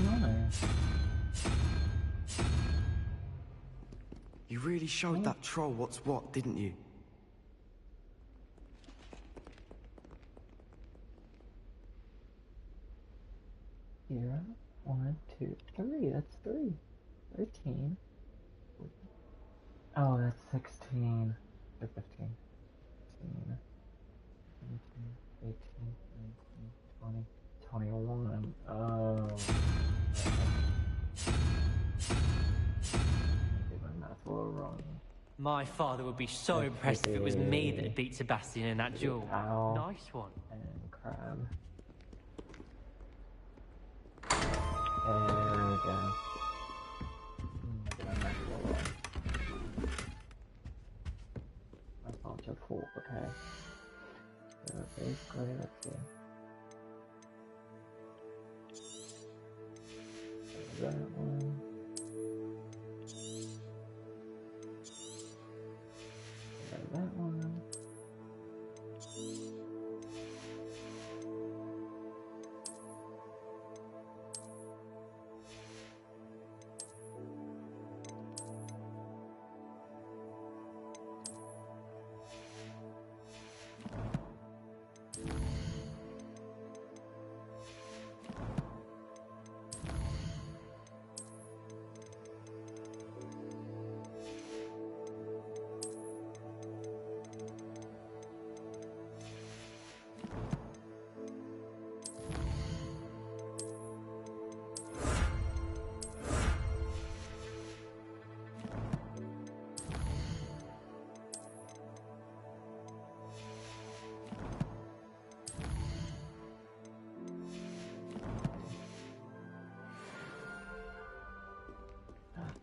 Nice. You really showed that troll what's what, didn't you? Zero, 1, 2, 3. That's 3. 13. Oh, that's 16. Or 15. 16. 17, 18, 19, 20, 21. Oh. I did my math a little wrong. My father would be so impressed if it was me that beat Sebastian in that duel. Ow. Nice one. And crab. There we go. That's not your fault, okay? So basically, let's see. That one. That one.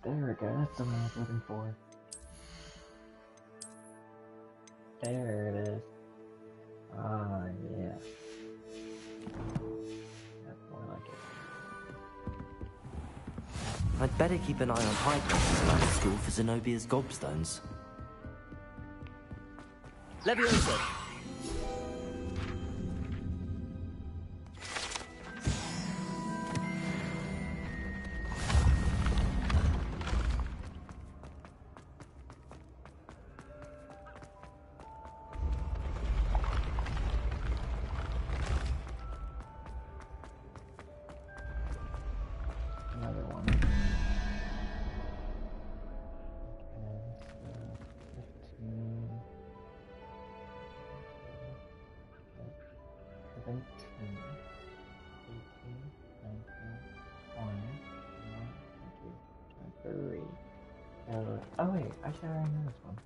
There we go, that's the one I was looking for. There it is. Ah, yeah. That's more like it. I'd better keep an eye on high places around the school for Zenobia's gobstones. Leviosa! Another one. Okay, so 15, 17, 18, 19, 20, 23. Oh wait, I should already know this one.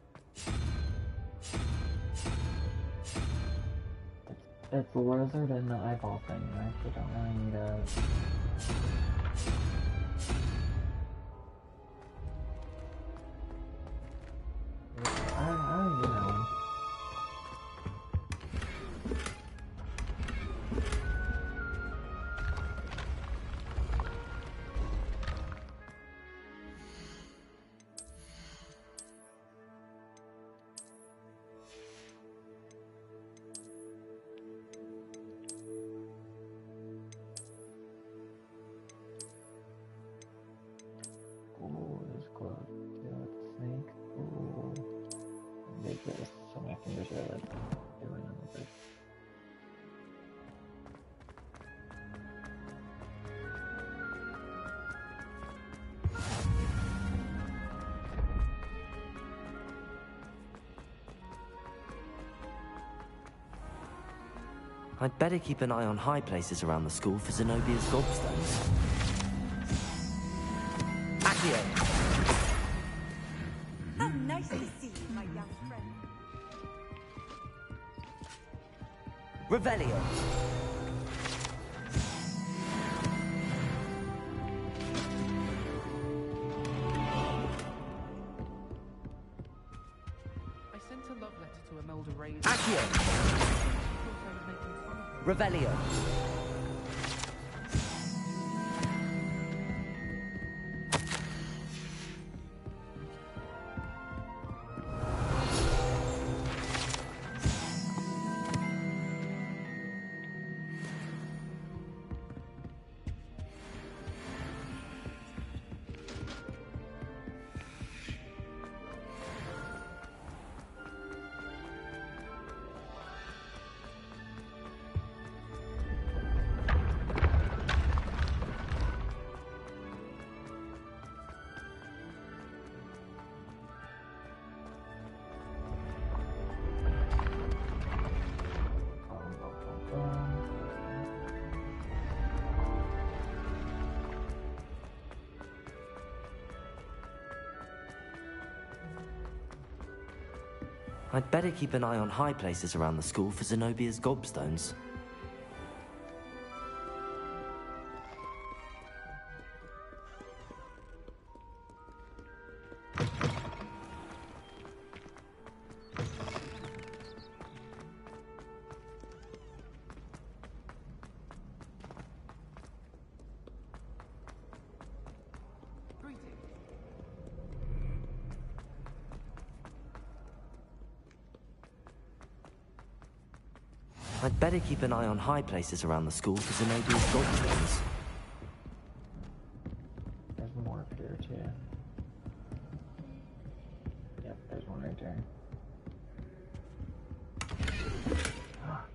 It's the lizard and the eyeball thing. I actually don't really need a... I already knew that one. Ooh, this glove. Yeah, snake. Ooh. Make this so my fingers are like doing a little bit. I'd better keep an eye on high places around the school for Zenobia's gobstones. Accio! How nice to see you, my young friend. Revelio! I sent a love letter to Imelda Reyes. Accio! Revelio! I'd better keep an eye on high places around the school for Zenobia's gobstones. I'd better keep an eye on high places around the school for Zenobia's gobstones. There's more up here too. Yep, there's one right there.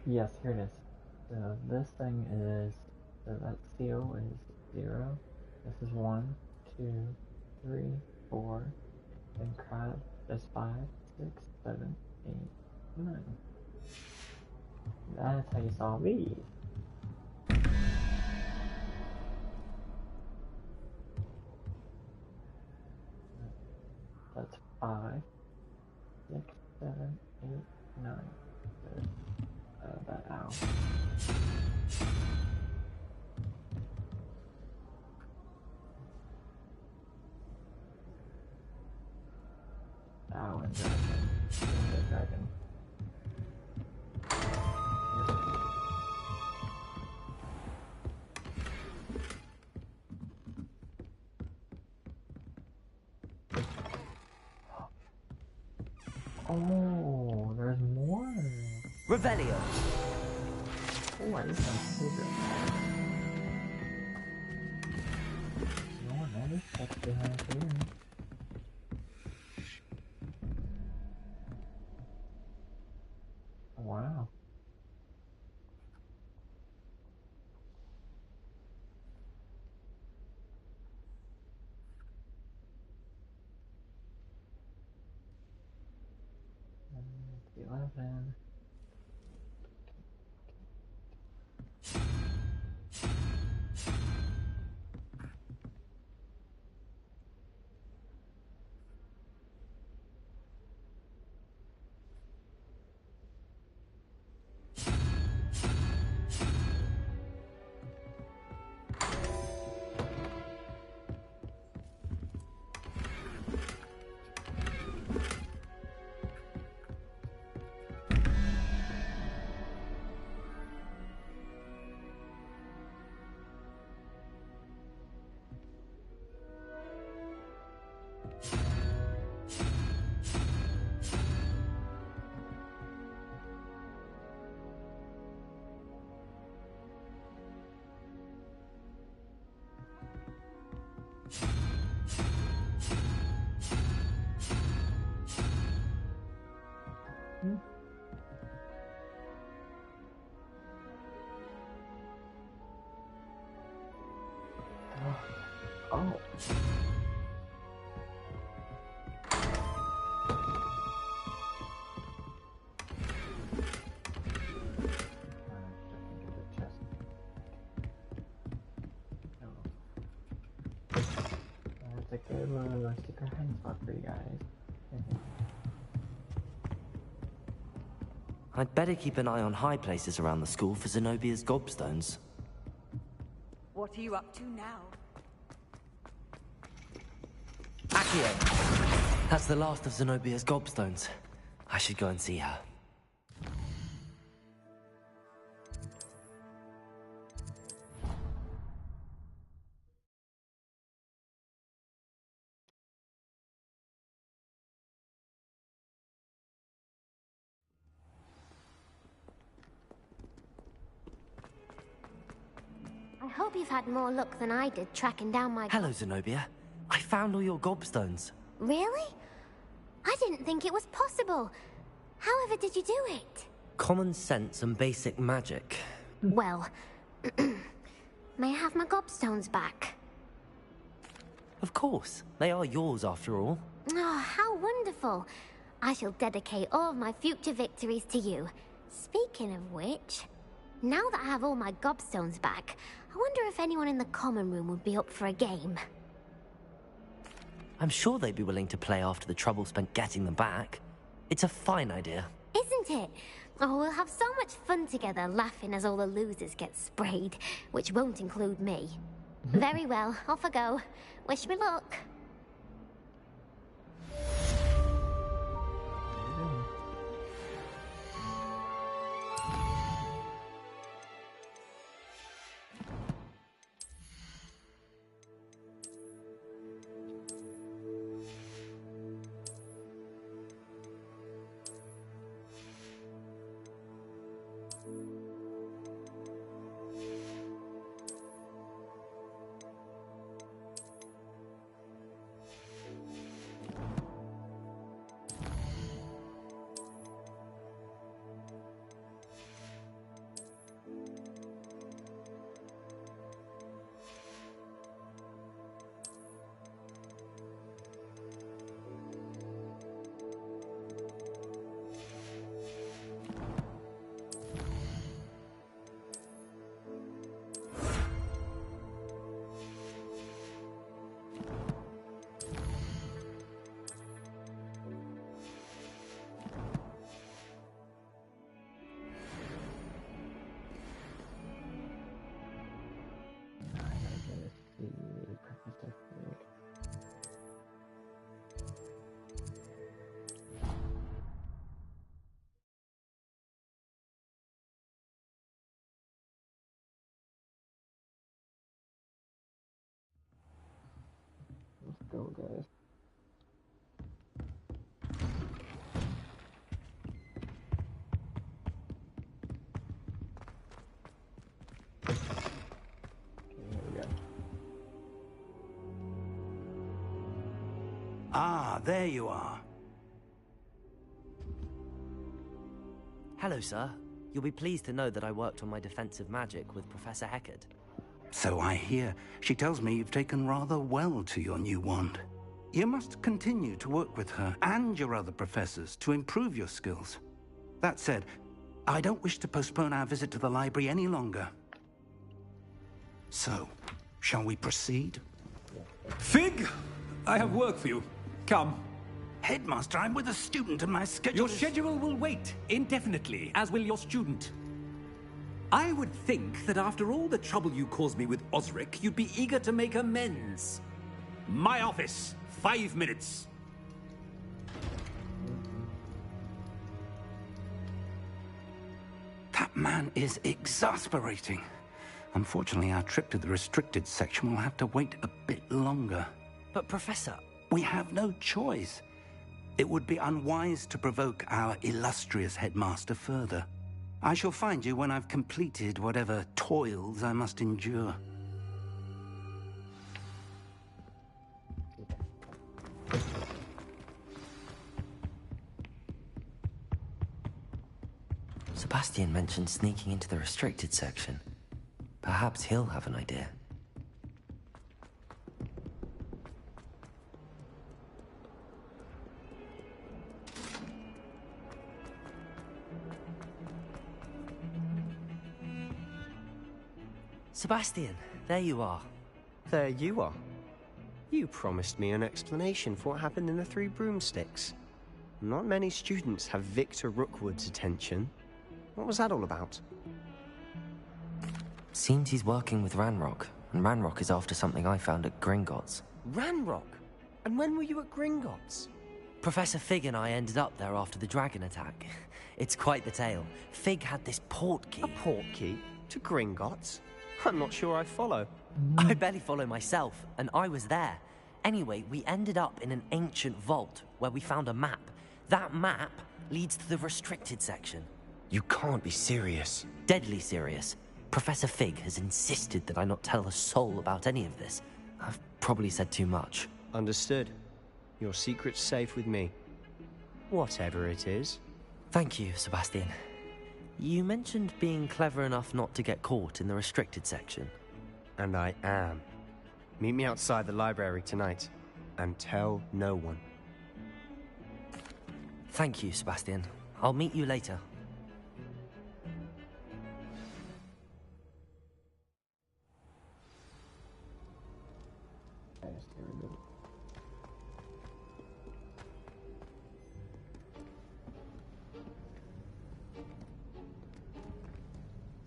Yes, here it is. So this thing is, so that seal is 0. This is 1, 2, 3, 4. And crab is 5, 6, 7, 8, 9. That's how you solve these. That's 5, 6, 7, 8, 9. That owl. Owl and dragon. And the dragon. Oh, there's more. Revelio. Oh, I just got favorite. No one noticed that's behind here. Wow. It's 11. Oh. That's a good little secret hiding spot for you guys. I'd better keep an eye on high places around the school for Zenobia's gobstones. What are you up to now? Accio! That's the last of Zenobia's gobstones. I should go and see her. I hope you've had more luck than I did tracking down my... Hello, Zenobia. I found all your gobstones. Really? I didn't think it was possible. However did you do it? Common sense and basic magic. Well, may I have my gobstones back? Of course. They are yours, after all. Oh, how wonderful. I shall dedicate all of my future victories to you. Speaking of which, now that I have all my gobstones back, I wonder if anyone in the common room would be up for a game. I'm sure they'd be willing to play after the trouble spent getting them back. It's a fine idea. Isn't it? Oh, we'll have so much fun together, laughing as all the losers get sprayed, which won't include me. Very well, off I go. Wish me luck. Let's go, guys. Okay, here we go. Ah, there you are. Hello, sir. You'll be pleased to know that I worked on my defensive magic with Professor Heckard. So I hear. She tells me you've taken rather well to your new wand. You must continue to work with her and your other professors to improve your skills. That said, I don't wish to postpone our visit to the library any longer. So, shall we proceed? Fig, I have work for you. Come. Headmaster, I'm with a student and my schedule Your schedule will wait indefinitely, as will your student. I would think that after all the trouble you caused me with Osric, you'd be eager to make amends. My office, 5 minutes. That man is exasperating. Unfortunately, our trip to the restricted section will have to wait a bit longer. But, Professor... We have no choice. It would be unwise to provoke our illustrious headmaster further. I shall find you when I've completed whatever toils I must endure. Sebastian mentioned sneaking into the restricted section. Perhaps he'll have an idea. Sebastian, there you are. There you are. You promised me an explanation for what happened in the Three Broomsticks. Not many students have Victor Rookwood's attention. What was that all about? Seems he's working with Ranrock, and Ranrock is after something I found at Gringotts. Ranrock? And when were you at Gringotts? Professor Fig and I ended up there after the dragon attack. It's quite the tale. Fig had this port key. A port key? To Gringotts? I'm not sure I follow. I barely follow myself, and I was there. Anyway, we ended up in an ancient vault where we found a map. That map leads to the restricted section. You can't be serious. Deadly serious. Professor Fig has insisted that I not tell a soul about any of this. I've probably said too much. Understood. Your secret's safe with me. Whatever it is. Thank you, Sebastian. You mentioned being clever enough not to get caught in the restricted section. And I am. Meet me outside the library tonight, and tell no one. Thank you, Sebastian. I'll meet you later.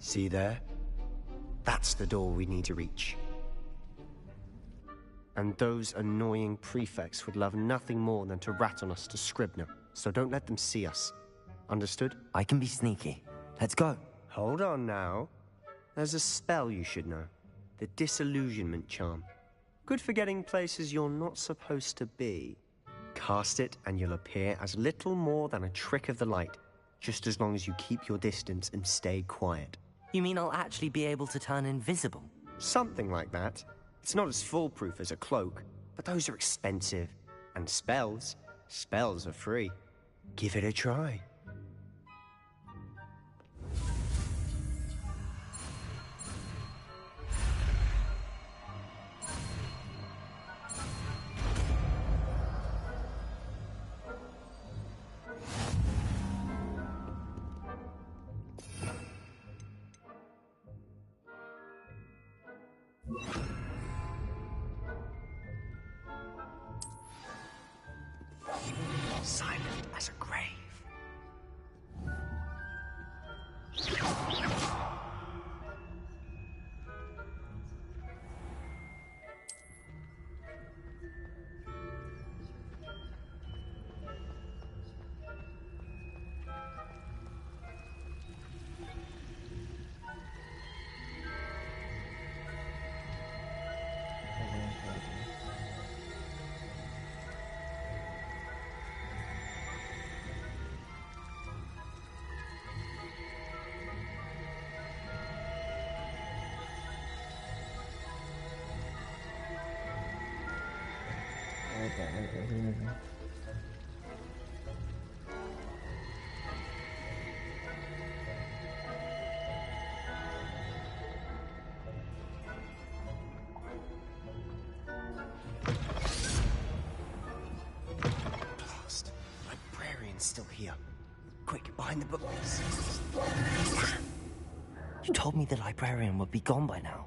See there? That's the door we need to reach. And those annoying prefects would love nothing more than to rat on us to Scribner, so don't let them see us. Understood? I can be sneaky. Let's go. Hold on now. There's a spell you should know. The Disillusionment Charm. Good for getting places you're not supposed to be. Cast it and you'll appear as little more than a trick of the light, just as long as you keep your distance and stay quiet. You mean I'll actually be able to turn invisible? Something like that. It's not as foolproof as a cloak, but those are expensive. And spells are free. Give it a try. Silent as a grave. Blast. Librarian's still here. Quick, behind the bookcase. You told me the librarian would be gone by now.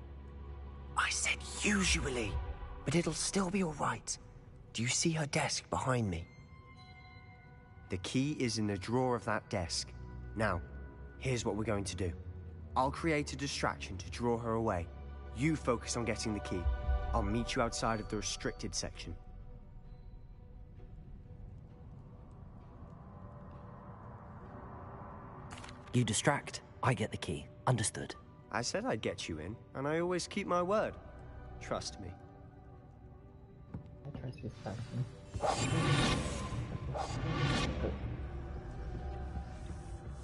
I said usually, but it'll still be all right. Do you see her desk behind me? The key is in the drawer of that desk. Now, here's what we're going to do. I'll create a distraction to draw her away. You focus on getting the key. I'll meet you outside of the restricted section. You distract, I get the key. Understood. I said I'd get you in, and I always keep my word. Trust me. I trust you, Spartan.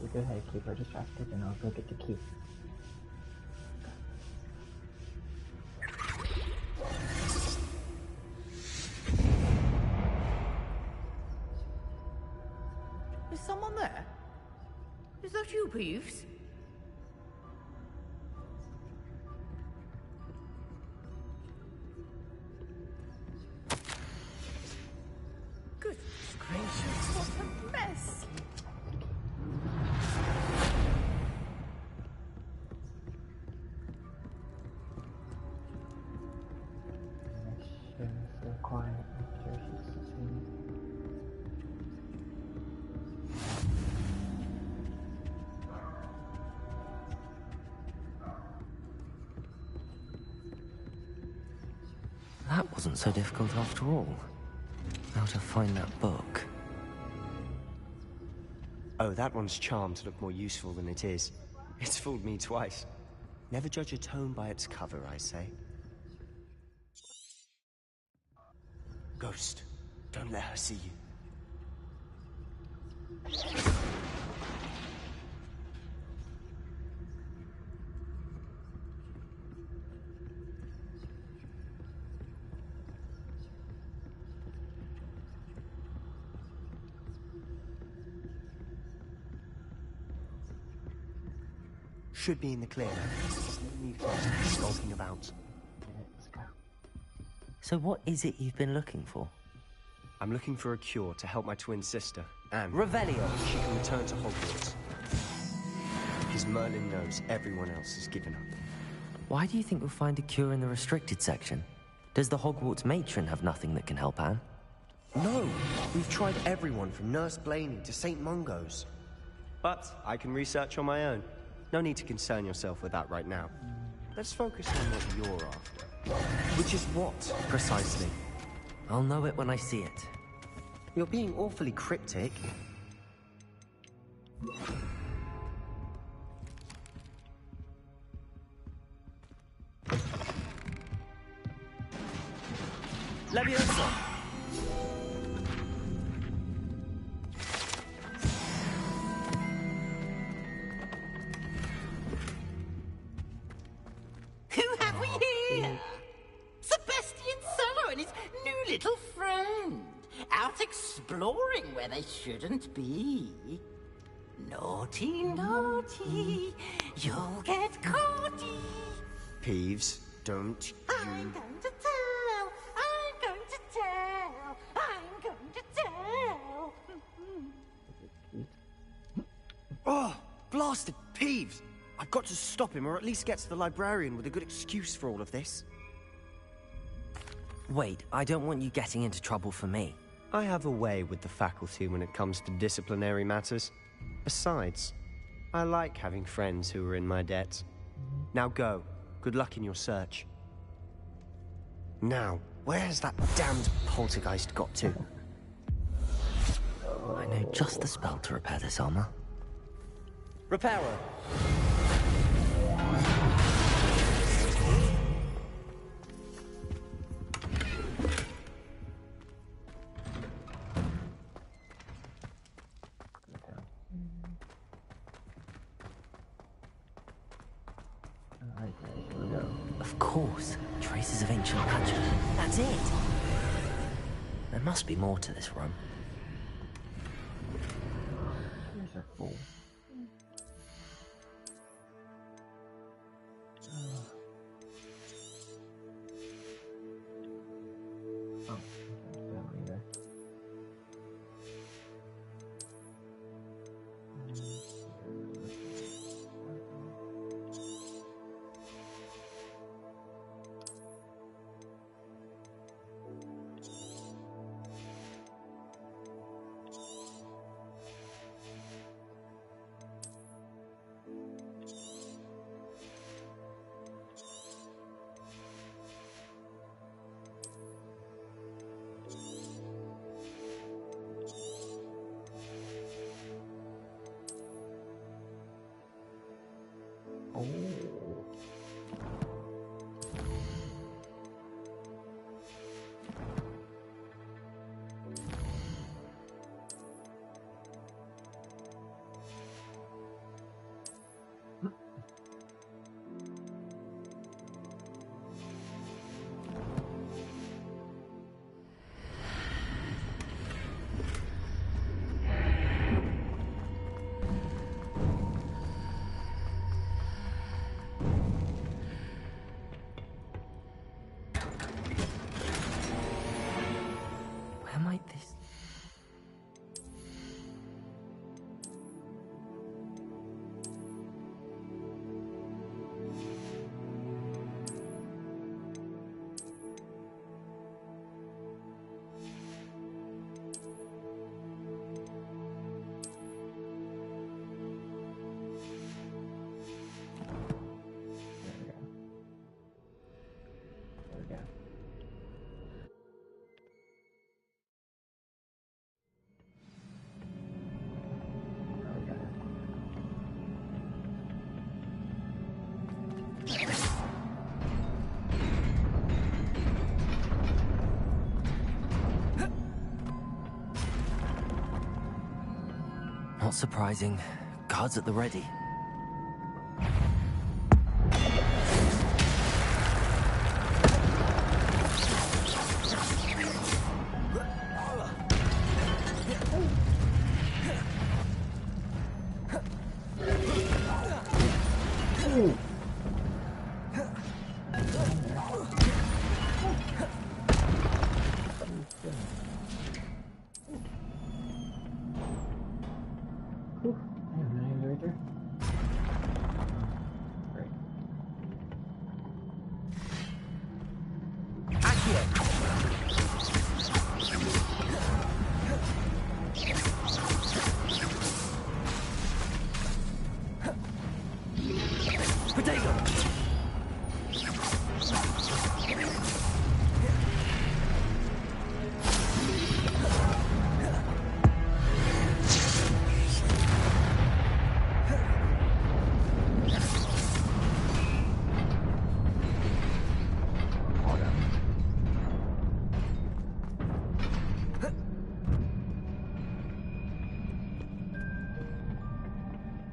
You go ahead, keep her distracted, and I'll go get the key. Is someone there? Is that you, Peeves? Goodness gracious, what a mess! Make sure it's so quiet. Make sure she's listening. That wasn't so difficult after all. How to find that book. Oh, that one's charmed to look more useful than it is. It's fooled me twice. Never judge a tome by its cover, I say. Ghost, don't let her see you. Should be in the clear now. There's no need for us to be skulking about. Let's go. So what is it you've been looking for? I'm looking for a cure to help my twin sister, Anne. Revelio! She can return to Hogwarts. Because Merlin knows everyone else has given up. Why do you think we'll find a cure in the restricted section? Does the Hogwarts matron have nothing that can help Anne? No! We've tried everyone from Nurse Blaney to St. Mungo's. But I can research on my own. No need to concern yourself with that right now. Let's focus on what you're after. Which is what, precisely? I'll know it when I see it. You're being awfully cryptic. Leviosa! Who have we here? Sebastian Solo and his new little friend. Out exploring where they shouldn't be. Naughty, naughty, you'll get caughty. Peeves, don't you... I'm going to tell, I'm going to tell, I'm going to tell. Oh, blasted Peeves! I've got to stop him, or at least get to the librarian with a good excuse for all of this. Wait, I don't want you getting into trouble for me. I have a way with the faculty when it comes to disciplinary matters. Besides, I like having friends who are in my debt. Now go. Good luck in your search. Now, where's that damned poltergeist got to? I know just the spell to repair this armor. Repairer! Of course, traces of ancient magic. That's it! There must be more to this room. These are full. Oh, down either. Where might this... Not surprising. Guards at the ready. I have an elevator.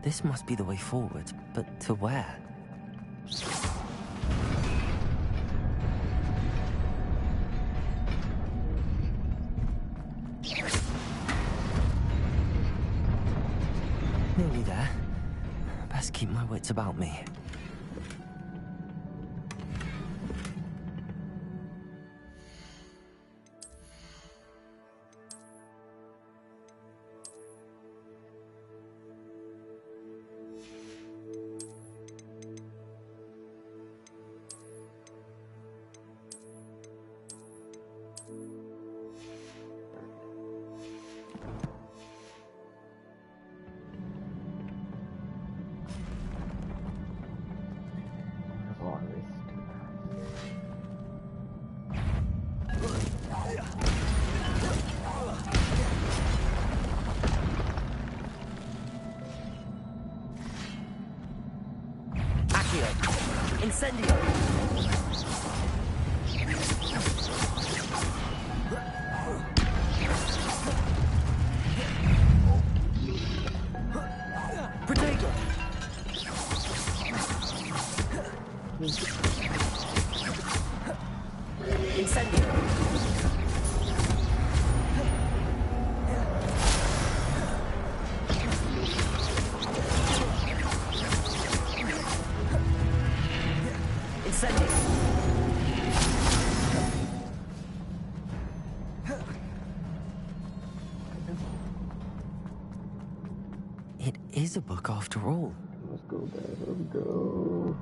This must be the way forward, but to where? Nearly there. Best keep my wits about me. Incendio! Protego! Incendio! It is a book after all. Let's go, guys. Let's go.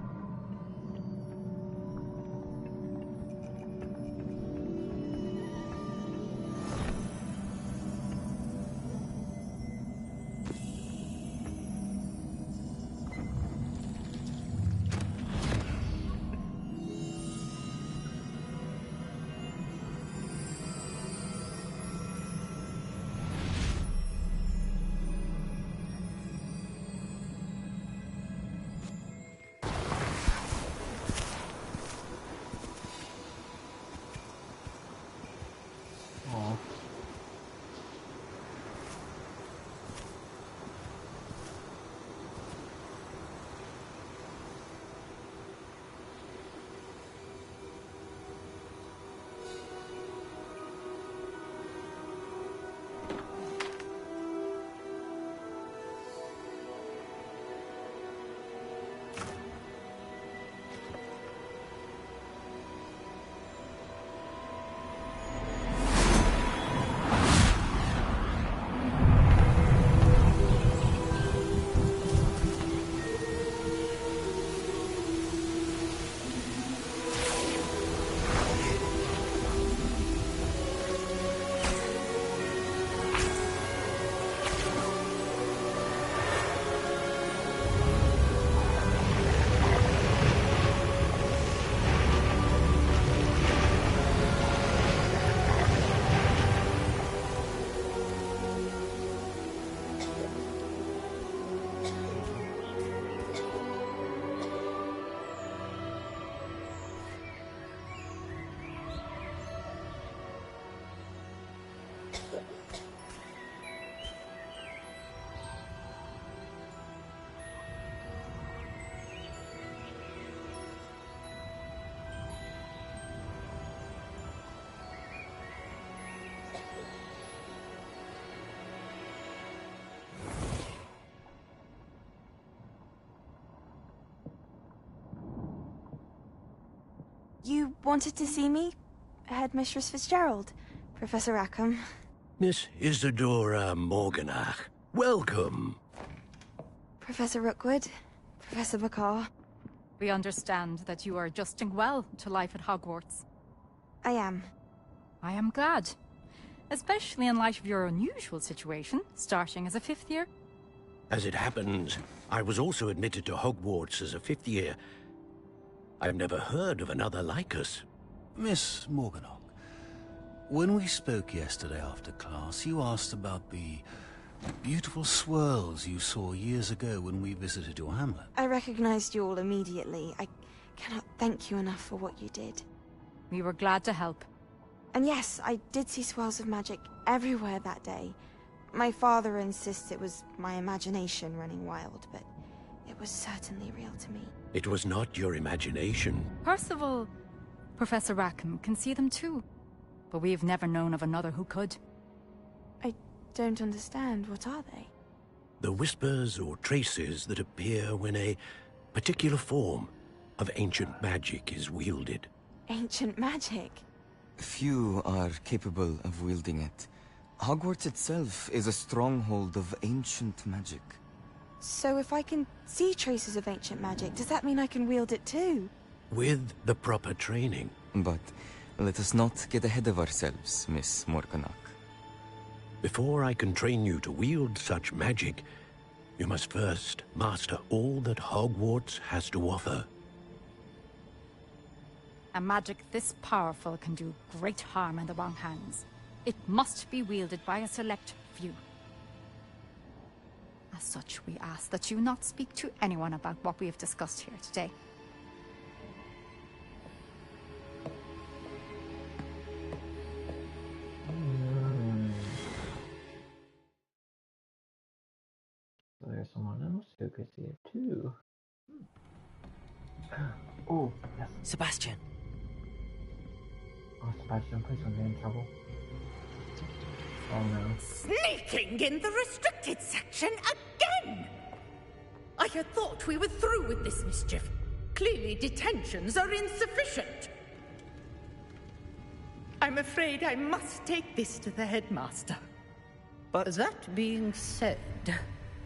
You wanted to see me? Headmistress Fitzgerald, Professor Rackham. Miss Isadora Morganach, welcome. Professor Rookwood, Professor McCaw. We understand that you are adjusting well to life at Hogwarts. I am. I am glad. Especially in light of your unusual situation, starting as a 5th year. As it happens, I was also admitted to Hogwarts as a 5th year. I've never heard of another like us. Miss Morganach, when we spoke yesterday after class, you asked about the beautiful swirls you saw years ago when we visited your hamlet. I recognized you all immediately. I cannot thank you enough for what you did. We were glad to help. And yes, I did see swirls of magic everywhere that day. My father insists it was my imagination running wild, but it was certainly real to me. It was not your imagination. Percival, Professor Rackham can see them too. But we've never known of another who could. I don't understand. What are they? The whispers or traces that appear when a particular form of ancient magic is wielded. Ancient magic? Few are capable of wielding it. Hogwarts itself is a stronghold of ancient magic. So if I can see traces of ancient magic, does that mean I can wield it too? With the proper training. But let us not get ahead of ourselves, Miss Morganach. Before I can train you to wield such magic, you must first master all that Hogwarts has to offer. A magic this powerful can do great harm in the wrong hands. It must be wielded by a select few. As such, we ask that you not speak to anyone about what we have discussed here today. So there's someone else who could see it too. Oh, yes. Sebastian. Oh, Sebastian, please don't get in trouble. Oh no. Sneaking in the restricted section again! I had thought we were through with this mischief. Clearly detentions are insufficient. I'm afraid I must take this to the headmaster. But that being said,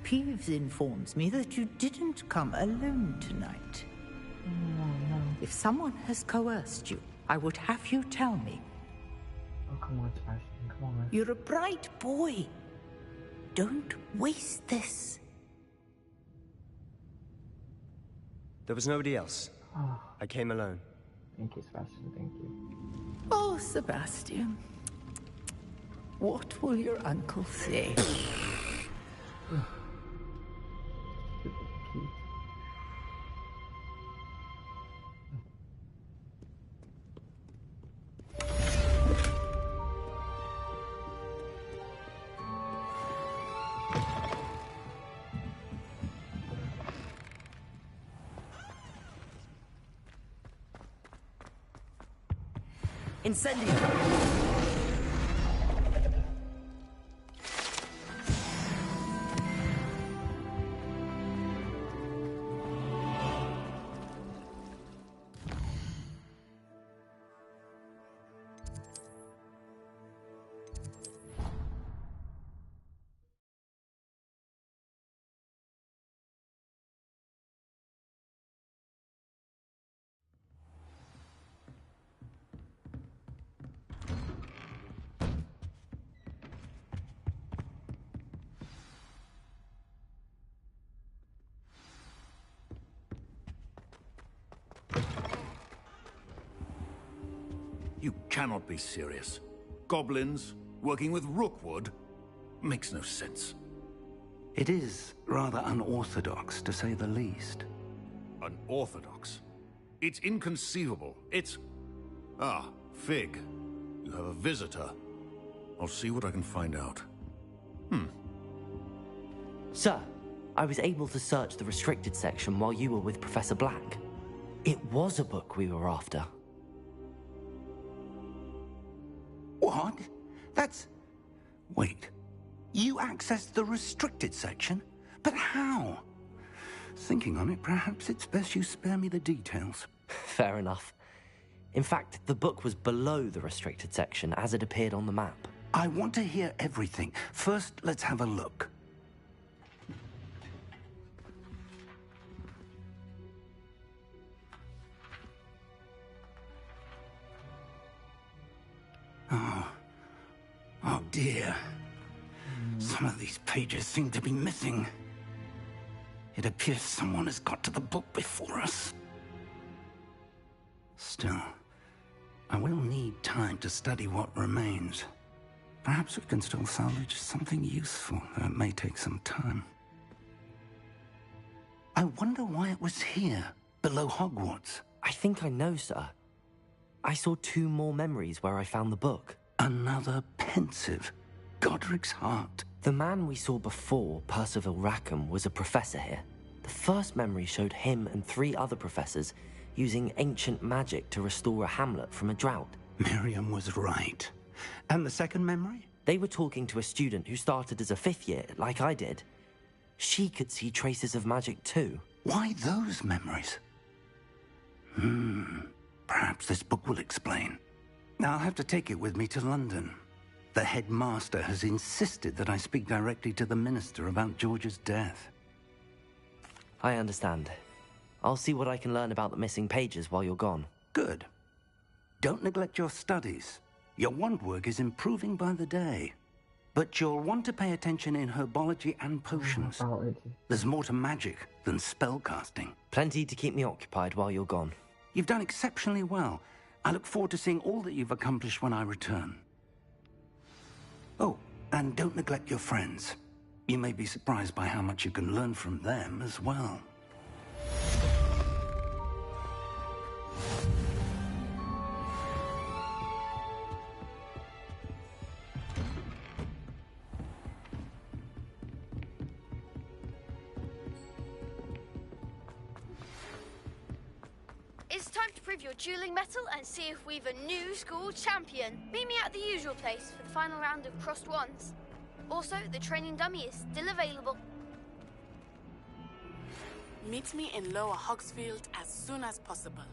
Peeves informs me that you didn't come alone tonight. No. If someone has coerced you, I would have you tell me. Oh, come on, Sebastian, come on. You're a bright boy. Don't waste this. There was nobody else. Oh. I came alone. Thank you, Sebastian, thank you. Oh, Sebastian. What will your uncle say? Incendio! You cannot be serious. Goblins working with Rookwood makes no sense. It is rather unorthodox, to say the least. Unorthodox? It's inconceivable. It's... Ah, Fig. You have a visitor. I'll see what I can find out. Sir, I was able to search the restricted section while you were with Professor Black. It was a book we were after. What? That's... Wait. You accessed the restricted section? But how? Thinking on it, perhaps it's best you spare me the details. Fair enough. In fact, the book was below the restricted section as it appeared on the map. I want to hear everything. First, let's have a look. Oh dear. Some of these pages seem to be missing. It appears someone has got to the book before us. Still, I will need time to study what remains. Perhaps we can still salvage something useful, though it may take some time. I wonder why it was here, below Hogwarts. I think I know, sir. I saw 2 more memories where I found the book. Another pensive. Godric's heart. The man we saw before, Percival Rackham, was a professor here. The first memory showed him and 3 other professors using ancient magic to restore a hamlet from a drought. Miriam was right. And the second memory? They were talking to a student who started as a 5th year, like I did. She could see traces of magic too. Why those memories? Perhaps this book will explain. I'll have to take it with me to London. The headmaster has insisted that I speak directly to the minister about George's death. I understand. I'll see what I can learn about the missing pages while you're gone. Good. Don't neglect your studies. Your wand work is improving by the day. But you'll want to pay attention in herbology and potions. There's more to magic than spellcasting. Plenty to keep me occupied while you're gone. You've done exceptionally well. I look forward to seeing all that you've accomplished when I return. Oh, and don't neglect your friends. You may be surprised by how much you can learn from them as well. It's time to prove your dueling mettle and see if we've a new school champion. Meet me at the usual place for the final round of crossed wands. Also, the training dummy is still available. Meet me in Lower Hogsfield as soon as possible.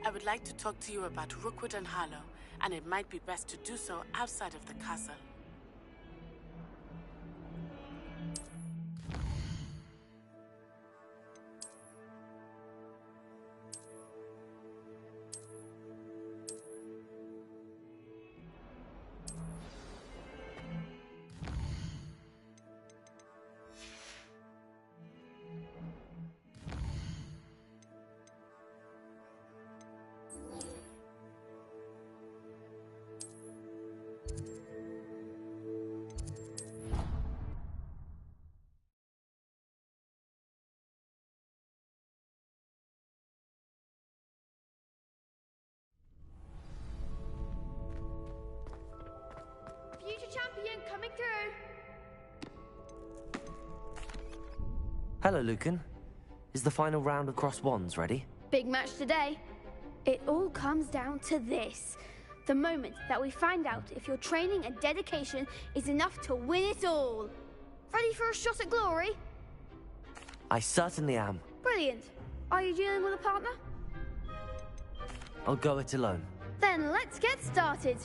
I would like to talk to you about Rookwood and Harlow, and it might be best to do so outside of the castle. Future champion coming through. Hello, Lucan. Is the final round of crossed wands ready? Big match today. It all comes down to this. The moment that we find out if your training and dedication is enough to win it all. Ready for a shot at glory? I certainly am. Brilliant. Are you dealing with a partner? I'll go it alone. Then let's get started.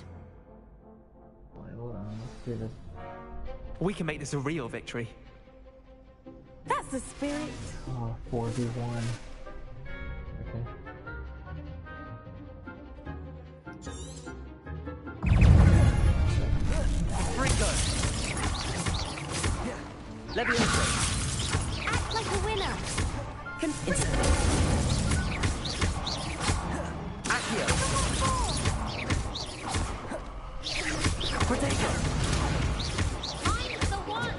Hold on, let's do this. We can make this a real victory. That's the spirit. Oh, 4v1. Okay. Ringo! Levioso! Act like a winner. Accio! Protego! I'm the one.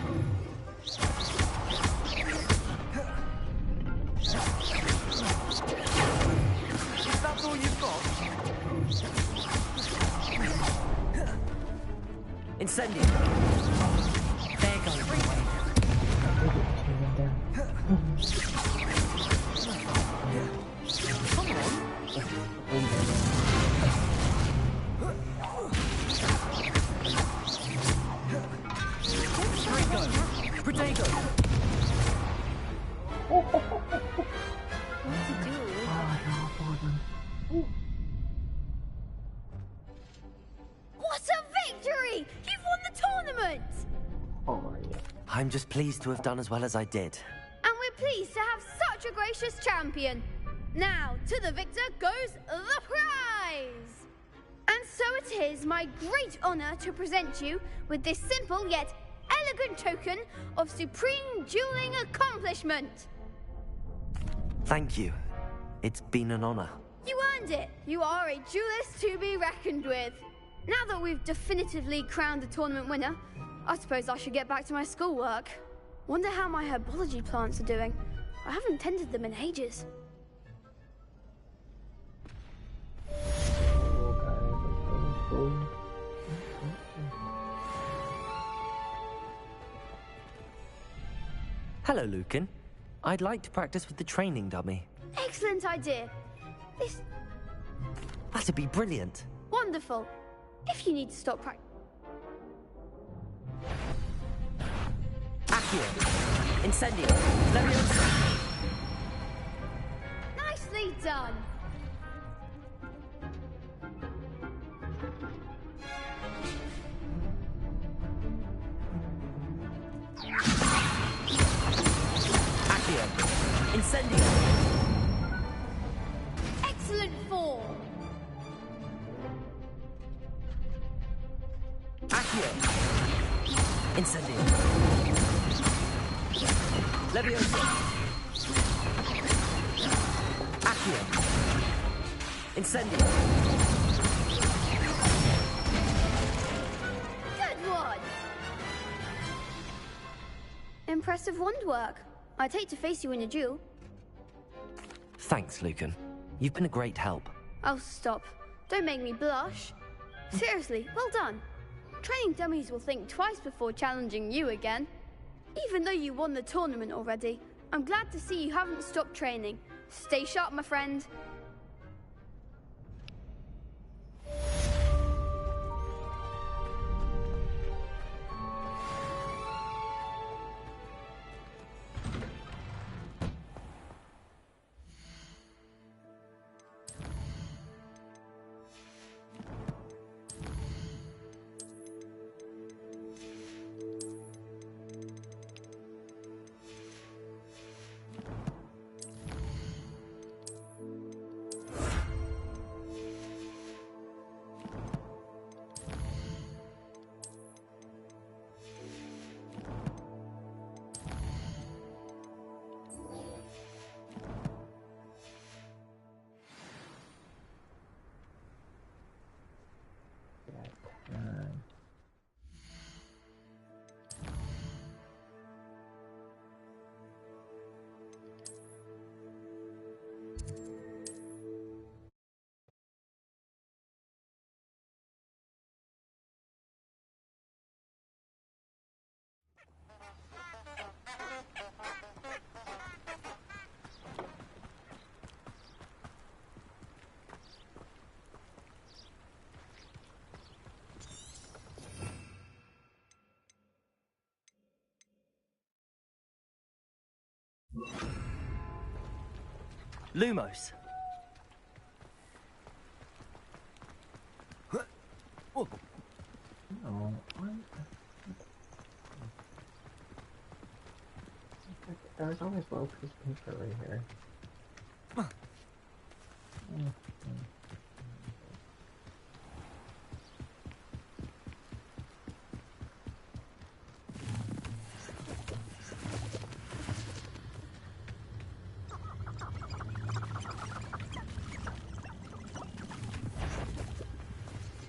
Is that all you've got? Incendio! There goes. Come on! Protego! What's he doing? What a victory! You've won the tournament! Oh, yeah. I'm just pleased to have done as well as I did. And we're pleased to have such a gracious champion. Now, to the victor goes the prize! And so it is my great honor to present you with this simple yet elegant token of supreme dueling accomplishment. Thank you. It's been an honor. You earned it. You are a duelist to be reckoned with. Now that we've definitively crowned the tournament winner, I suppose I should get back to my schoolwork. Wonder how my herbology plants are doing. I haven't tended them in ages. Oh, guys, let's go. Let's go. Hello, Lucan. I'd like to practice with the training dummy. Excellent idea. This... That'd be brilliant. Wonderful. If you need to stop practice... Accio. Incendio. Leviosa. Nicely done. Accio. Incendio. Excellent form. Accio. Incendio. Leviosa. Accio. Incendio. Good one. Impressive wand work. I'd hate to face you in a duel. Thanks, Lucan. You've been a great help. Oh, stop. Don't make me blush. Seriously, well done. Training dummies will think twice before challenging you again. Even though you won the tournament already, I'm glad to see you haven't stopped training. Stay sharp, my friend. Lumos. Oh, what? There's always low piece of paper right here.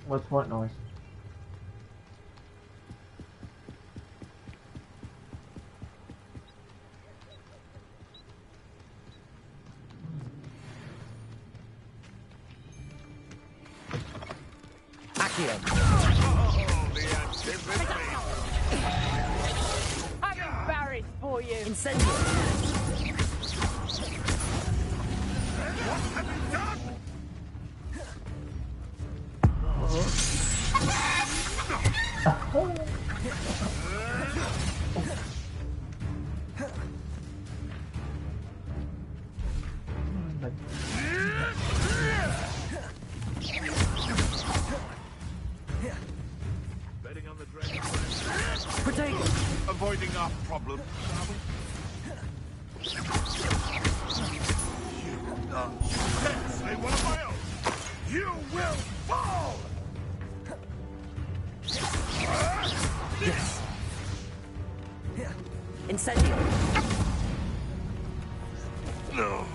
What's what noise? I'm embarrassed for you. Incendio. What have you done? Betting on the dragon. Avoiding our problem, shall we? Let's slay one of my own. You will fall! Yes. Incendio. No.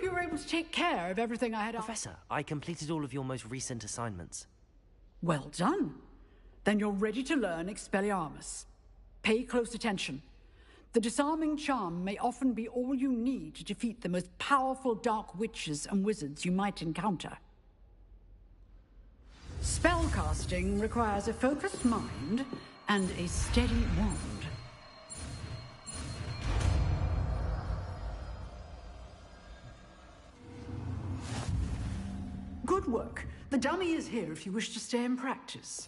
you were able to take care of everything I had... Professor, I completed all of your most recent assignments. Well done. Then you're ready to learn Expelliarmus. Pay close attention. The disarming charm may often be all you need to defeat the most powerful dark witches and wizards you might encounter. Spellcasting requires a focused mind and a steady wand. Good work. The dummy is here if you wish to stay and practice.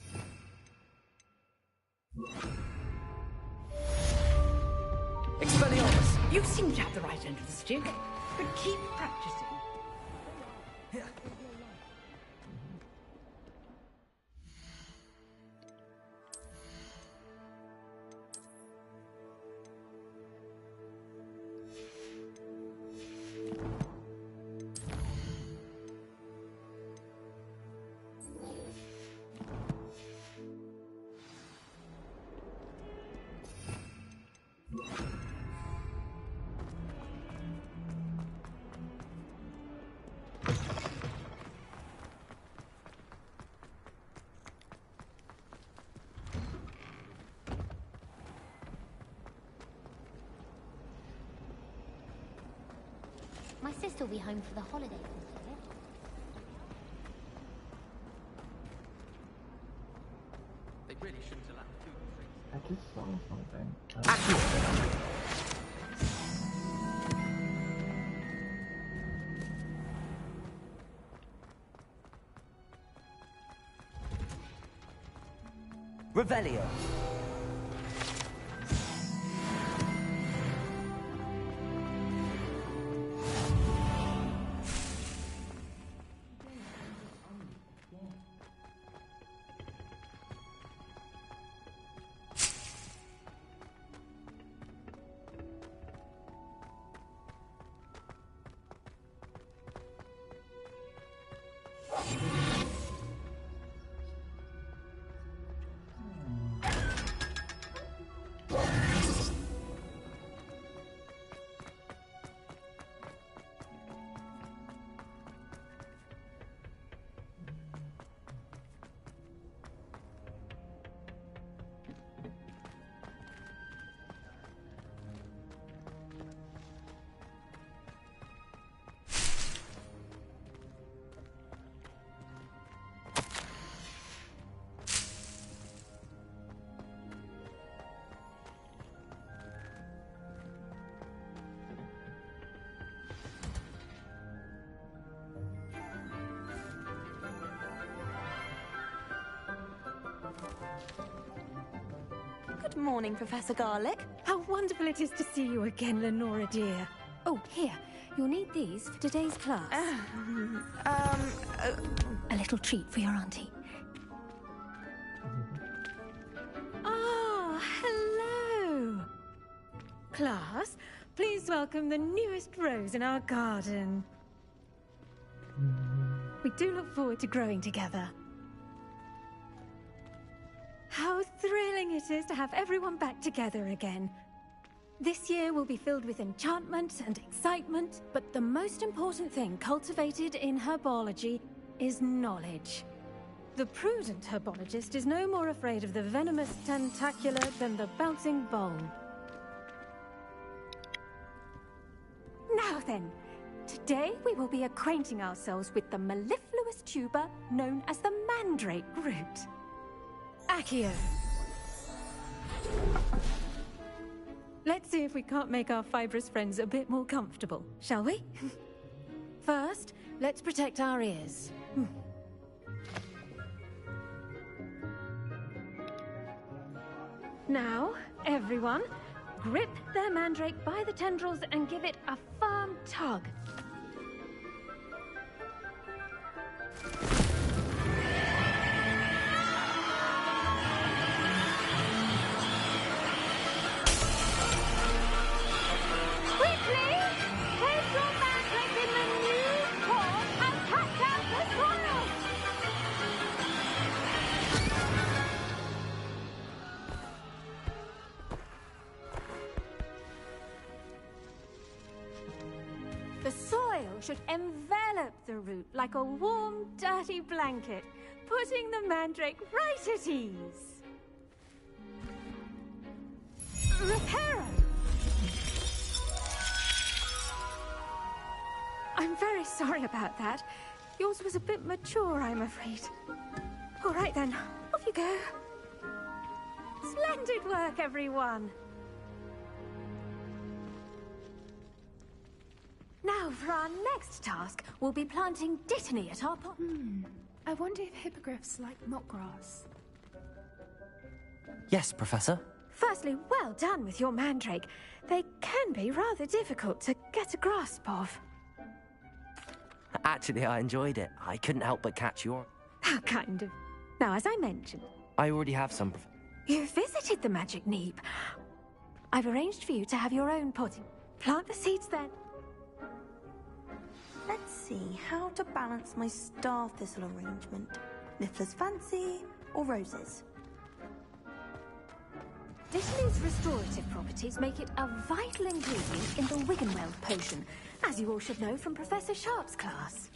Expelliarmus! You seem to have the right end of the stick, but keep practicing. My sister will be home for the holidays this year. They really shouldn't allow food. I just saw something. Revelio. Good morning, Professor Garlick. How wonderful it is to see you again, Lenora dear. Oh, here. You'll need these for today's class. A little treat for your auntie. Ah, hello. Class, please welcome the newest rose in our garden. We do look forward to growing together. How thrilling it is to have everyone back together again. This year will be filled with enchantment and excitement, but the most important thing cultivated in herbology is knowledge. The prudent herbologist is no more afraid of the venomous tentacular than the bouncing bulb. Now then, today we will be acquainting ourselves with the mellifluous tuber known as the mandrake root. Accio. Let's see if we can't make our fibrous friends a bit more comfortable, shall we? First, let's protect our ears. Now, everyone, grip their mandrake by the tendrils and give it a firm tug. The oil should envelop the root like a warm, dirty blanket, putting the mandrake right at ease. Reparo! I'm very sorry about that. Yours was a bit mature, I'm afraid. All right then, off you go. Splendid work, everyone! Now, for our next task, we'll be planting dittany at our pot. I wonder if hippogriffs like knotgrass. Yes, Professor. Firstly, well done with your mandrake. They can be rather difficult to get a grasp of. Actually, I enjoyed it. I couldn't help but catch your... Kind of. Now, as I mentioned, I already have some... you visited the magic neep. I've arranged for you to have your own potting. Plant the seeds then. Let's see how to balance my star thistle arrangement. Niffler's fancy or roses? Dittany's restorative properties make it a vital ingredient in the Wiggenweld potion, as you all should know from Professor Sharp's class.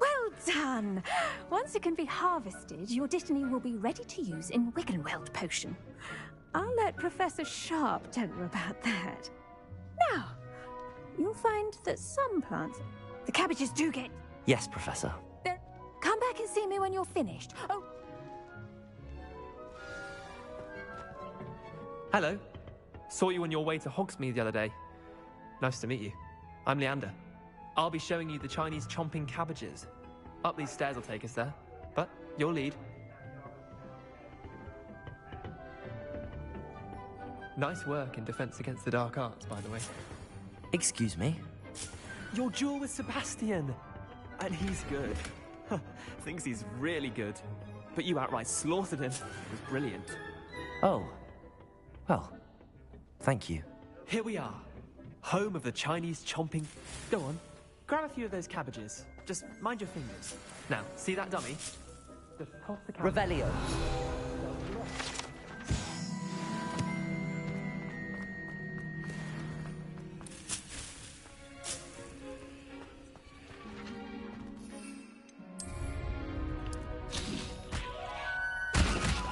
Well done! Once it can be harvested, your dittany will be ready to use in Wiggenweld potion. I'll let Professor Sharp tell you about that. Now, you'll find that some plants... The cabbages do get... Yes, Professor. Come back and see me when you're finished. Oh... Hello. Saw you on your way to Hogsmeade the other day. Nice to meet you. I'm Leander. I'll be showing you the Chinese chomping cabbages. Up these stairs will take us there, but you'll lead. Nice work in Defense Against the Dark Arts, by the way. Excuse me? Your duel with Sebastian! And he's good. Thinks he's really good. But you outright slaughtered him. It was brilliant. Oh. Well, thank you. Here we are. Home of the Chinese chomping... Go on. Grab a few of those cabbages. Just mind your fingers. Now, see that dummy? Just toss the cabbage. Revelio.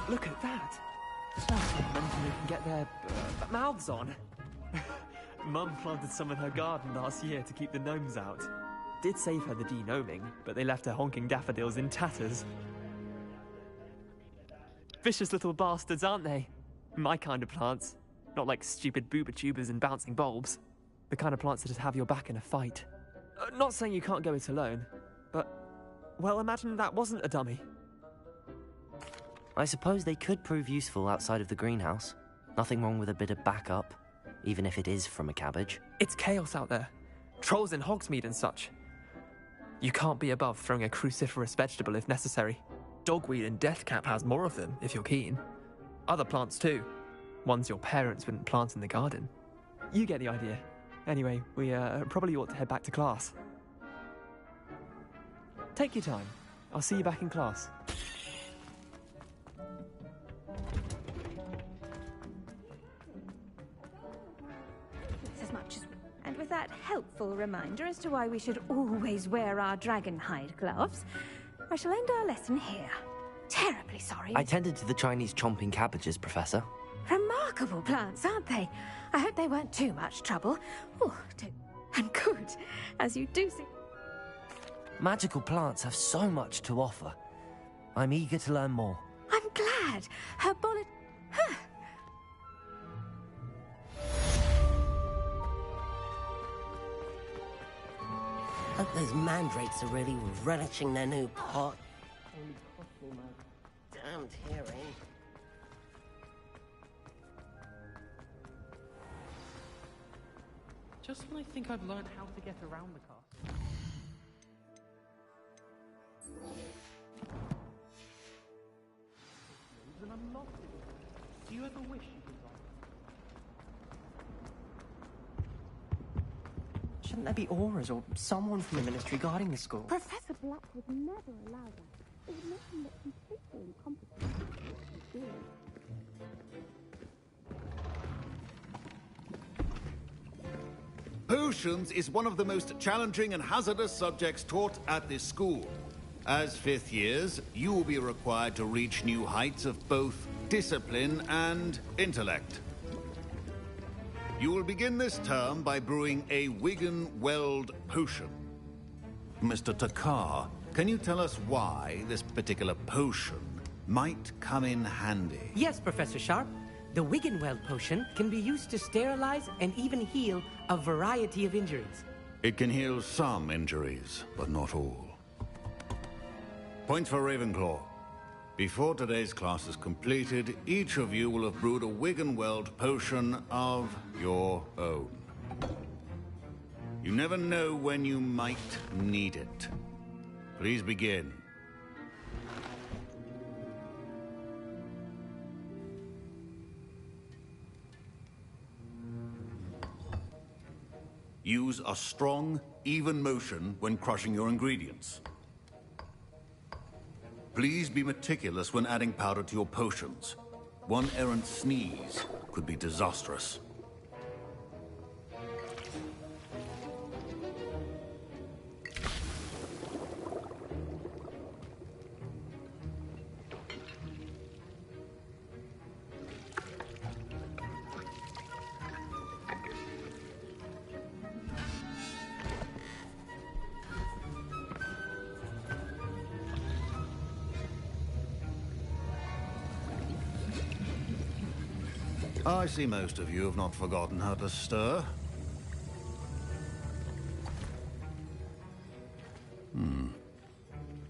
Look at that! When we can get their mouths on. Mum planted some in her garden last year to keep the gnomes out. Did save her the de-gnoming, but they left her honking daffodils in tatters. Vicious little bastards, aren't they? My kind of plants. Not like stupid booba tubers and bouncing bulbs. The kind of plants that'd have your back in a fight. Not saying you can't go it alone, but... Well, imagine that wasn't a dummy. I suppose they could prove useful outside of the greenhouse. Nothing wrong with a bit of backup, even if it is from a cabbage. It's chaos out there. Trolls in Hogsmeade and such. You can't be above throwing a cruciferous vegetable if necessary. Dogweed and deathcap has more of them, if you're keen. Other plants too. Ones your parents wouldn't plant in the garden. You get the idea. Anyway, we probably ought to head back to class. Take your time. I'll see you back in class. As much as... And with that helpful reminder as to why we should always wear our dragon hide gloves, I shall end our lesson here. Terribly sorry. I tended to the Chinese chomping cabbages, Professor. Remarkable plants, aren't they? I hope they weren't too much trouble. Oh, and good, as you do see. Magical plants have so much to offer. I'm eager to learn more. I'm glad. Her bullet... Huh. Hope those mandrakes are really relishing their new pot. Only possible, my damned hearing. Just when I think I've learned how to get around the castle. And I'm not. Do you ever wish you could ride? Shouldn't there be auras or someone from the ministry guarding the school? Professor Black would never allow that. It would make him look completely incompetent. Potions is one of the most challenging and hazardous subjects taught at this school. As fifth years, you will be required to reach new heights of both discipline and intellect. You will begin this term by brewing a Wigan-Weld potion. Mr. Takar, can you tell us why this particular potion might come in handy? Yes, Professor Sharp. The Wigan-Weld potion can be used to sterilize and even heal a variety of injuries. It can heal some injuries, but not all. Points for Ravenclaw. Before today's class is completed, each of you will have brewed a Wigan-Weld potion of your own. You never know when you might need it. Please begin. Use a strong, even motion when crushing your ingredients. Please be meticulous when adding powder to your potions. One errant sneeze could be disastrous. I see most of you have not forgotten how to stir.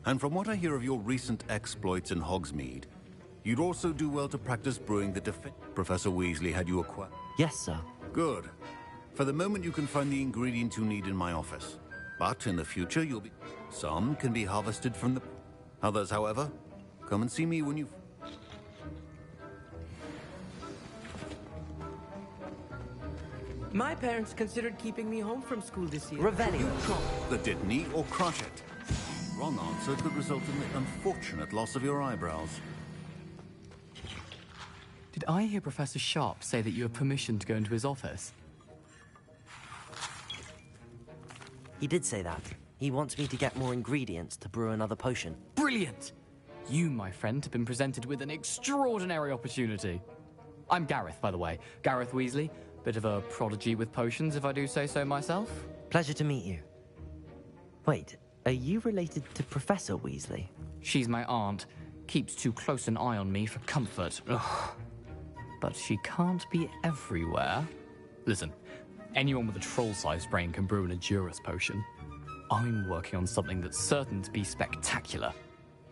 And from what I hear of your recent exploits in Hogsmeade, you'd also do well to practice brewing the Professor Weasley had you acquire. Yes, sir. Good. For the moment, you can find the ingredients you need in my office. But in the future, you'll be... Some can be harvested from the... Others, however, come and see me when you... My parents considered keeping me home from school this year. Revelio. You chop the Dittany or crush it. Wrong answer could result in the unfortunate loss of your eyebrows. Did I hear Professor Sharp say that you have permission to go into his office? He did say that. He wants me to get more ingredients to brew another potion. Brilliant! You, my friend, have been presented with an extraordinary opportunity. I'm Gareth, by the way. Gareth Weasley. Bit of a prodigy with potions, if I do say so myself. Pleasure to meet you. Wait, are you related to Professor Weasley? She's my aunt. Keeps too close an eye on me for comfort. Ugh. But she can't be everywhere. Listen, anyone with a troll-sized brain can brew an Edurus potion. I'm working on something that's certain to be spectacular.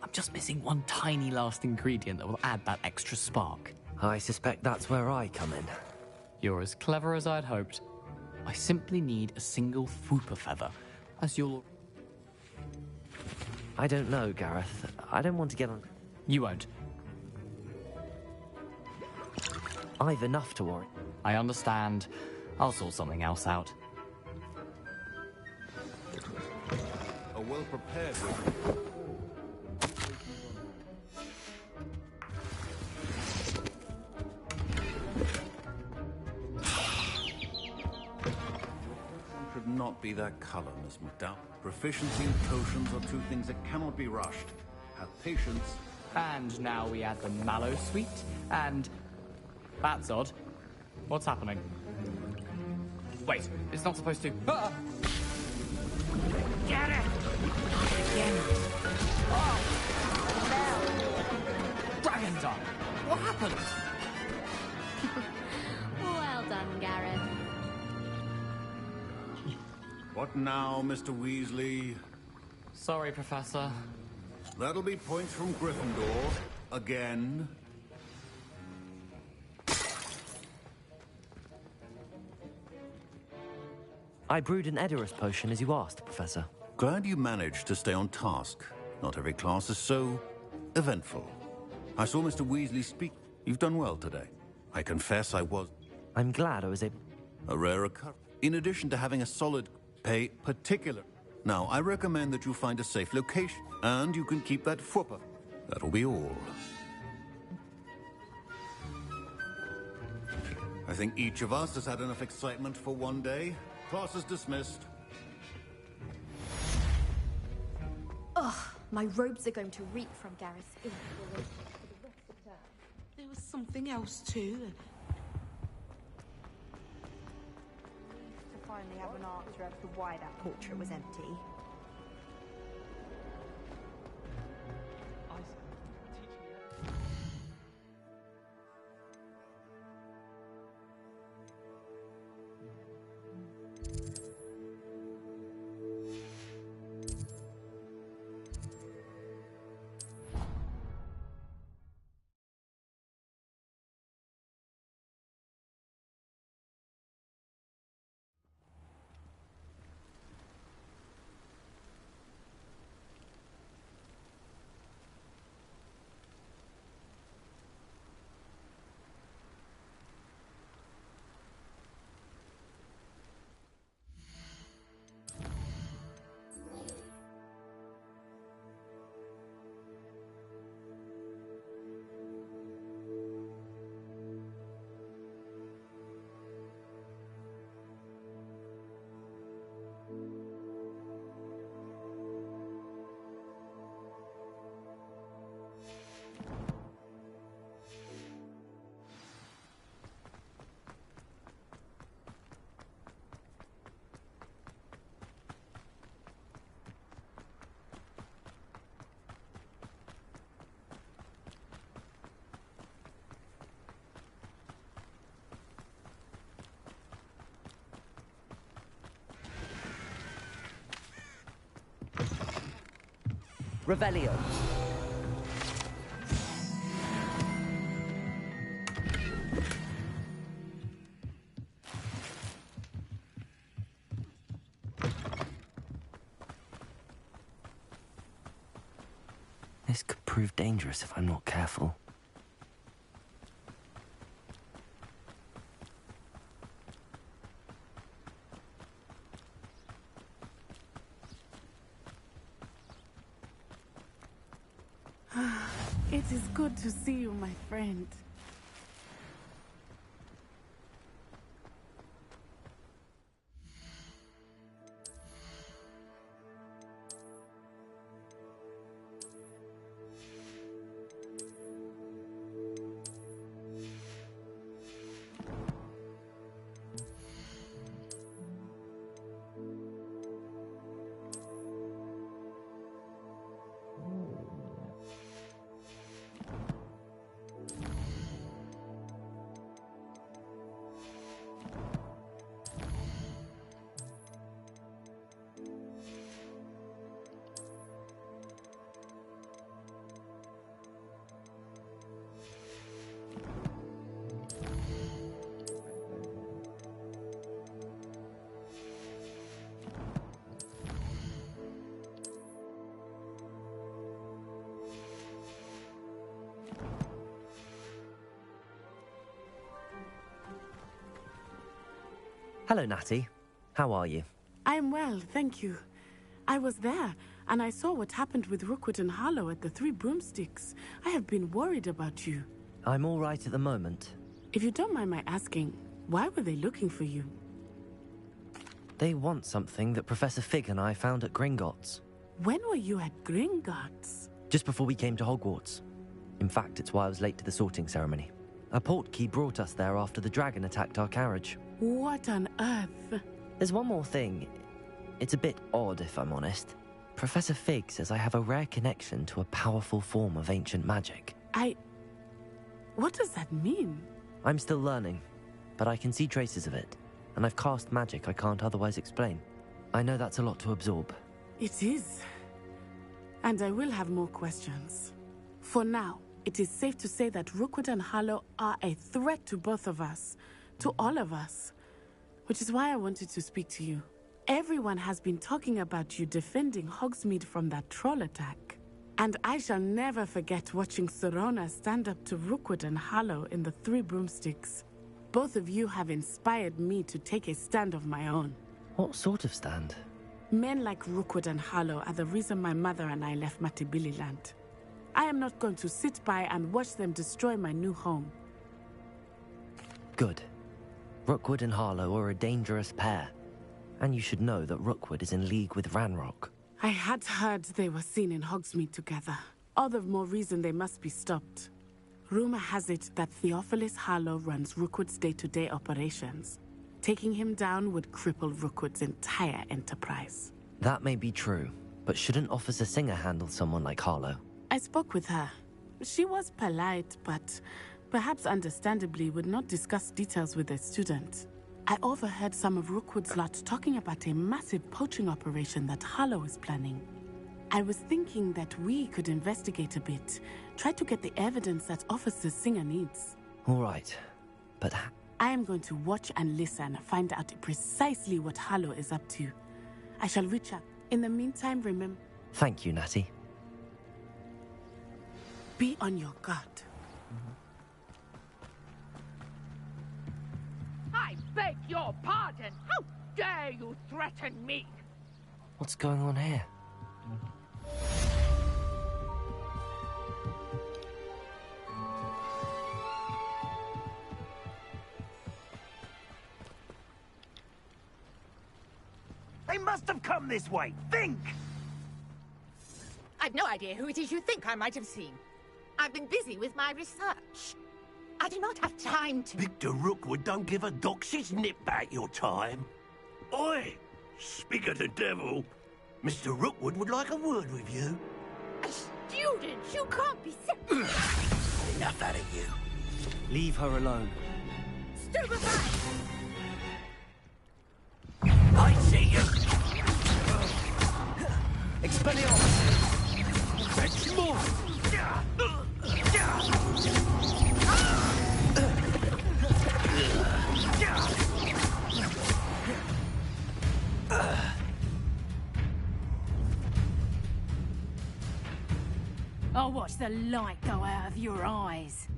I'm just missing one tiny last ingredient that will add that extra spark. I suspect that's where I come in. You're as clever as I'd hoped. I simply need a single Fwooper feather, as you'll... I don't know, Gareth. I don't want to get on... You won't. I've enough to worry. I understand. I'll sort something else out. A well-prepared... Not be that color, Miss McDowell. Proficiency and potions are two things that cannot be rushed. Have patience. And now we add the mallow sweet, and... That's odd. What's happening? Wait, it's not supposed to... Ah! Get it! Again. Oh! Dragon Dog! What happened? Well done, Gareth. What now, Mr. Weasley? Sorry, Professor. That'll be points from Gryffindor. Again. I brewed an Edurus potion as you asked, Professor. Glad you managed to stay on task. Not every class is so eventful. I saw Mr. Weasley speak. You've done well today. I confess I was... I'm glad I was able... A rare occurrence. In addition to having a solid... Pay particular. Now, I recommend that you find a safe location, and you can keep that Fwooper. That'll be all. I think each of us has had enough excitement for one day. Class is dismissed. Ugh, my robes are going to reek from Gareth's ink for the rest of the term. There was something else too. To finally have an answer as to why that portrait was empty. Revelio. This could prove dangerous if I'm not careful. It is good to see you, my friend. Hello, Natty. How are you? I'm well, thank you. I was there, and I saw what happened with Rookwood and Harlow at the Three Broomsticks. I have been worried about you. I'm all right at the moment. If you don't mind my asking, why were they looking for you? They want something that Professor Fig and I found at Gringotts. When were you at Gringotts? Just before we came to Hogwarts. In fact, it's why I was late to the sorting ceremony. A portkey brought us there after the dragon attacked our carriage. What on earth? There's one more thing. It's a bit odd, if I'm honest. Professor Fig says I have a rare connection to a powerful form of ancient magic. What does that mean? I'm still learning, but I can see traces of it. And I've cast magic I can't otherwise explain. I know that's a lot to absorb. It is. And I will have more questions. For now, it is safe to say that Rookwood and Harlow are a threat to both of us. To all of us. Which is why I wanted to speak to you. Everyone has been talking about you defending Hogsmeade from that troll attack. And I shall never forget watching Sorona stand up to Rookwood and Harlow in the Three Broomsticks. Both of you have inspired me to take a stand of my own. What sort of stand? Men like Rookwood and Harlow are the reason my mother and I left Matabeleland. I am not going to sit by and watch them destroy my new home. Good. Rookwood and Harlow are a dangerous pair. And you should know that Rookwood is in league with Ranrock. I had heard they were seen in Hogsmeade together. All the more reason they must be stopped. Rumor has it that Theophilus Harlow runs Rookwood's day-to-day operations. Taking him down would cripple Rookwood's entire enterprise. That may be true, but shouldn't Officer Singer handle someone like Harlow? I spoke with her. She was polite, but perhaps understandably would not discuss details with a student. I overheard some of Rookwood's lot talking about a massive poaching operation that Harlow is planning. I was thinking that we could investigate a bit, try to get the evidence that Officer Singer needs. All right, but... I am going to watch and listen, find out precisely what Harlow is up to. I shall reach out. In the meantime, remember... Thank you, Natty. Be on your guard. I beg your pardon! How dare you threaten me? What's going on here? They must have come this way. Think! I've no idea who it is you think I might have seen. I've been busy with my research. I do not have time to... Victor Rookwood don't give a doxy's nip back your time. Oi! Speak of the devil. Mr. Rookwood would like a word with you. A student? You can't be Enough out of you. Leave her alone. Stupefy! I see you! Expelliarmus! That's more! I'll watch the light go out of your eyes.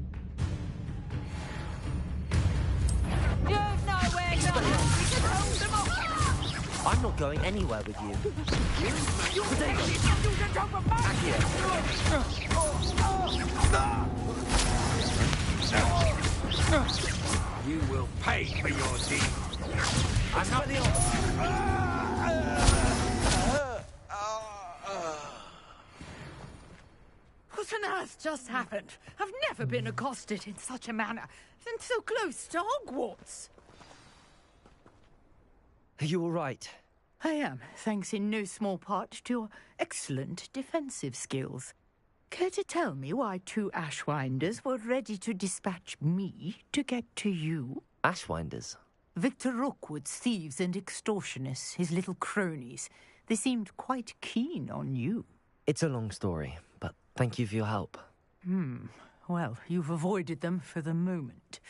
You've nowhere to hold them off! I'm not going anywhere with you. Back here. You will pay for your deed. I'm not the What on earth just happened? I've never been accosted in such a manner, and so close to Hogwarts. Are you all right? I am, thanks in no small part to your excellent defensive skills. Care to tell me why two Ashwinders were ready to dispatch me to get to you? Ashwinders? Victor Rookwood's thieves and extortionists, his little cronies. They seemed quite keen on you. It's a long story, but thank you for your help. Well, you've avoided them for the moment.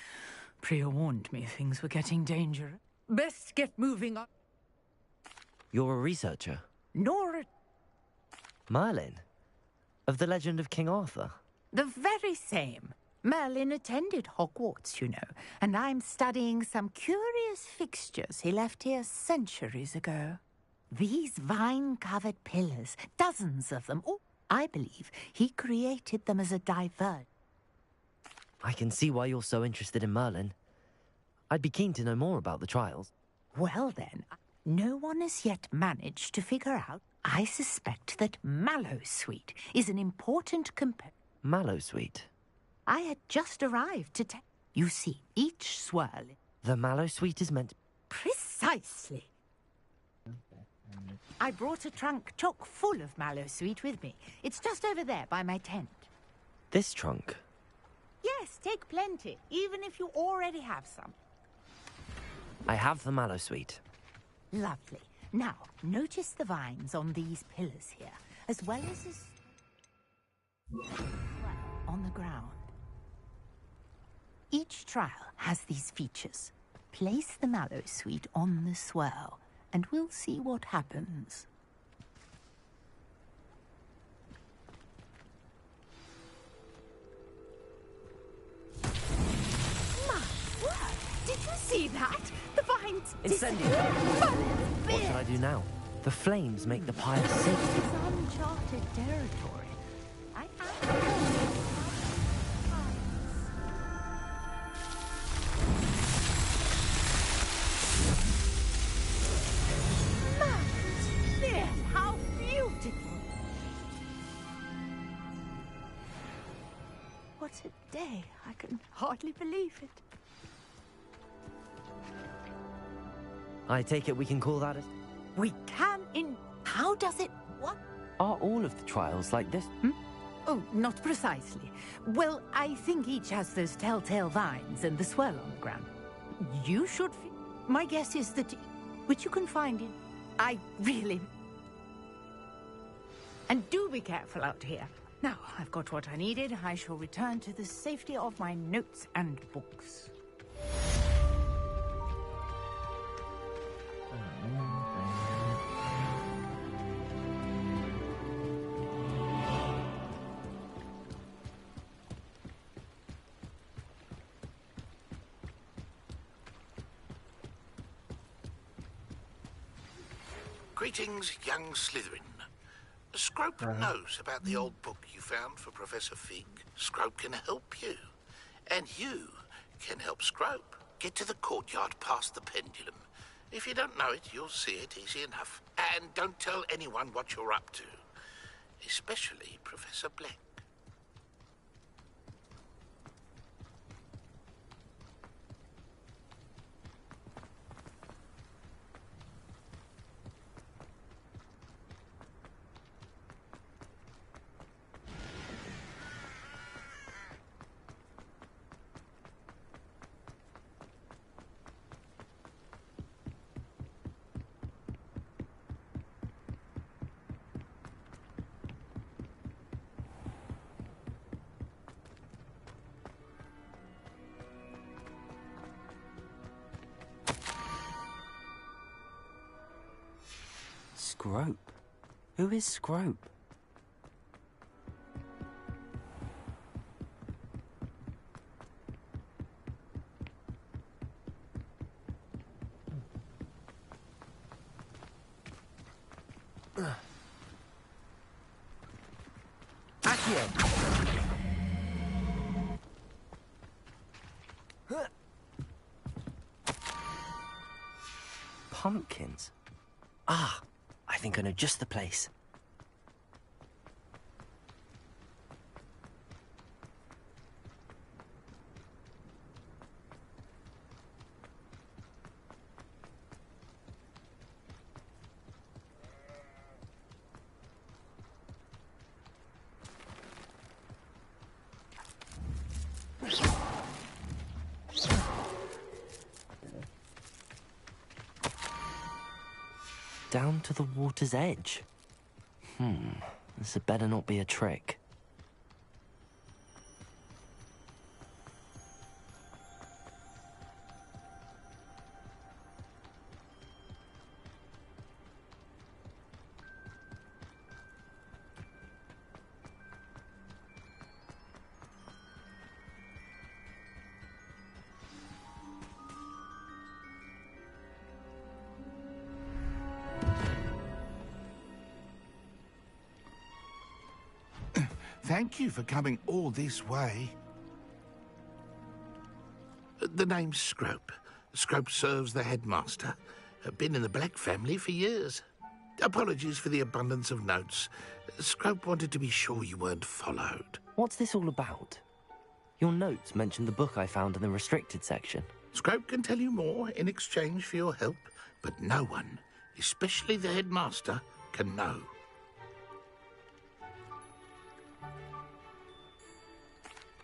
Priya warned me things were getting dangerous. Best get moving on. You're a researcher? Nor Merlin? Of the legend of King Arthur? the very same. Merlin attended Hogwarts, you know, and I'm studying some curious fixtures he left here centuries ago. These vine-covered pillars, dozens of them. Oh, I believe he created them as a divert. I can see why you're so interested in Merlin. I'd be keen to know more about the trials. Well then, no one has yet managed to figure out. I suspect that Mallowsweet is an important Mallowsweet? I had just arrived to tell. You see, each swirl... The Mallowsweet is meant... Precisely. I brought a trunk chock full of Mallowsweet with me. It's just over there by my tent. This trunk? Yes, take plenty, even if you already have some. I have the Mallowsweet. Lovely. Now, notice the vines on these pillars here, as well as on the ground. Each trial has these features. Place the Mallowsweet on the swirl, and we'll see what happens. My word! Did you see that? The vines... Incendiary! What should I do now? The flames make the pyre safe. This is uncharted territory. today. I can hardly believe it. I take it we can call that a... We can in... How does it... What? Are all of the trials like this? Oh, not precisely. Well, I think each has those telltale vines and the swirl on the ground. You should... My guess is that... Which you can find in... I really... And do be careful out here. Now, I've got what I needed. I shall return to the safety of my notes and books. Greetings, young Slytherin. Scrope knows about the old book you found for Professor Fig. Scrope can help you. And you can help Scrope. Get to the courtyard past the pendulum. If you don't know it, you'll see it easy enough. And don't tell anyone what you're up to. Especially Professor Black. Scrope? Who is Scrope? Pumpkins? Ah, I think I know just the place. Down to the water's edge. This had better not be a trick. Thank you for coming all this way. The name's Scrope. Scrope serves the headmaster. Been in the Black family for years. Apologies for the abundance of notes. Scrope wanted to be sure you weren't followed. What's this all about? Your notes mentioned the book I found in the restricted section. Scrope can tell you more in exchange for your help, but no one, especially the headmaster, can know.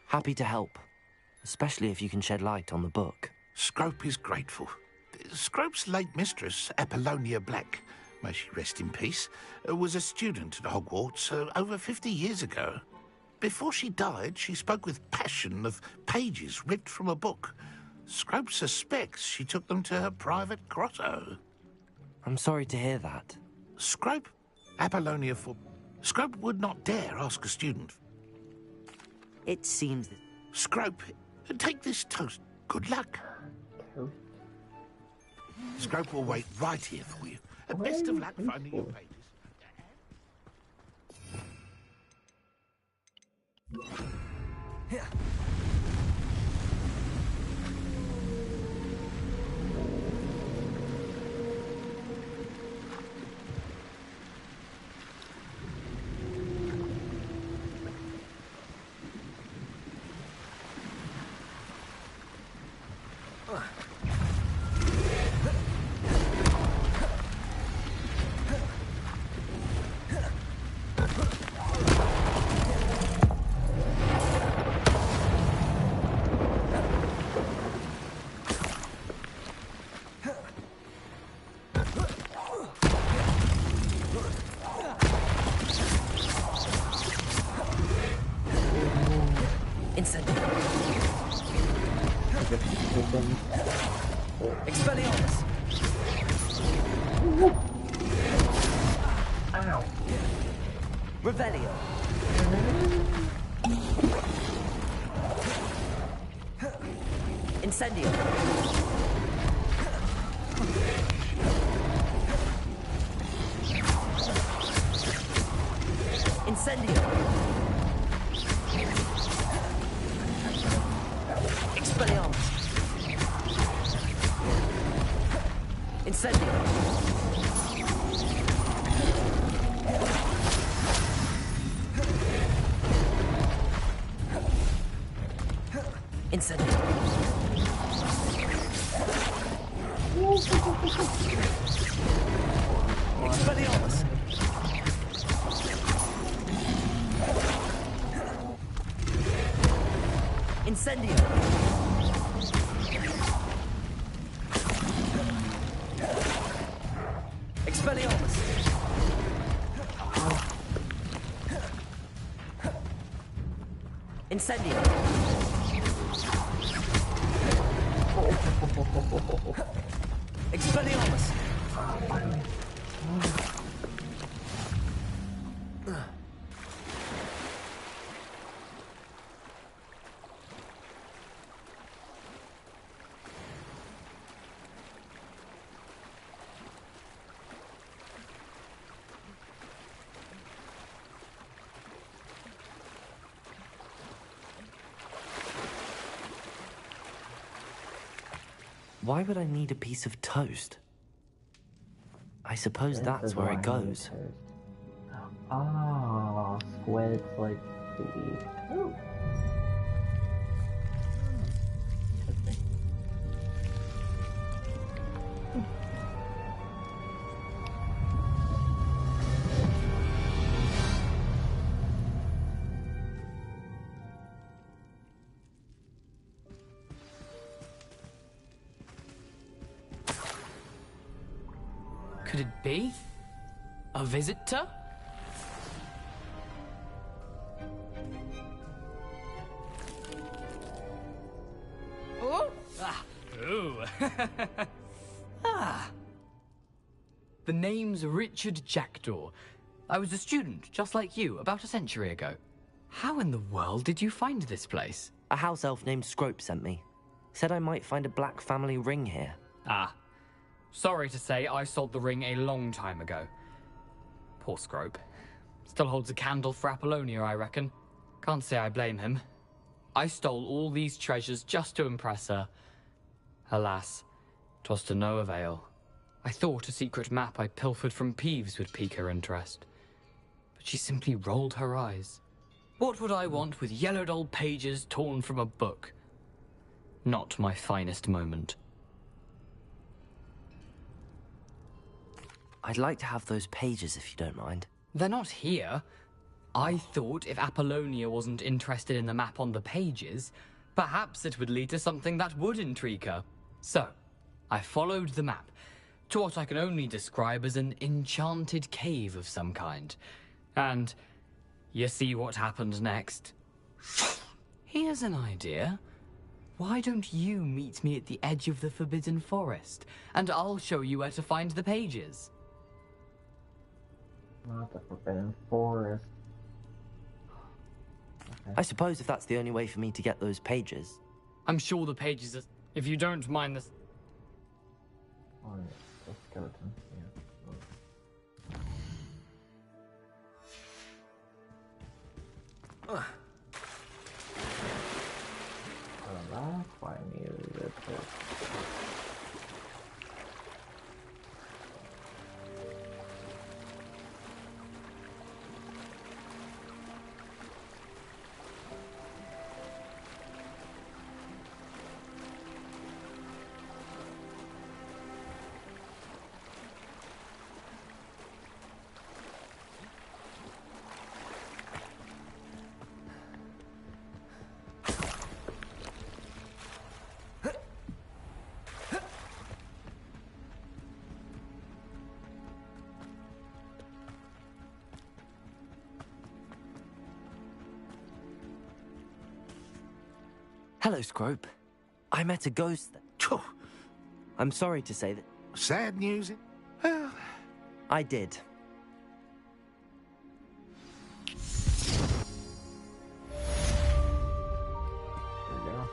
Happy to help, especially if you can shed light on the book. Scrope is grateful. Scrope's late mistress, Apollonia Black, may she rest in peace, was a student at Hogwarts over 50 years ago. Before she died, she spoke with passion of pages ripped from a book. Scrope suspects she took them to her private grotto. I'm sorry to hear that. Scrope would not dare ask a student. It seems that... Scrope, take this toast. Good luck. Scrope will wait right here for you. Best of luck finding your pages. Here. Expelliarmus! Ow. Revelio! Incendio! Incendio! Expelliarmus! Incendio! Incendio! Expelliarmus! Incendio! Expelliarmus! Incendio! Expelliarmus! Why would I need a piece of toast? I suppose that's where it goes. Ah, squids like to eat toast. Could it be? A visitor? Oh! Ah! Ooh! Ah! The name's Richard Jackdaw. I was a student, just like you, about a century ago. How in the world did you find this place? A house elf named Scrope sent me. Said I might find a black family ring here. Ah. Sorry to say, I sold the ring a long time ago. Poor Scrope. Still holds a candle for Apollonia, I reckon. Can't say I blame him. I stole all these treasures just to impress her. Alas, 'twas to no avail. I thought a secret map I pilfered from Peeves would pique her interest. But she simply rolled her eyes. What would I want with yellowed old pages torn from a book? Not my finest moment. I'd like to have those pages if you don't mind. They're not here. I thought if Apollonia wasn't interested in the map on the pages, perhaps it would lead to something that would intrigue her. So, I followed the map to what I can only describe as an enchanted cave of some kind. And you see what happened next? Here's an idea. Why don't you meet me at the edge of the Forbidden Forest, and I'll show you where to find the pages? Not the Forbidden Forest. Okay. I suppose if that's the only way for me to get those pages. I'm sure the pages are... If you don't mind this... Oh, yeah. The skeleton. Yeah. Oh, that's why I needed it. Hello, Scrope. I met a ghost that... I'm sorry to say that... Sad news? Well... I did. There we go.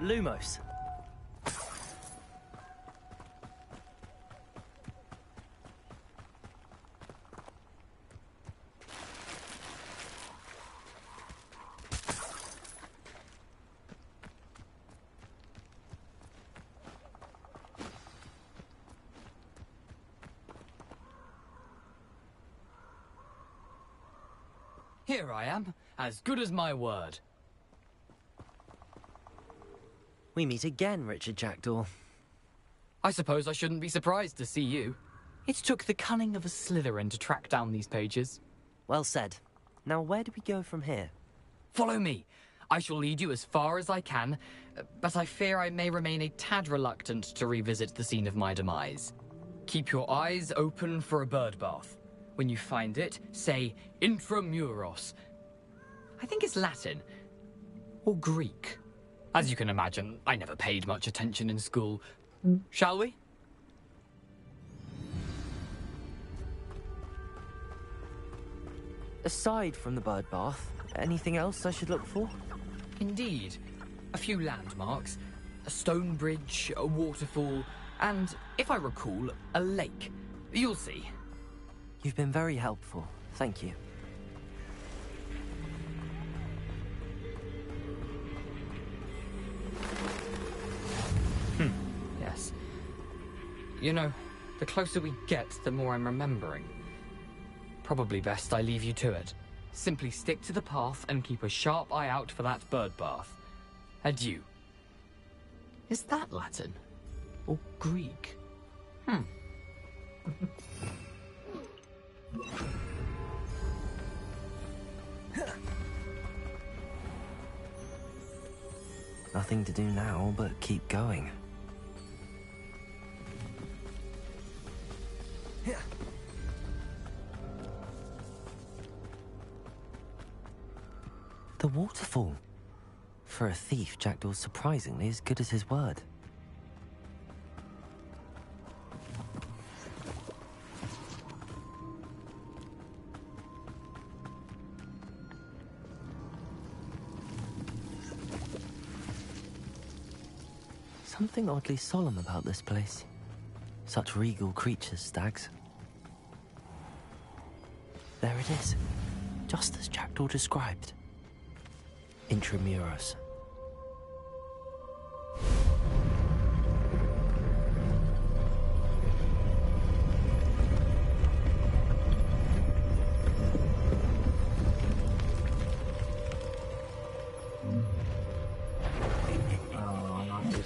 Lumos. Here I am, as good as my word. We meet again, Richard Jackdaw. I suppose I shouldn't be surprised to see you. It took the cunning of a Slytherin to track down these pages. Well said. Now where do we go from here? Follow me. I shall lead you as far as I can, but I fear I may remain a tad reluctant to revisit the scene of my demise. Keep your eyes open for a bird bath. When you find it, say intramuros. I think it's Latin. Or Greek. As you can imagine, I never paid much attention in school. Shall we? Aside from the bird bath, anything else I should look for? Indeed. A few landmarks. A stone bridge, a waterfall, and, if I recall, a lake. You'll see. You've been very helpful. Thank you. Yes. You know, the closer we get, the more I'm remembering. Probably best I leave you to it. Simply stick to the path and keep a sharp eye out for that bird bath. Adieu. Is that Latin? Or Greek? Nothing to do now but keep going. The waterfall. For a thief, Jackdaw's surprisingly as good as his word. Something oddly solemn about this place. Such regal creatures, stags. There it is, just as Jackdaw described. Intramuros.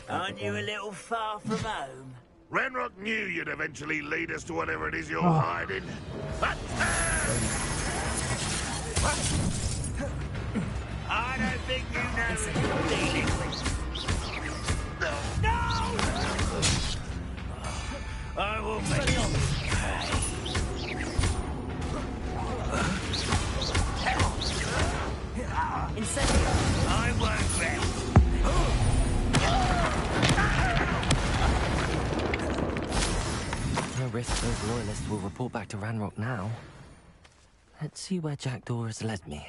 Aren't you a little far from home? Renrock knew you'd eventually lead us to whatever it is you're hiding. I don't think you know who you're dealing with. No! I will make you pay. Incendio! I won't rest. no risk those loyalists will report back to Ranrock now. Let's see where Jackdaw has led me.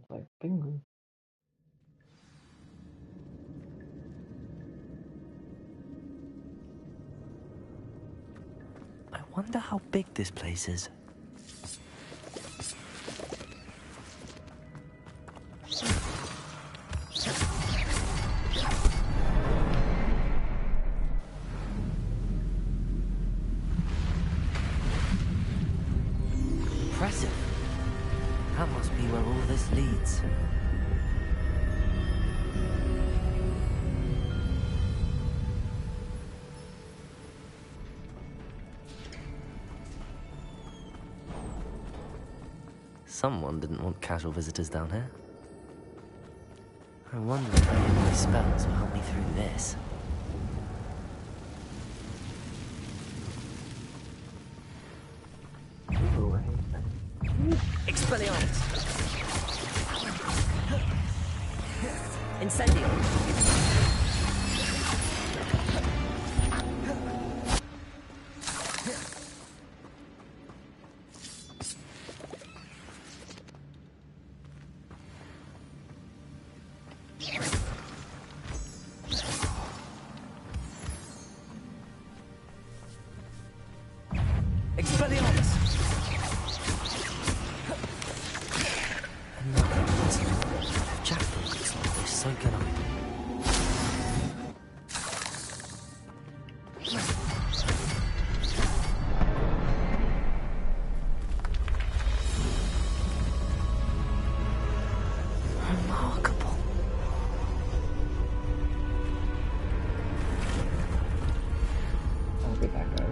Like bingo. I wonder how big this place is. Impressive. That must be where all this leads. Someone didn't want casual visitors down here. I wonder if any of my spells will help me through this. Expelliarmus! Incendio! Expelliarmus! Jackdaw looks like this, so can I. Remarkable. I'll get that guy.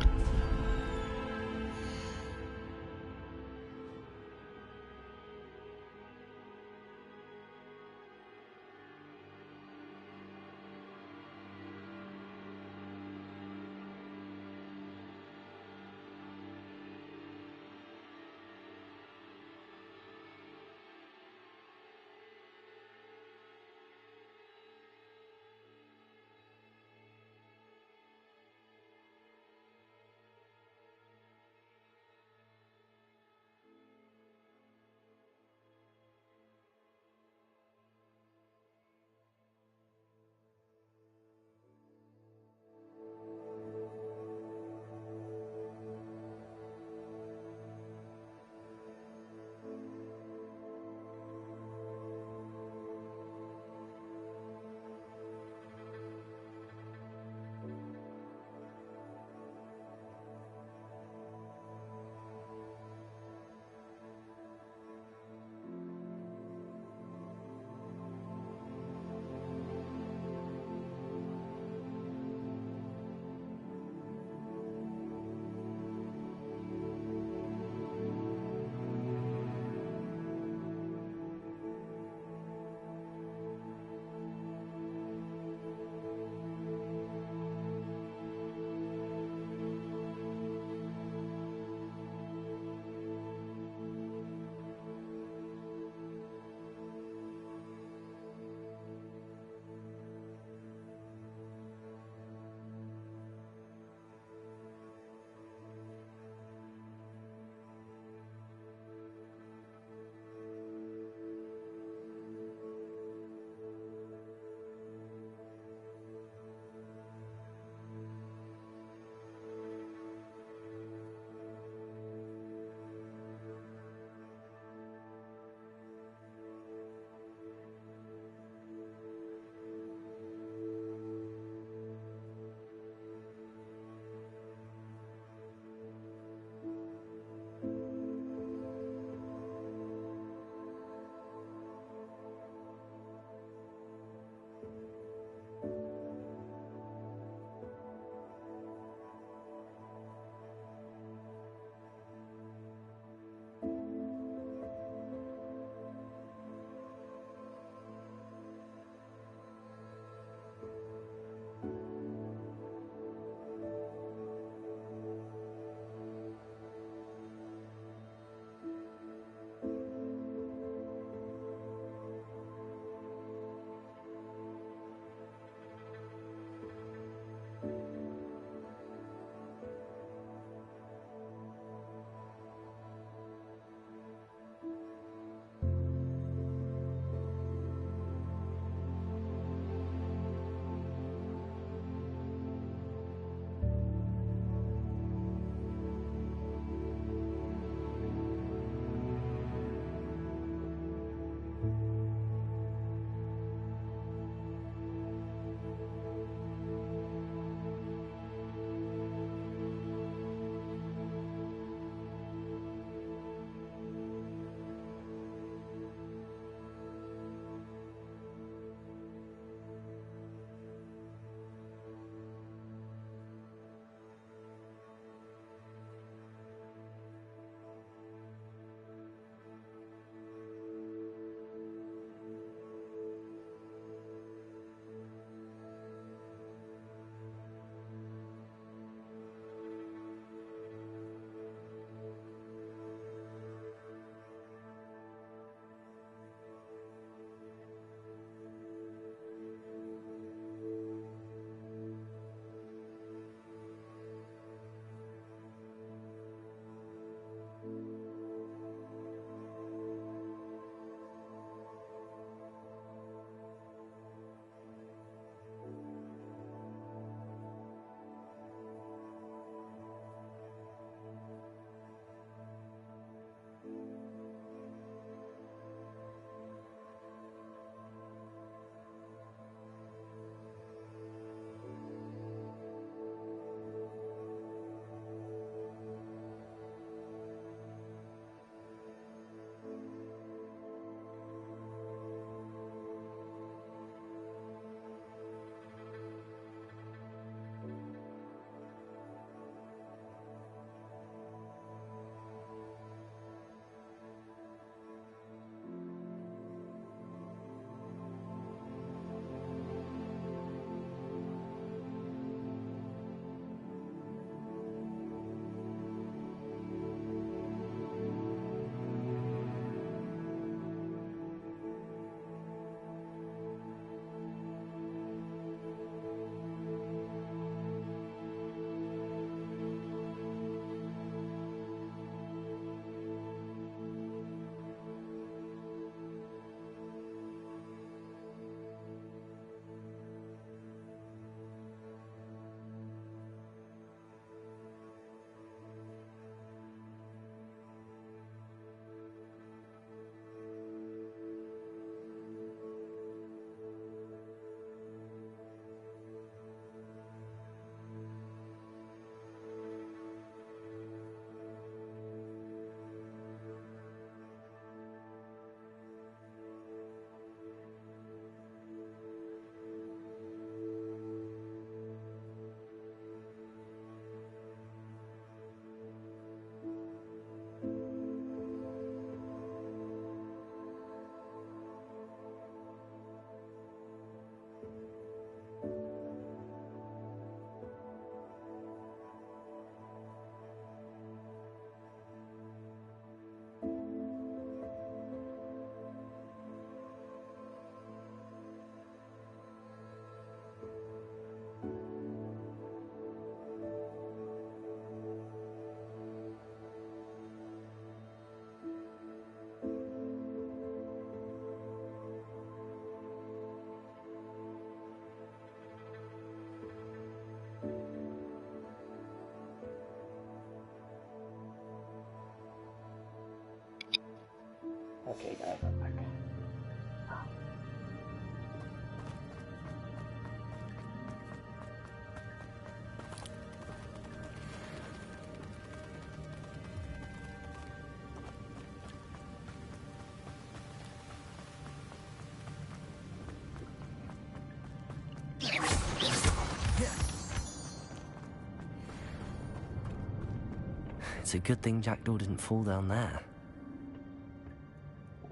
It's a good thing Jackdaw didn't fall down there.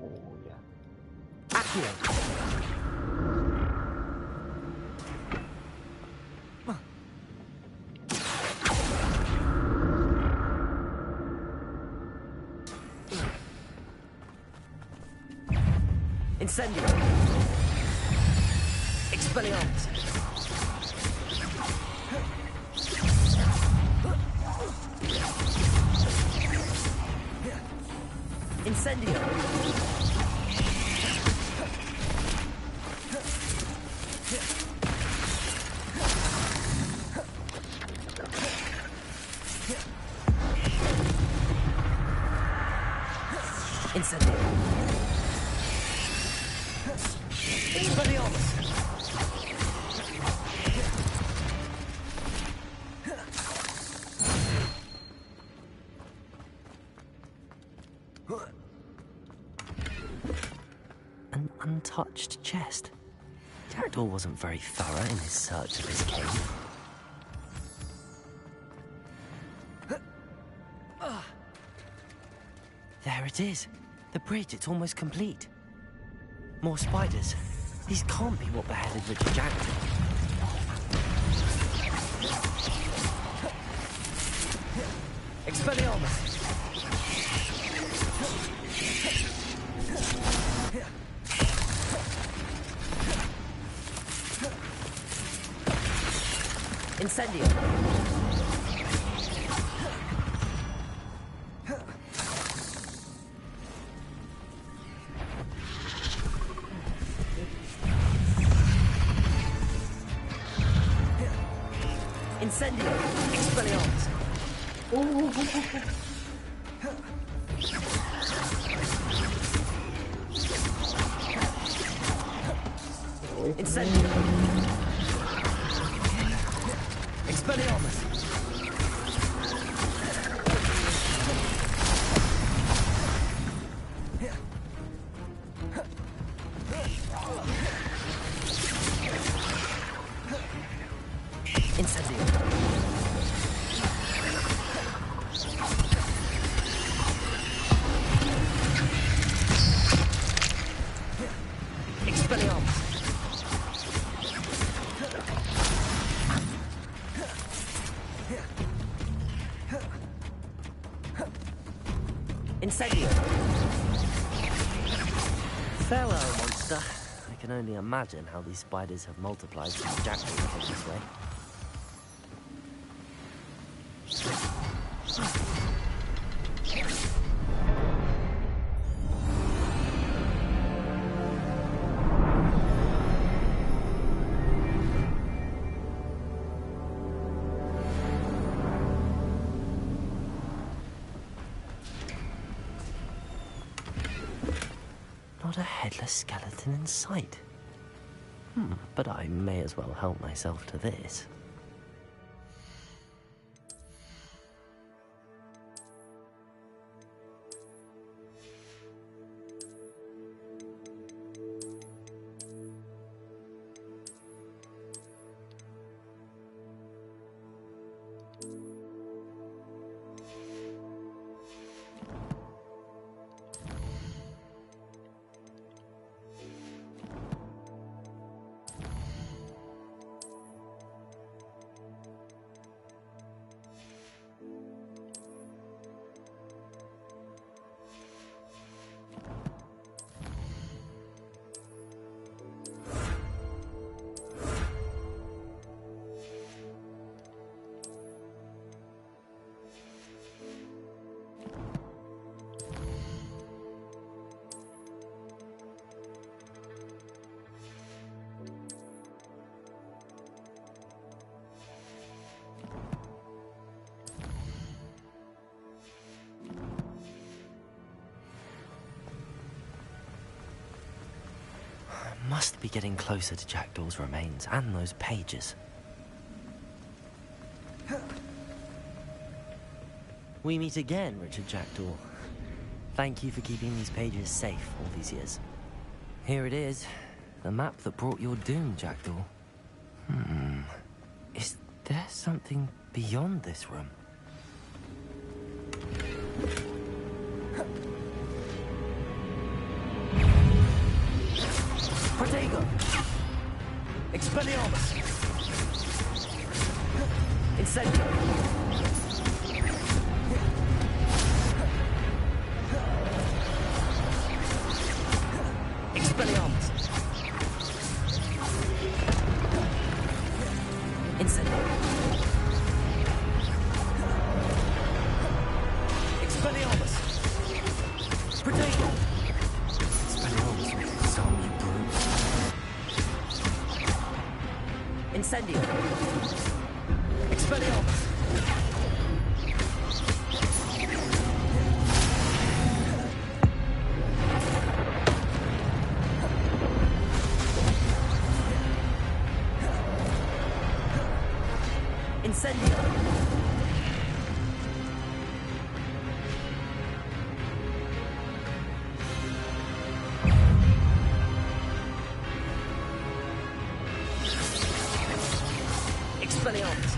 Oh, yeah. Accio! Incendio! Expelliarmus! Incendio! Incendio! Expelliarmus! An untouched chest. Jackdaw wasn't very thorough in his search of his cave. There it is. The bridge, it's almost complete. More spiders. These can't be what beheaded Richard Jackdaw. Expelliarmus! Incendio! Incendio! Expelliarmus! Incendio! Expelliarmus! Incendio! Expelliarmus! Incendio! Farewell, monster. I can only imagine how these spiders have multiplied since Jackdaw came this way. Not a headless skeleton in sight. But I may as well help myself to this. Must be getting closer to Jackdaw's remains and those pages. We meet again, Richard Jackdaw. Thank you for keeping these pages safe all these years. Here it is, the map that brought your doom, Jackdaw. Is there something beyond this room? Protego! Expelliarmus! Incendio! Expelliarmus! Incendio! Expelliarmus! Protego! Expelliarmus will disarm you, brute. Incendio! Expelliarmus! Incendio! Expelliarmus!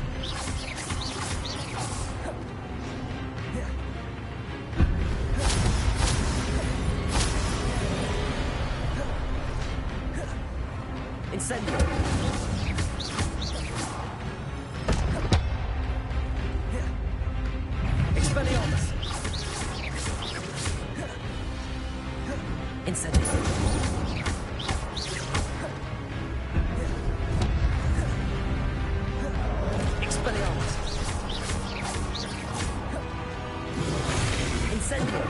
Incendio! Expelliarmus! Incendio! Expelliarmus! Incendio!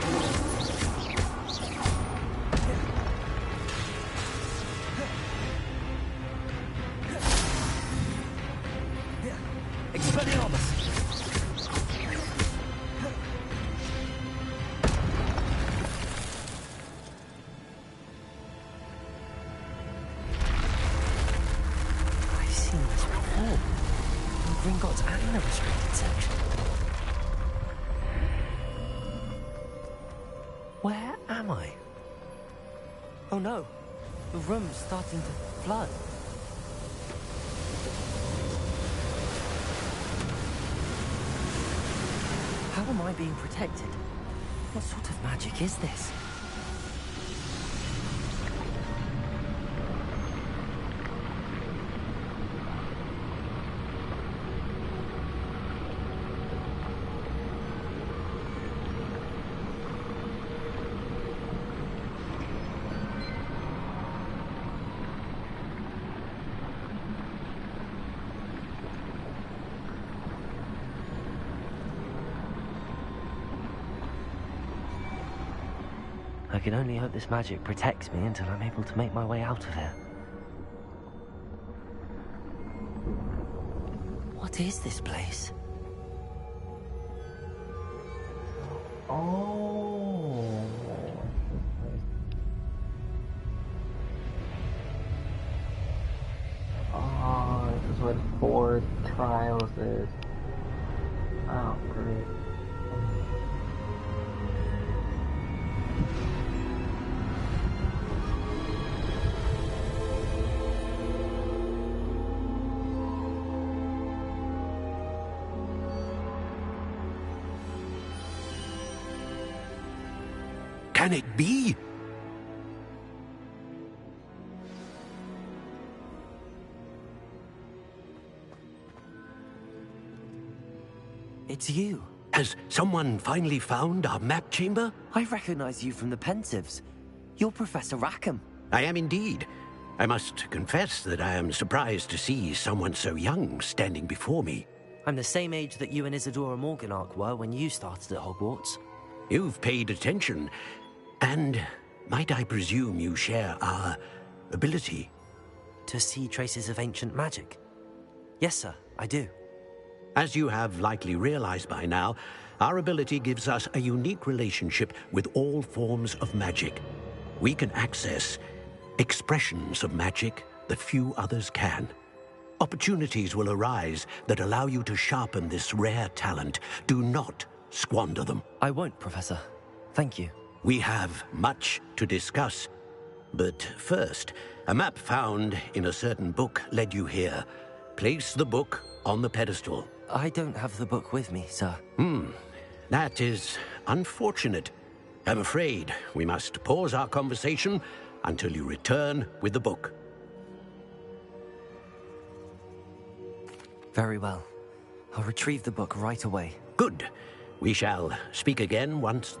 Expelliarmus! I've seen this before. In Gringotts and the restricted section. Where am I? Oh no, the room's starting to flood. How am I being protected? What sort of magic is this? I can only hope this magic protects me until I'm able to make my way out of here. What is this place? Oh. Oh, this is what 4 trials is. Oh, great. Can it be? It's you. Has someone finally found our map chamber? I recognize you from the Pensives. You're Professor Rackham. I am indeed. I must confess that I am surprised to see someone so young standing before me. I'm the same age that you and Isadora Morganach were when you started at Hogwarts. You've paid attention. And might I presume you share our ability? To see traces of ancient magic? Yes, sir, I do. As you have likely realized by now, our ability gives us a unique relationship with all forms of magic. We can access expressions of magic that few others can. Opportunities will arise that allow you to sharpen this rare talent. Do not squander them. I won't, Professor. Thank you. We have much to discuss. But first, a map found in a certain book led you here. Place the book on the pedestal. I don't have the book with me, sir. That is unfortunate. I'm afraid we must pause our conversation until you return with the book. Very well. I'll retrieve the book right away. Good. We shall speak again once...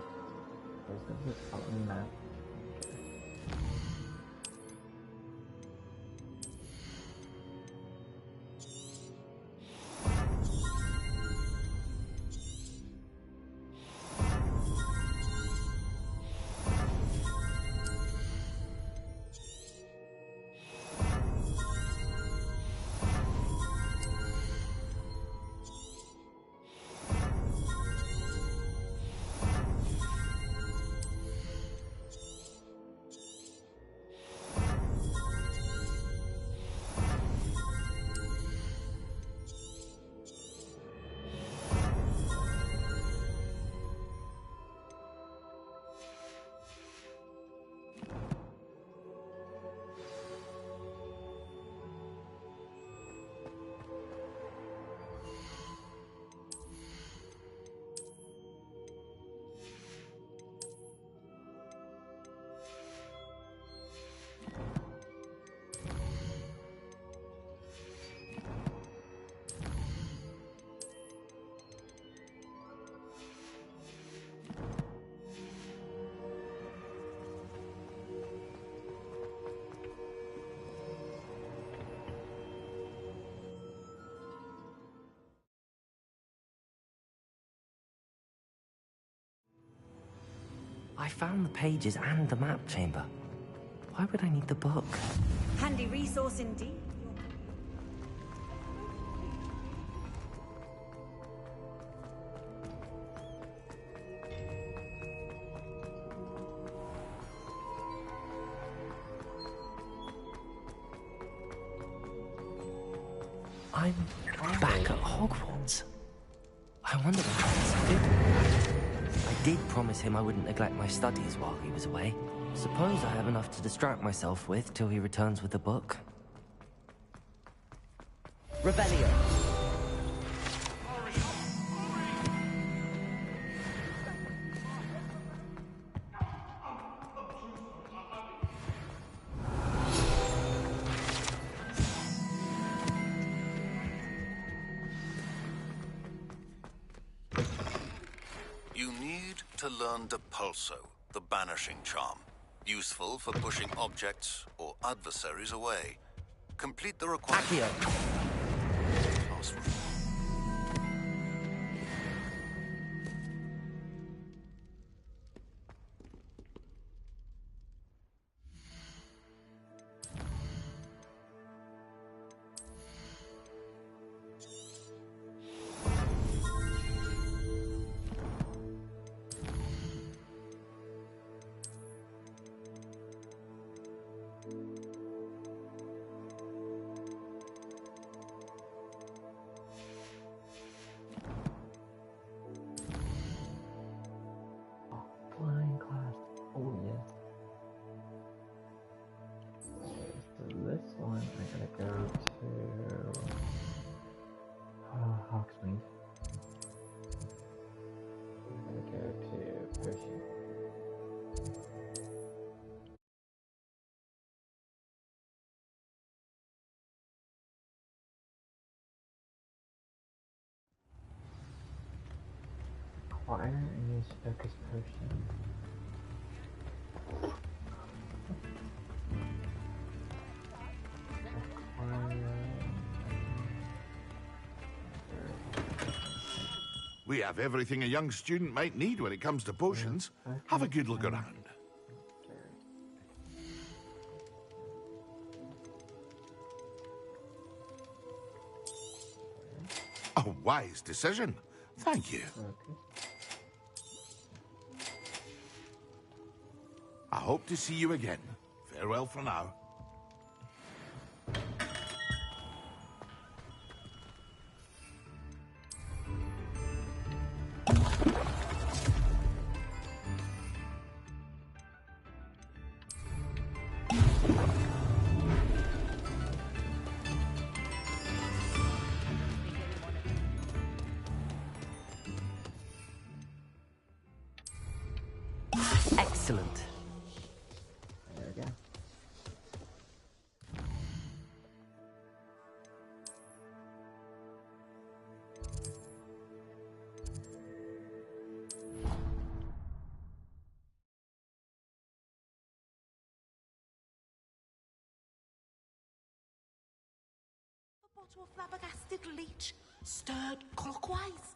I found the pages and the map chamber. Why would I need the book? Handy resource indeed. I'm back at Hogwarts. I wonder what Hogwarts did. I did promise him I wouldn't neglect my studies while he was away. Suppose I have enough to distract myself with till he returns with the book. Rebellion. You need to learn Depulso, the banishing charm. Useful for pushing objects or adversaries away. Complete the requirement. Flying class. Oh yeah. So this one I gotta go to Hogsmeade. I'm gonna go to Potion. Acquire and use Focus Potion. We have everything a young student might need when it comes to potions. Have a good look around. A wise decision. Thank you. I hope to see you again. Farewell for now. Excellent. There we go. Bottle of flabbergasted leech, stirred clockwise.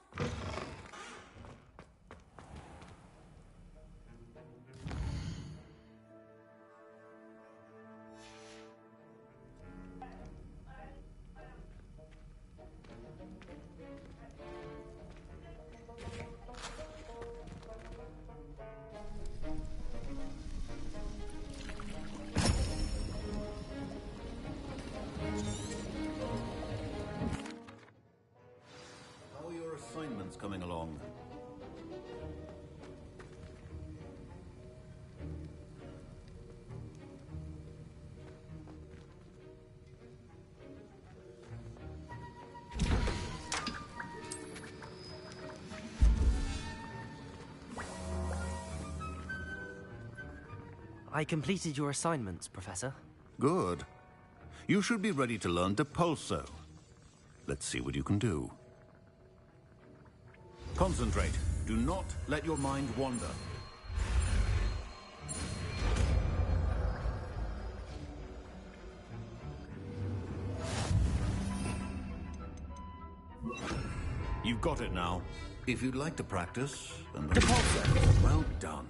How are your assignments coming along? I completed your assignments, Professor. Good. You should be ready to learn Depulso. Let's see what you can do. Concentrate. Do not let your mind wander. You've got it now. If you'd like to practice, and Depulso. Well done.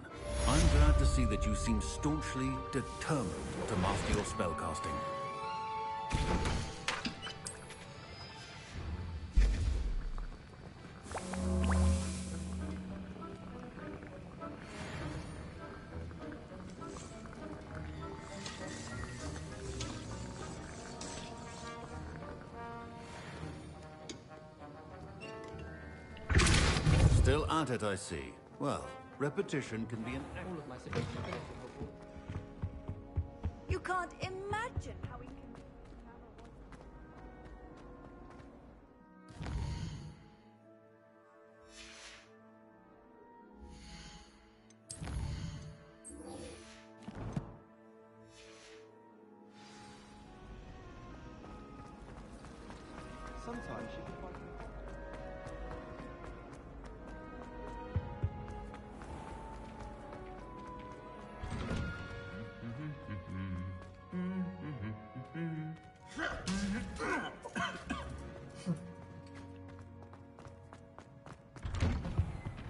I'm glad to see that you seem staunchly determined to master your spellcasting. Still at it, I see. Well, repetition can be an... All of my suggestions. You can't imagine how we can... Sometimes you can find...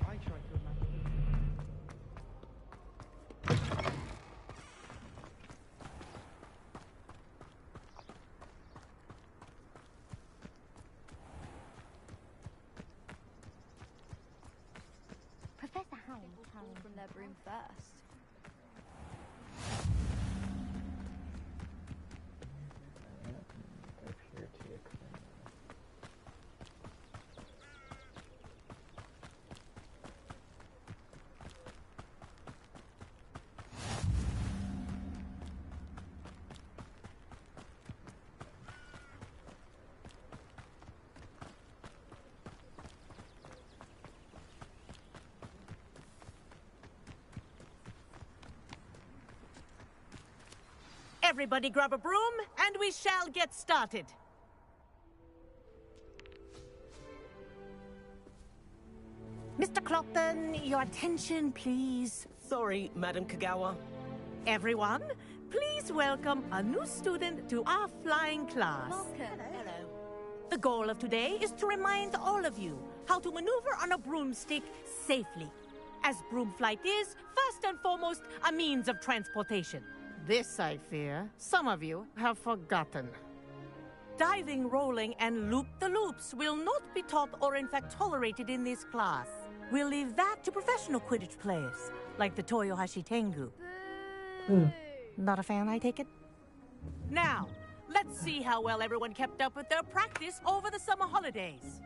I try to imagine. Professor Howell from their broom first. Appear to occur. Everybody grab a broom, and we shall get started. Mr. Clopton, your attention, please. Sorry, Madam Kagawa. Everyone, please welcome a new student to our flying class. Hello. The goal of today is to remind all of you how to maneuver on a broomstick safely, as broom flight is, first and foremost, a means of transportation. This, I fear, some of you have forgotten. Diving, rolling, and loop-the-loops will not be taught or in fact tolerated in this class. We'll leave that to professional Quidditch players, like the Toyohashi Tengu. Not a fan, I take it? Now, let's see how well everyone kept up with their practice over the summer holidays.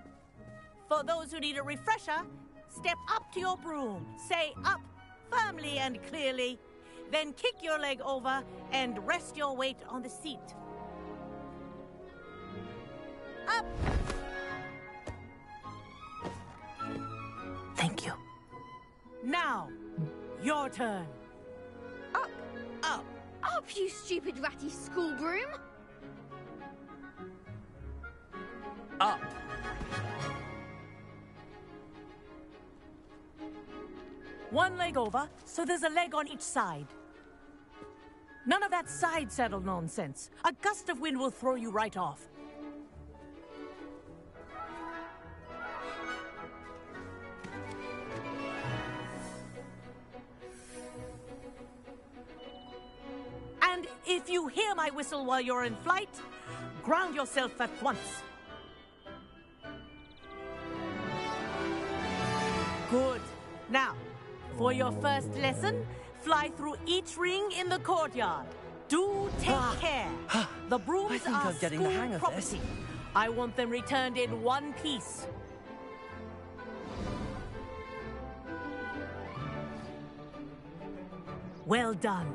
For those who need a refresher, step up to your broom, say up firmly and clearly, then kick your leg over and rest your weight on the seat. Up! Thank you. Now, your turn. Up, you stupid ratty school groom! Up. One leg over, so there's a leg on each side. None of that side saddle nonsense. A gust of wind will throw you right off. And if you hear my whistle while you're in flight, ground yourself at once. Good. Now, for your first lesson, fly through each ring in the courtyard. Do take care. The brooms I think are I'm getting the hang of property. this. I want them returned in one piece. Well done.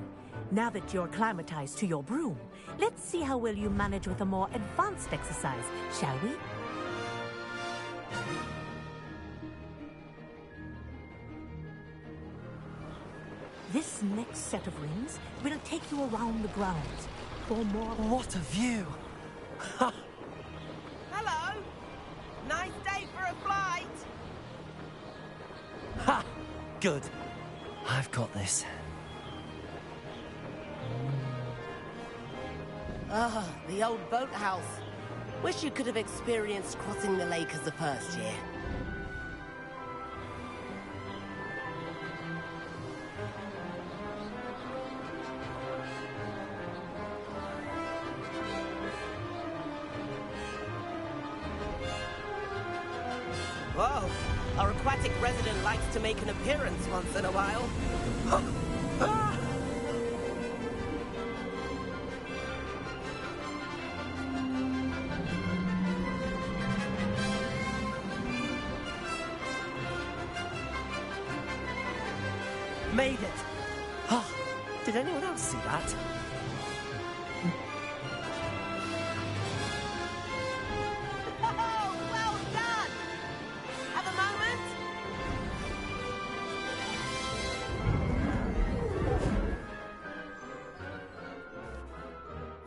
Now that you're acclimatized to your broom, let's see how well you manage with a more advanced exercise, shall we? This next set of rings will take you around the grounds for more... What a view! Hello! Nice day for a flight! Ha! Good. I've got this. Ah, the old boathouse. Wish you could have experienced crossing the lake as the first year. Whoa, our aquatic resident likes to make an appearance once in a while. Made it! Oh, did anyone else see that? Oh, well done! Have a moment?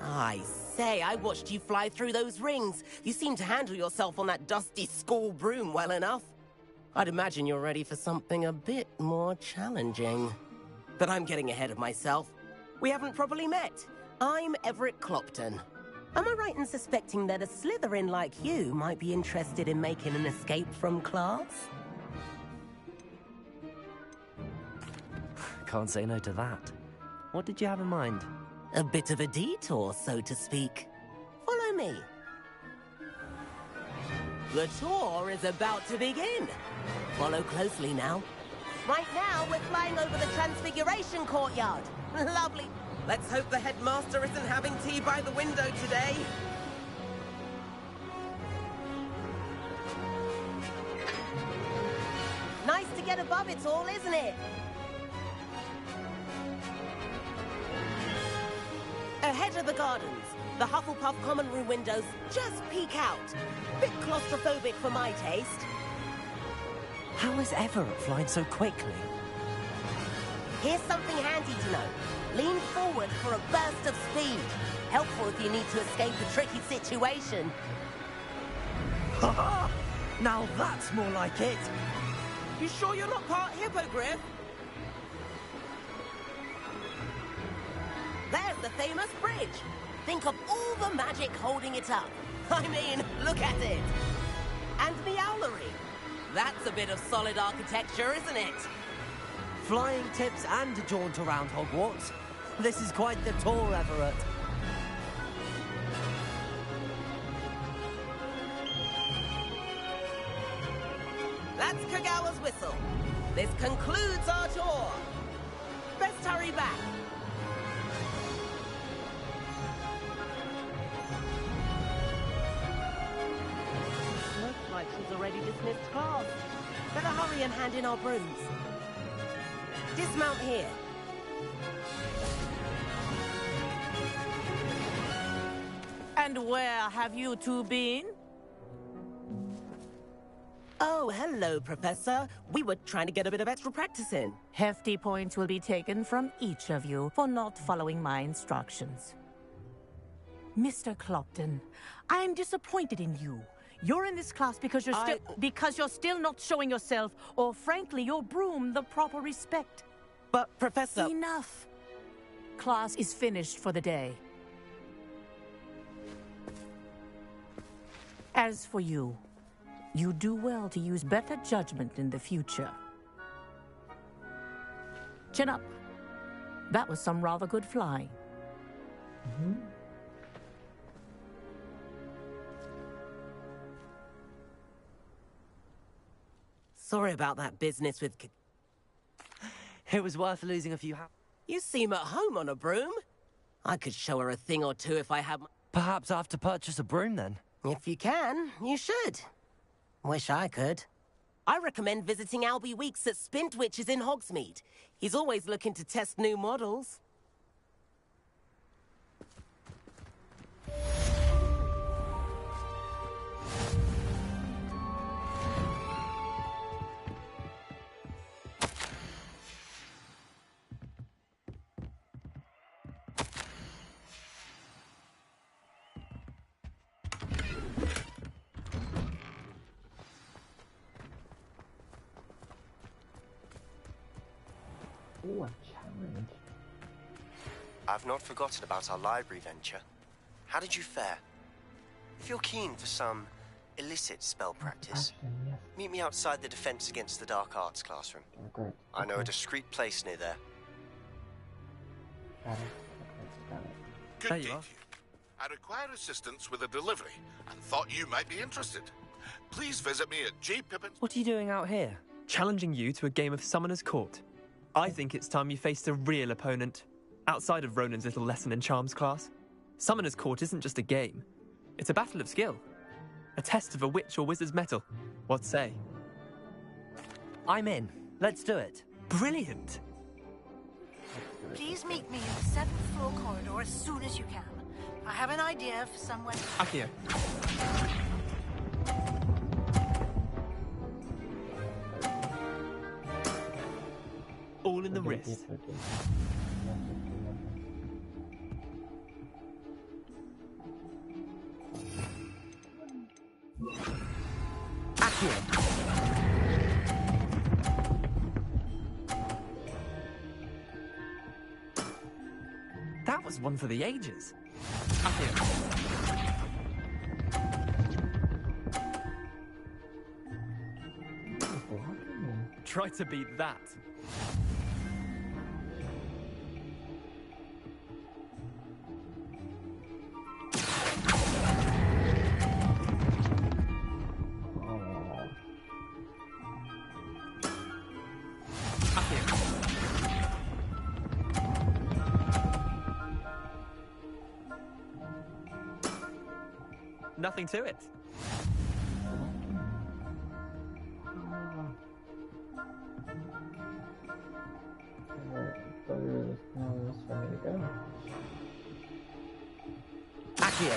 I say, I watched you fly through those rings. You seem to handle yourself on that dusty school broom well enough. I'd imagine you're ready for something a bit more challenging. But I'm getting ahead of myself. We haven't properly met. I'm Everett Clopton. Am I right in suspecting that a Slytherin like you might be interested in making an escape from class? Can't say no to that. What did you have in mind? A bit of a detour, so to speak. Follow me. The tour is about to begin. Follow closely now. Right now, we're flying over the Transfiguration Courtyard. Lovely. Let's hope the headmaster isn't having tea by the window today. Nice to get above it all, isn't it? Ahead of the gardens, the Hufflepuff common room windows just peek out. Bit claustrophobic for my taste. How is Everett flying so quickly? Here's something handy to know. Lean forward for a burst of speed. Helpful if you need to escape a tricky situation. Ha! Now that's more like it! You sure you're not part hippogriff? There's the famous bridge. Think of all the magic holding it up. I mean, look at it. And the owlery. That's a bit of solid architecture, isn't it? Flying tips and a jaunt around Hogwarts. This is quite the tour, Everett. That's Kagawa's whistle. This concludes our tour. Best hurry back. Looks like she's already dismissed class. Better hurry and hand in our brooms. Dismount here. And where have you two been? Oh, hello, Professor. We were trying to get a bit of extra practice in. Hefty points will be taken from each of you for not following my instructions. Mr. Clopton, I'm disappointed in you. You're in this class because you're still not showing yourself, or frankly, your broom the proper respect. But, Professor... Enough. Class is finished for the day. As for you, you do well to use better judgment in the future. Chin up. That was some rather good flying. Sorry about that business with... It was worth losing a few... You seem at home on a broom. I could show her a thing or two if I had... Perhaps I have to purchase a broom then. If you can, you should. Wish I could. I recommend visiting Albie Weeks at Spintwitches in Hogsmeade. He's always looking to test new models. Ooh, a challenge. I've not forgotten about our library venture. How did you fare? If you're keen for some illicit spell practice, meet me outside the Defense Against the Dark Arts classroom. Okay. I know a discreet place near there. Got it. Good There you day are. to you. I require assistance with a delivery and thought you might be interested. Please visit me at G. Pippin. What are you doing out here? Challenging you to a game of Summoner's Court. I think it's time you faced a real opponent, outside of Ronan's little lesson in charms class. Summoner's Court isn't just a game. It's a battle of skill. A test of a witch or wizard's mettle. What say? I'm in. Let's do it. Brilliant! Please meet me in the 7th floor corridor as soon as you can. I have an idea for somewhere... Akio. All in the wrist. Akio. That was one for the ages. Akio. Try to beat that. Nothing to it. There's no for me to go. Akio.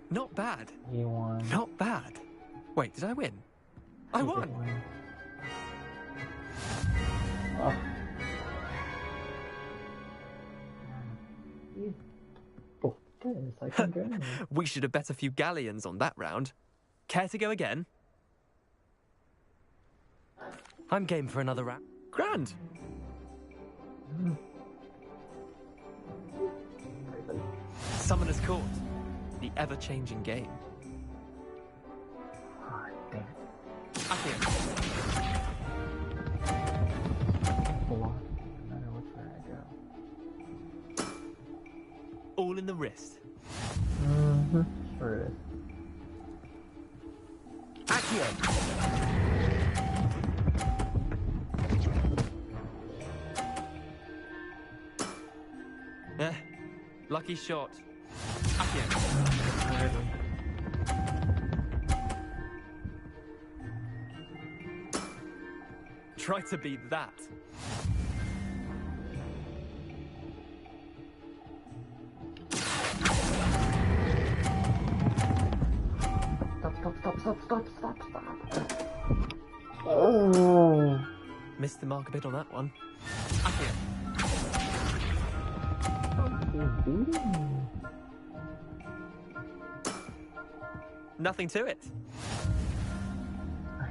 Not bad. You won. Not bad. Wait, did I win? I won. Oh. I can go. We should have bet a few galleons on that round. Care to go again? I'm game for another round. Grand. Summoner's Court. The ever-changing game. Akio. All in the wrist. Sure it is. Akio. Lucky shot. Akio. Try to beat that. Oh. Missed the mark a bit on that one. Nothing to it.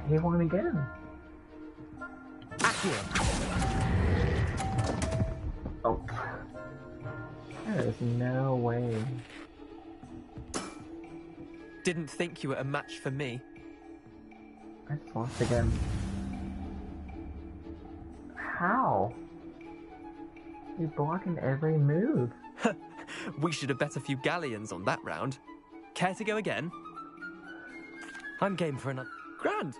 He won again. Oh. There is no way. Didn't think you were a match for me. I just lost again. How? You're blocking every move. We should have bet a few galleons on that round. Care to go again? I'm game for another. Grand.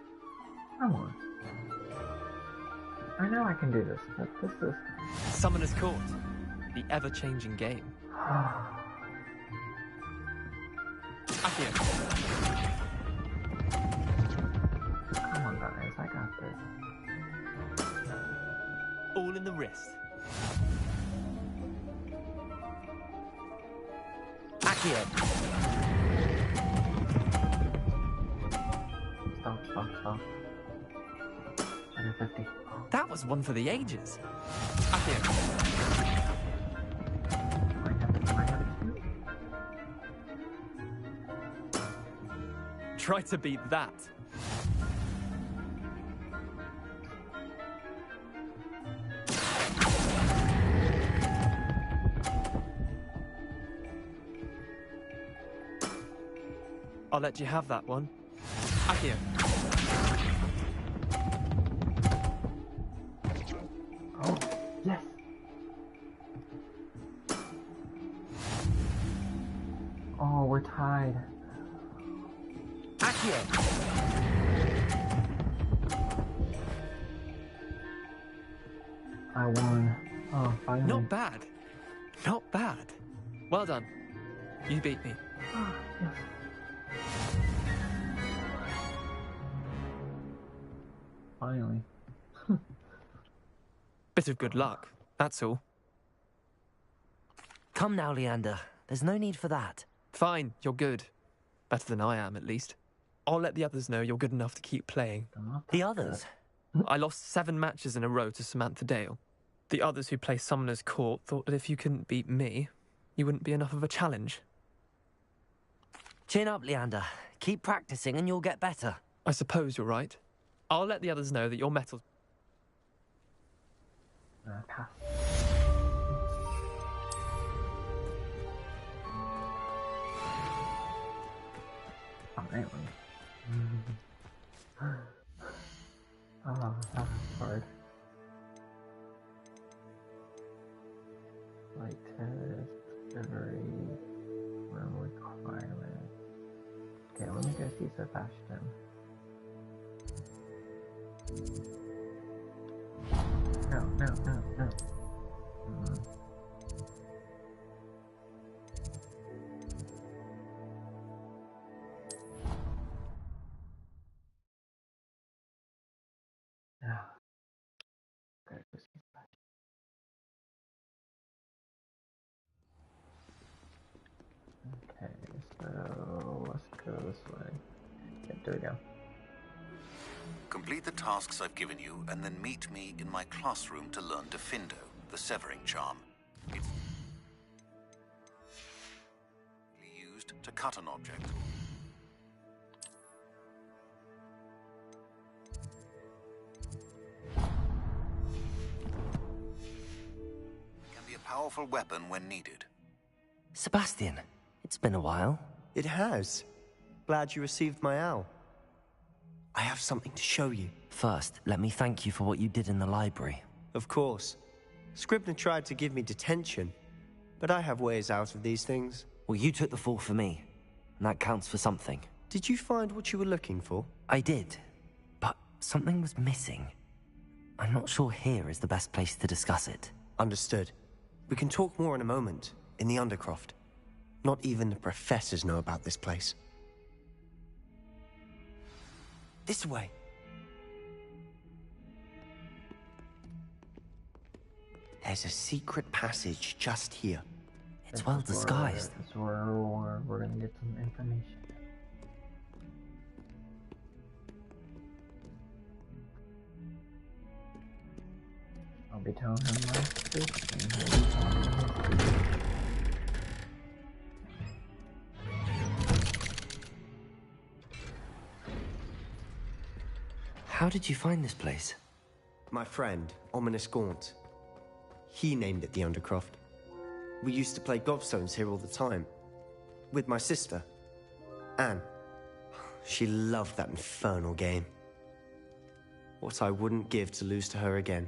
Come on. I know I can do this, but this is... Summoner's Court. The ever-changing game. Accio. Come on, guys. I got this. All in the wrist. Accio. Stop. 150. That was one for the ages. Accio. Try to beat that. I'll let you have that one. Accio. Oh, yes. Oh, we're tied. Accio. I won. Oh, finally. Not bad. Not bad. Well done. You beat me. Oh, yes. Finally. Bit of good luck, that's all. Come now, Leander. There's no need for that. Fine, you're good. Better than I am, at least. I'll let the others know you're good enough to keep playing. The others? I lost 7 matches in a row to Samantha Dale. The others who play Summoner's Court thought that if you couldn't beat me, you wouldn't be enough of a challenge. Chin up, Leander. Keep practicing and you'll get better. I suppose you're right. I'll let the others know that your mettle... Pass. Alright. Oh, that was hard. Light test, delivery, room requirement. Okay, let me go see Sebastian. No. Okay, so let's go this way. Yeah, there we go. Complete the tasks I've given you, and then meet me in my classroom to learn Defindo, the severing charm. It's used to cut an object. Can be a powerful weapon when needed. Sebastian, it's been a while. It has. Glad you received my owl. I have something to show you. First, let me thank you for what you did in the library. Of course. Scribner tried to give me detention, but I have ways out of these things. Well, you took the fall for me, and that counts for something. Did you find what you were looking for? I did, but something was missing. I'm not sure here is the best place to discuss it. Understood. We can talk more in a moment, in the Undercroft. Not even the professors know about this place. This way. There's a secret passage just here. It's well disguised. This is where we're gonna get some information. I'll be telling him my secrets, and he'll be telling me his secrets. How did you find this place? My friend, Ominous Gaunt. He named it the Undercroft. We used to play gobstones here all the time. With my sister, Anne. She loved that infernal game. What I wouldn't give to lose to her again.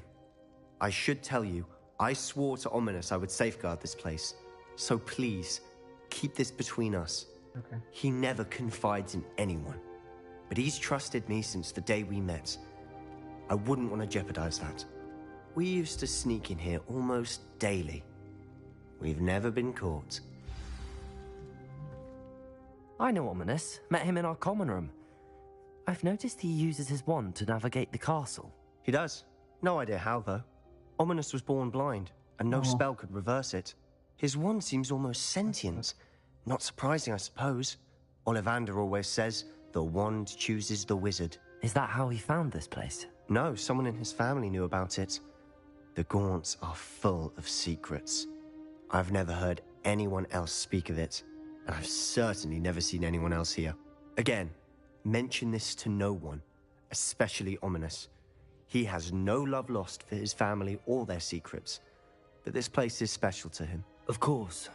I should tell you, I swore to Ominous I would safeguard this place. So please, keep this between us. Okay. He never confides in anyone. But he's trusted me since the day we met. I wouldn't want to jeopardize that. We used to sneak in here almost daily. We've never been caught. I know Ominous. Met him in our common room. I've noticed he uses his wand to navigate the castle. He does. No idea how, though. Ominous was born blind, and no spell could reverse it. His wand seems almost sentient. Not surprising, I suppose. Ollivander always says, the wand chooses the wizard. Is that how he found this place? No, someone in his family knew about it. The Gaunts are full of secrets. I've never heard anyone else speak of it, and I've certainly never seen anyone else here. Again, mention this to no one, especially Ominous. He has no love lost for his family or their secrets, but this place is special to him. Of course.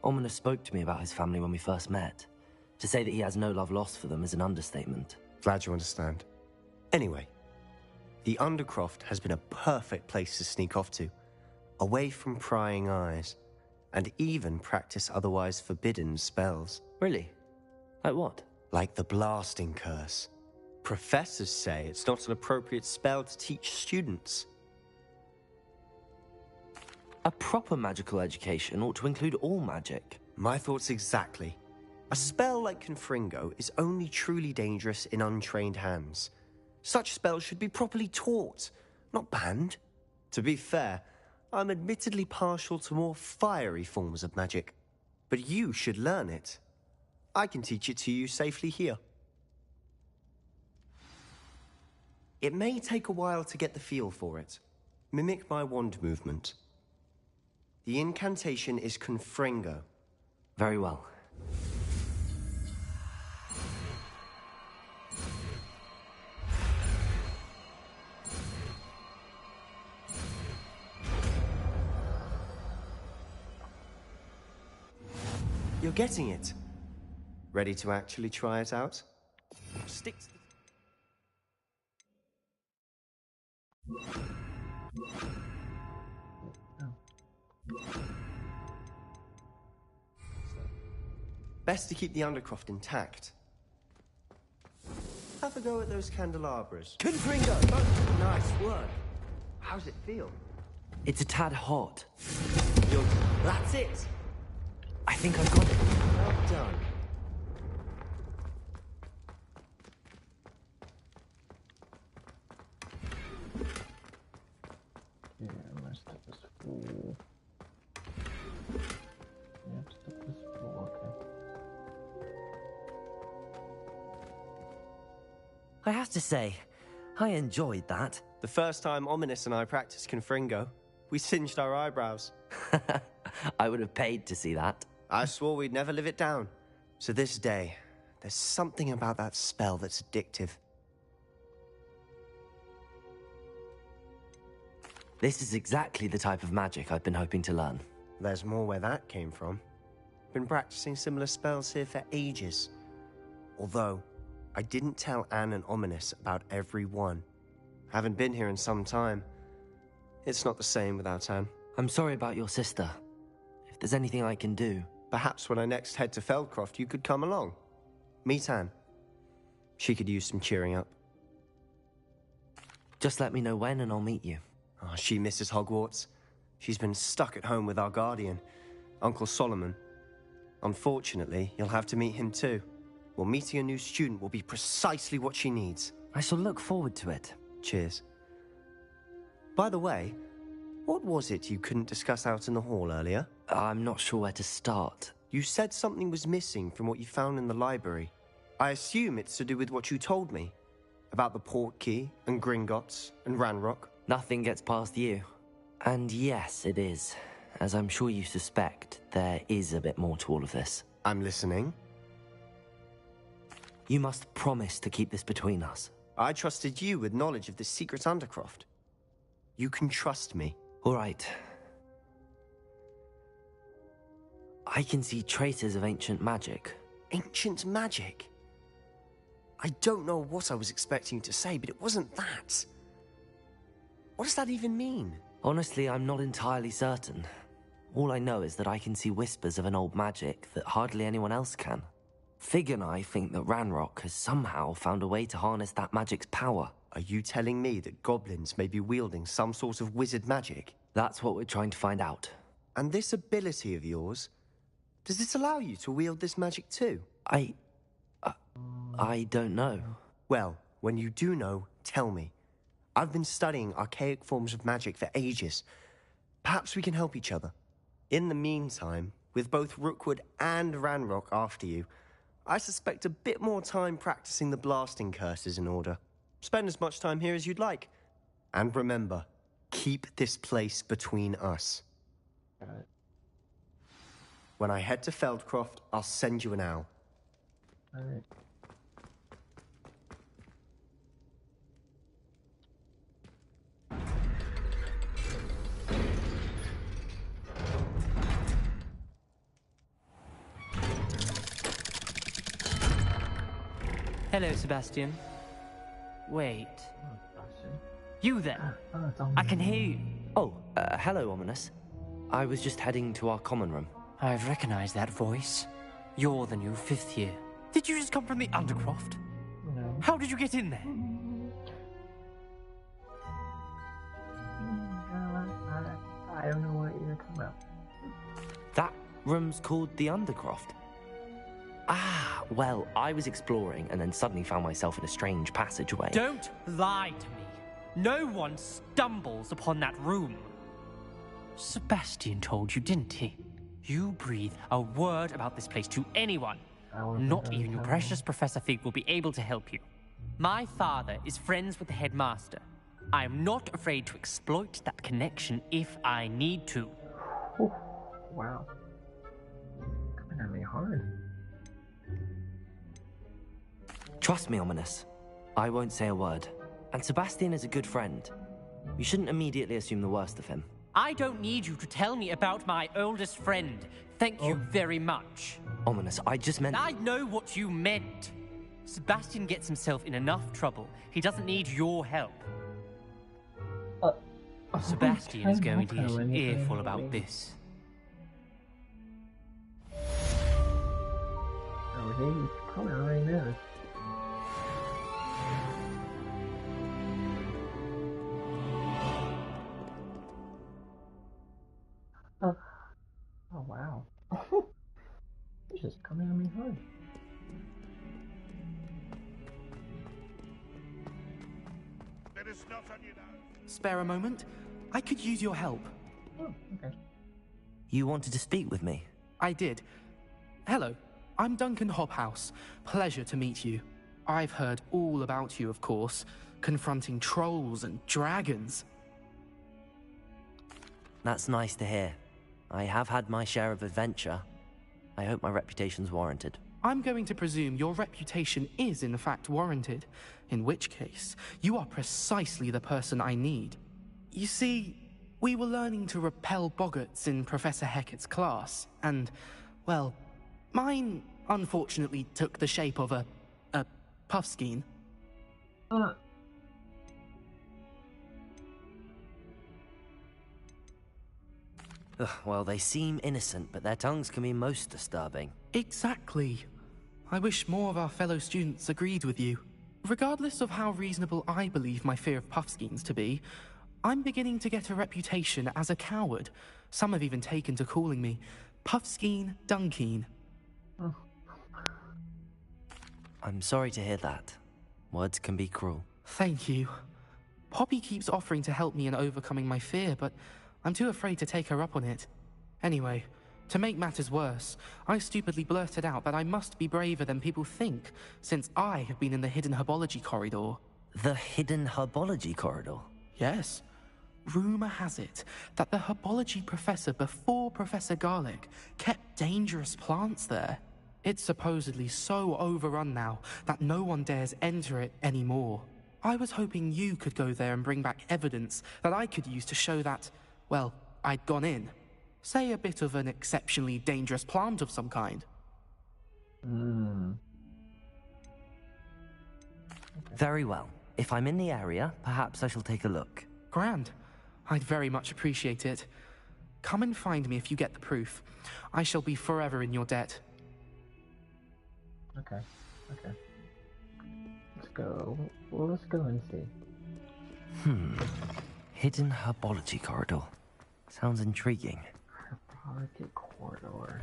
Ominous spoke to me about his family when we first met. To say that he has no love lost for them is an understatement. Glad you understand. Anyway, the Undercroft has been a perfect place to sneak off to, away from prying eyes, and even practice otherwise forbidden spells. Really? Like what? Like the blasting curse. Professors say it's not an appropriate spell to teach students. A proper magical education ought to include all magic. My thoughts exactly. A spell like Confringo is only truly dangerous in untrained hands. Such spells should be properly taught, not banned. To be fair, I'm admittedly partial to more fiery forms of magic, but you should learn it. I can teach it to you safely here. It may take a while to get the feel for it. Mimic my wand movement. The incantation is Confringo. Very well. You're getting it. Ready to actually try it out? Stick to Best to keep the Undercroft intact. Have a go at those candelabras. Confringo! Oh, nice work. How's it feel? It's a tad hot. That's it! I think I've got it. Well done. Yeah, my stuff is full. Yep, stuff is full, okay. I have to say, I enjoyed that. The first time Ominous and I practiced Confringo, we singed our eyebrows. I would have paid to see that. I swore we'd never live it down. To this day, there's something about that spell that's addictive. This is exactly the type of magic I've been hoping to learn. There's more where that came from. Been practicing similar spells here for ages. Although, I didn't tell Anne and Ominous about every one. Haven't been here in some time. It's not the same without Anne. I'm sorry about your sister. If there's anything I can do... Perhaps when I next head to Feldcroft, you could come along. Meet Anne. She could use some cheering up. Just let me know when and I'll meet you. Oh, she misses Hogwarts. She's been stuck at home with our guardian, Uncle Solomon. Unfortunately, you'll have to meet him too. Well, meeting a new student will be precisely what she needs. I shall look forward to it. Cheers. By the way, what was it you couldn't discuss out in the hall earlier? I'm not sure where to start. You said something was missing from what you found in the library. I assume it's to do with what you told me. About the port key, and Gringotts, and Ranrock. Nothing gets past you. And yes, it is. As I'm sure you suspect, there is a bit more to all of this. I'm listening. You must promise to keep this between us. I trusted you with knowledge of the secret Undercroft. You can trust me. All right. I can see traces of ancient magic. Ancient magic? I don't know what I was expecting you to say, but it wasn't that. What does that even mean? Honestly, I'm not entirely certain. All I know is that I can see whispers of an old magic that hardly anyone else can. Fig and I think that Ranrock has somehow found a way to harness that magic's power. Are you telling me that goblins may be wielding some sort of wizard magic? That's what we're trying to find out. And this ability of yours, does it allow you to wield this magic too? I don't know. Well, when you do know, tell me. I've been studying archaic forms of magic for ages. Perhaps we can help each other. In the meantime, with both Rookwood and Ranrock after you, I suspect a bit more time practicing the blasting curse is in order. Spend as much time here as you'd like. And remember, keep this place between us. Got it. When I head to Feldcroft, I'll send you an owl. Alright. Hello, Sebastian. Wait. You there? I can hear you. Oh, hello, Ominous. I was just heading to our common room. I've recognized that voice. You're the new 5th year. Did you just come from the Undercroft? No. How did you get in there? I don't know what you're talking about. That room's called the Undercroft. Ah, well, I was exploring and then suddenly found myself in a strange passageway. Don't lie to me. No one stumbles upon that room. Sebastian told you, didn't he? You breathe a word about this place to anyone. Not even your precious Professor Fig will be able to help you. My father is friends with the headmaster. I am not afraid to exploit that connection if I need to. Ooh, wow. Coming at me hard. Trust me, Ominous. I won't say a word. And Sebastian is a good friend. You shouldn't immediately assume the worst of him. I don't need you to tell me about my oldest friend. Thank you very much. Ominous, I just meant... I know what you meant. Sebastian gets himself in enough trouble. He doesn't need your help. Sebastian is going to get an earful about this. Oh, he probably already knows. Oh wow. He's just coming at me hard. Spare a moment? I could use your help. Oh, okay. You wanted to speak with me? I did. Hello, I'm Duncan Hobhouse. Pleasure to meet you. I've heard all about you, of course, confronting trolls and dragons. That's nice to hear. I have had my share of adventure. I hope my reputation's warranted. I'm going to presume your reputation is in fact warranted, in which case, you are precisely the person I need. You see, we were learning to repel boggarts in Professor Hecat's class, and, well, mine unfortunately took the shape of a puffskein. Well, they seem innocent, but their tongues can be most disturbing. Exactly. I wish more of our fellow students agreed with you. Regardless of how reasonable I believe my fear of puffskeins to be, I'm beginning to get a reputation as a coward. Some have even taken to calling me Puffskein Dunkeen. Oh. I'm sorry to hear that. Words can be cruel. Thank you. Poppy keeps offering to help me in overcoming my fear, but I'm too afraid to take her up on it. Anyway, to make matters worse, I stupidly blurted out that I must be braver than people think, since I have been in the hidden herbology corridor. The hidden herbology corridor? Yes. rumor has it that the herbology professor before Professor Garlic kept dangerous plants there. It's supposedly so overrun now that no one dares enter it anymore. I was hoping you could go there and bring back evidence that I could use to show that, well, I'd gone in. Say a bit of an exceptionally dangerous plant of some kind. Very well. If I'm in the area, perhaps I shall take a look. Grand. I'd very much appreciate it. Come and find me if you get the proof. I shall be forever in your debt. Okay. Let's go. Well, let's go and see. Hidden herbology corridor. Sounds intriguing. Herbology corridor.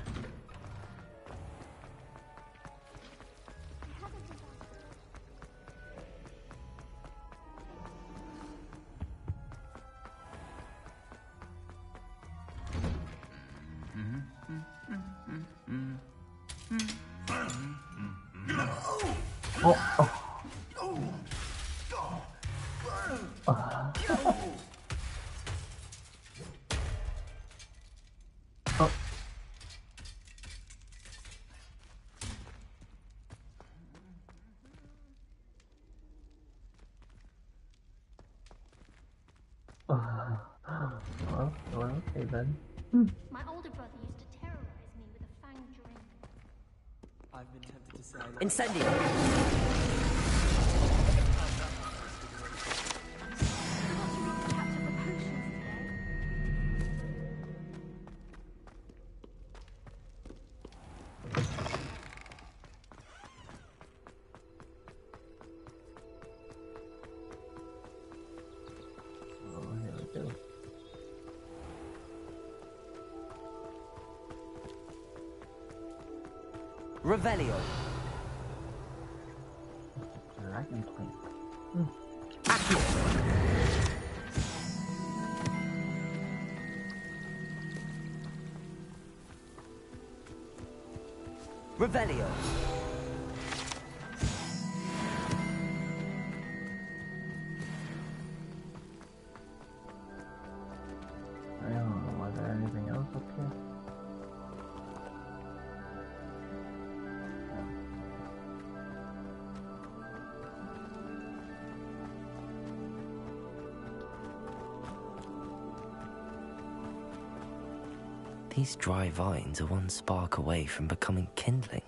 Well, okay then. My older brother used to terrorize me with a fanged drink. I've been tempted to say Incendio! Revelio. Dragon Queen. Revelio. I don't know, was there anything else up here? These dry vines are one spark away from becoming kindling.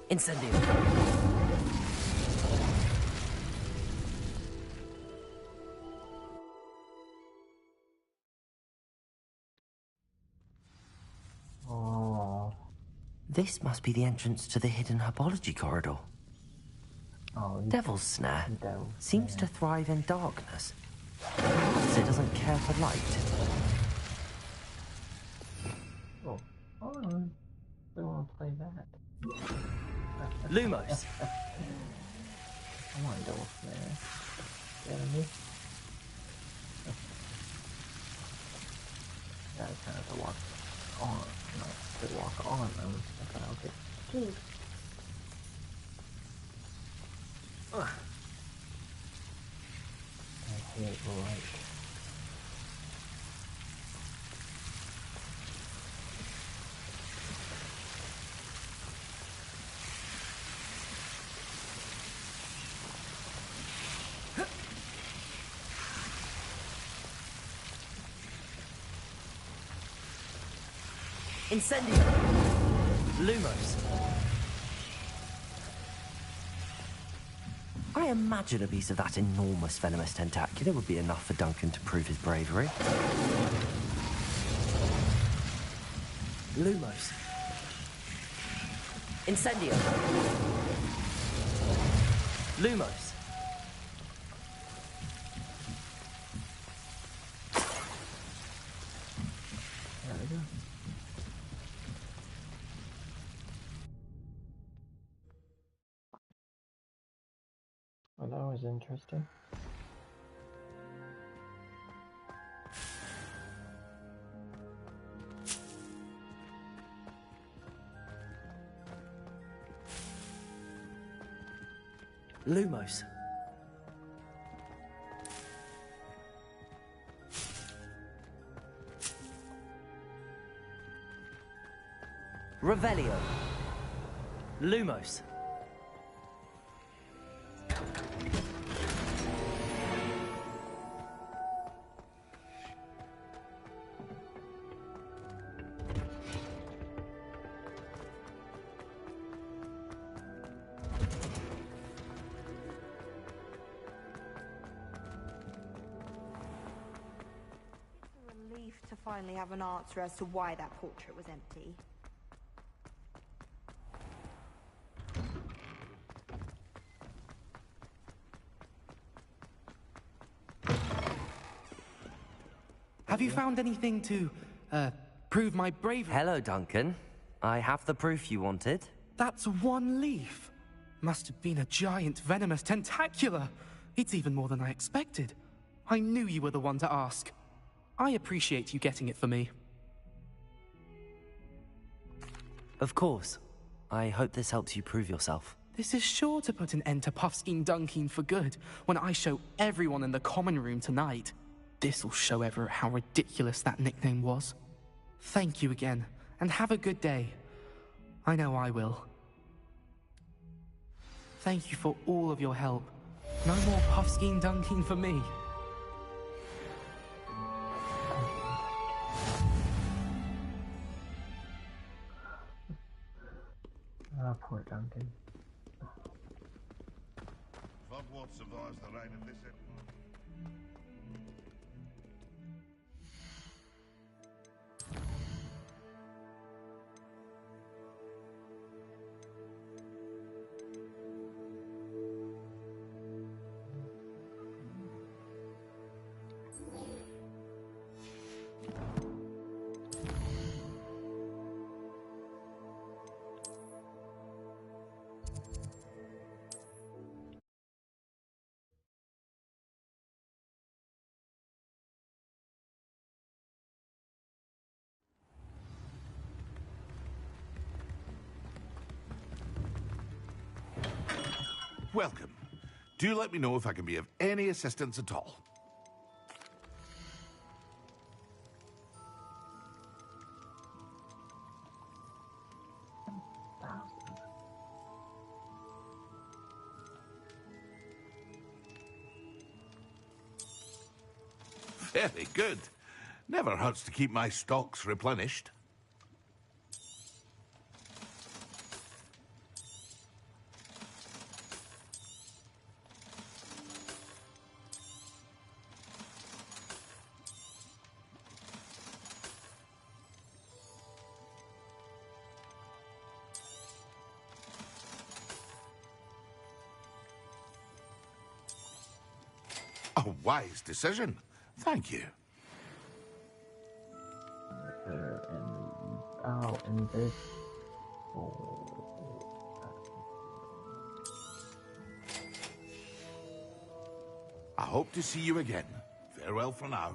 Incendio! Oh. This must be the entrance to the hidden herbology corridor. Oh, Devil's Snare Devil's seems Snare. to thrive in darkness. Perhaps it doesn't care for light. Oh, I want to play that. Lumos. Come on, Devil's Snare. Get me? Yeah, I kind of have to walk on. Not to walk on them. Okay. Jeez. I hate light. Incendio! Lumos. I imagine a piece of that enormous venomous tentacular would be enough for Duncan to prove his bravery. Lumos. Incendio! Lumos. There we go. Well, that was interesting. Lumos. Revelio. Lumos. Relief to finally have an answer as to why that portrait was empty. Have you found anything to, prove my bravery? Hello, Duncan. I have the proof you wanted. That's one leaf. Must have been a giant venomous tentacula. It's even more than I expected. I knew you were the one to ask. I appreciate you getting it for me. Of course. I hope this helps you prove yourself. This is sure to put an end to Puffskein Dunkin for good when I show everyone in the common room tonight. This'll show Everett how ridiculous that nickname was. Thank you again, and have a good day. I know I will. Thank you for all of your help. No more Puffskein Dunkin for me. Ah, poor Duncan. Hogwarts survives the rain of this empire. Welcome. Do let me know if I can be of any assistance at all. Very good. Never hurts to keep my stocks replenished. A wise decision. Thank you. And this. I hope to see you again. Farewell for now.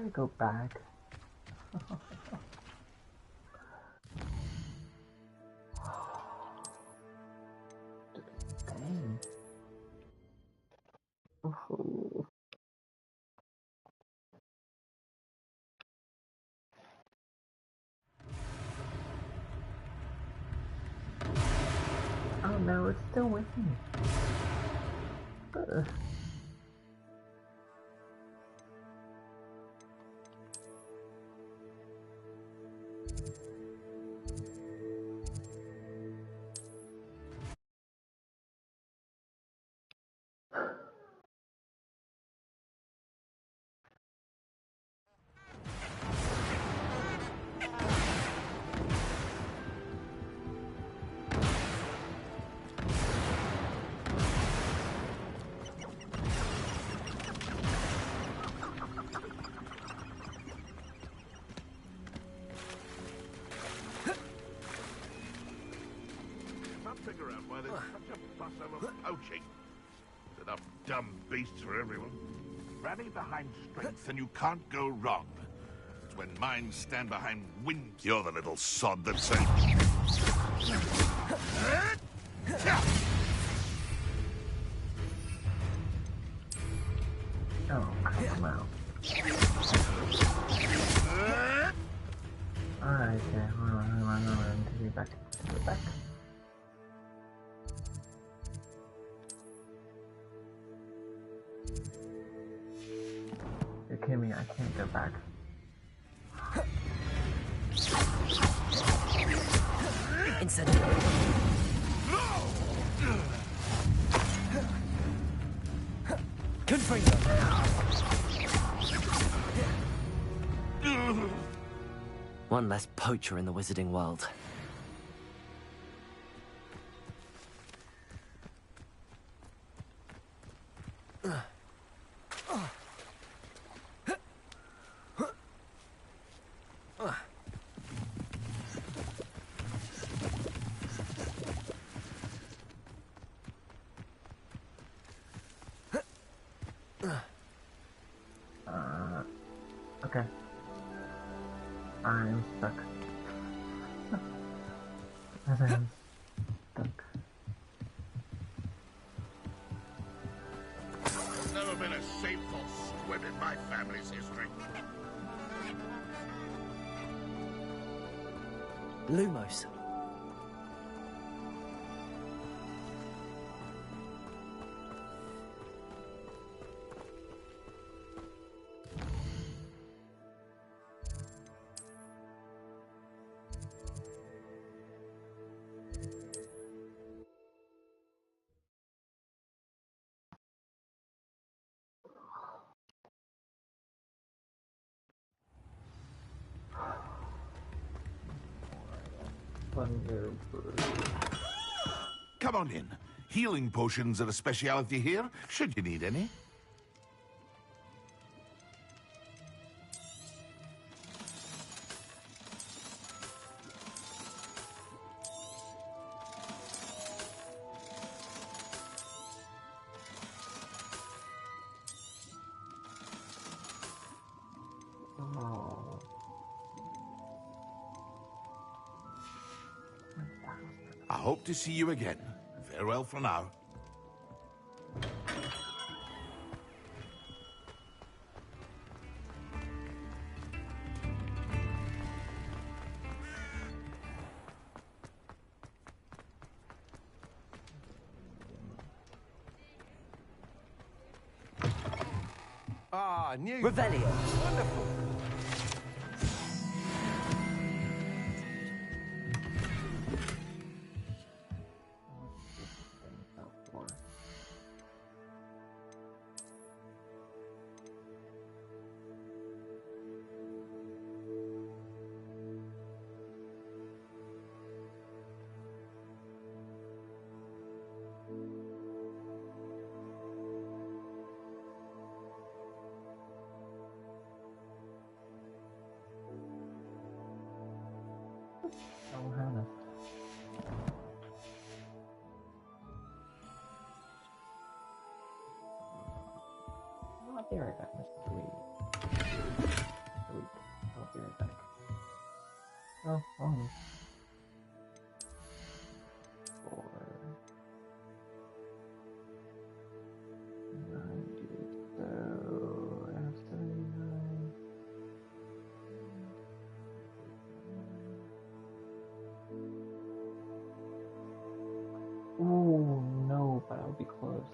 gotta go back. Dang. Oh. Oh no, it's still with me. Ugh. Figure out why there's such a fuss over poaching. There's enough dumb beasts for everyone. Rally behind strength and you can't go wrong. It's when minds stand behind wind. You're the little sod that says... Oh, come out. Alright, okay, hold on, take it back, You're kidding me, I can't go back. Incident. Confringo. One less poacher in the wizarding world. Okay. I'm stuck. I'm stuck. There's never been a shameful squib in my family's history. Lumos. Come on in. Healing potions are a speciality here, should you need any. I hope to see you again. Farewell for now. Ah, new. Revelio. Wonderful. Oh, Hannah. I'll be right back, Mr. Lee. Oh, oh. 4. 90. So I have 79. Oh no, but I'll be close.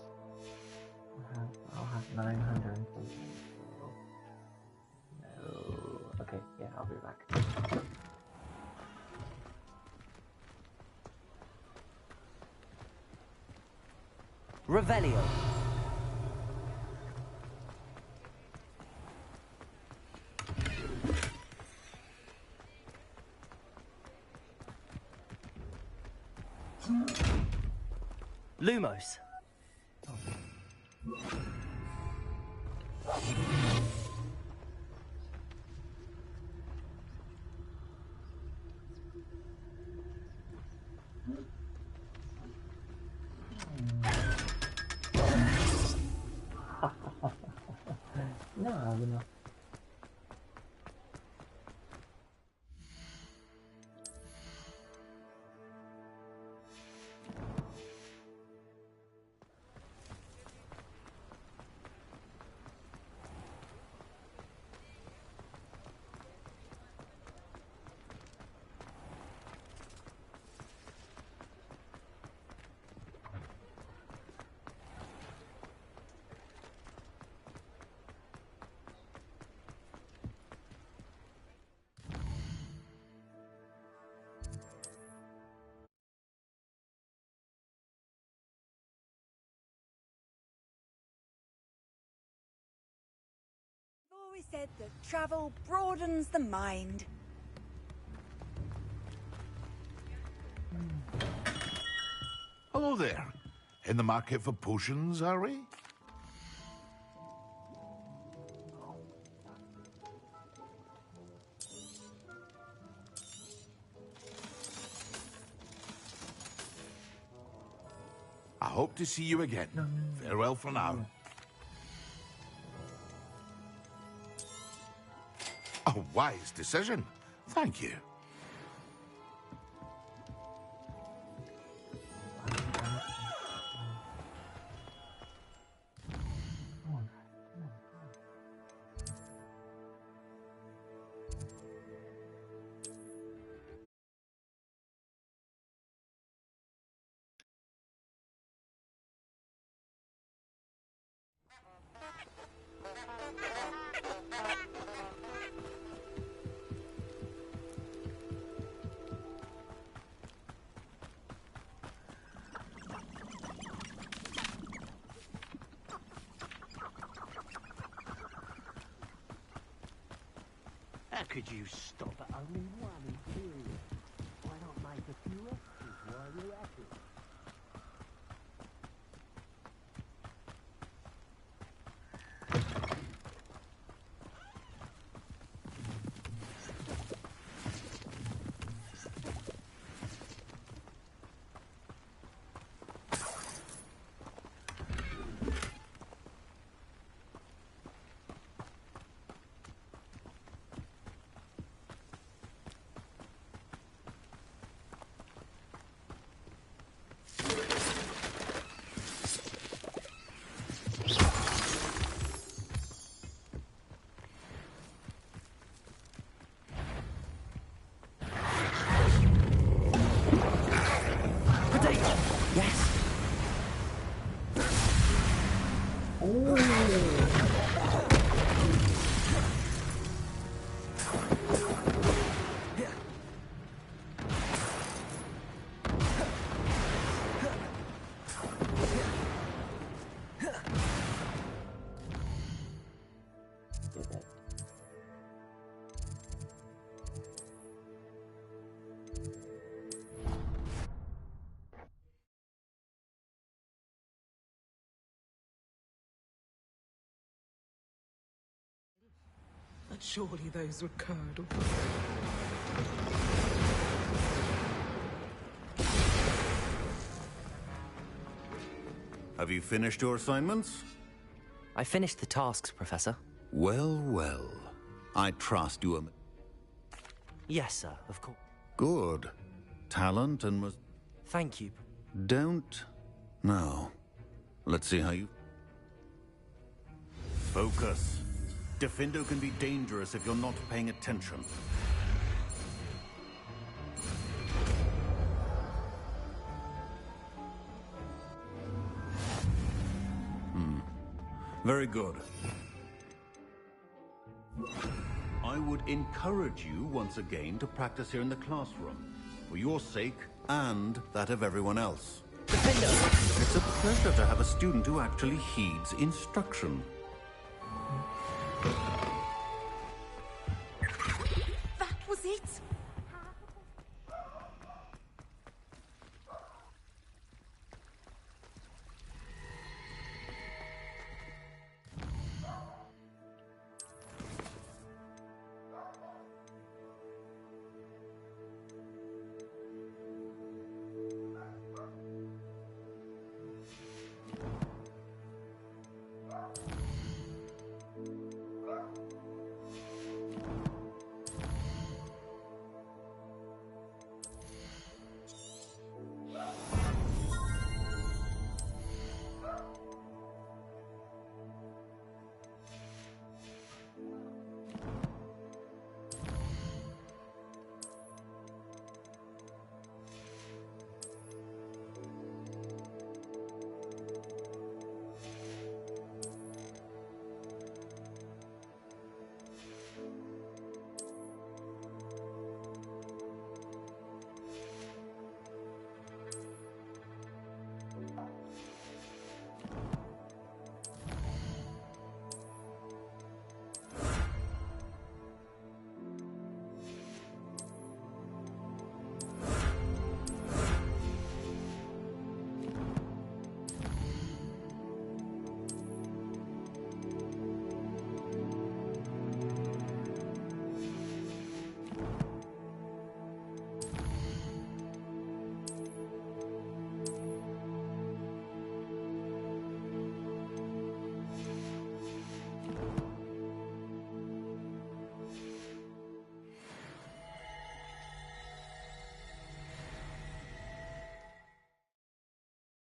I'll have 900 something. No. Okay, yeah, I'll be back. Revelio. Lumos. No. Always said that travel broadens the mind. Hello there. In the market for potions, are we? I hope to see you again. Farewell for now. A wise decision. Thank you. How could you stop at only one period? Why not make a few extras while you're at it? But surely those were curdles. Have you finished your assignments? I finished the tasks, Professor. Well, well. I trust you are... Yes, sir, of course. Good. Talent and must... Thank you. Don't... Now, let's see how you... Focus. Defendo can be dangerous if you're not paying attention. Very good. I would encourage you once again to practice here in the classroom, for your sake and that of everyone else. Defendo! It's a pleasure to have a student who actually heeds instruction. That was it?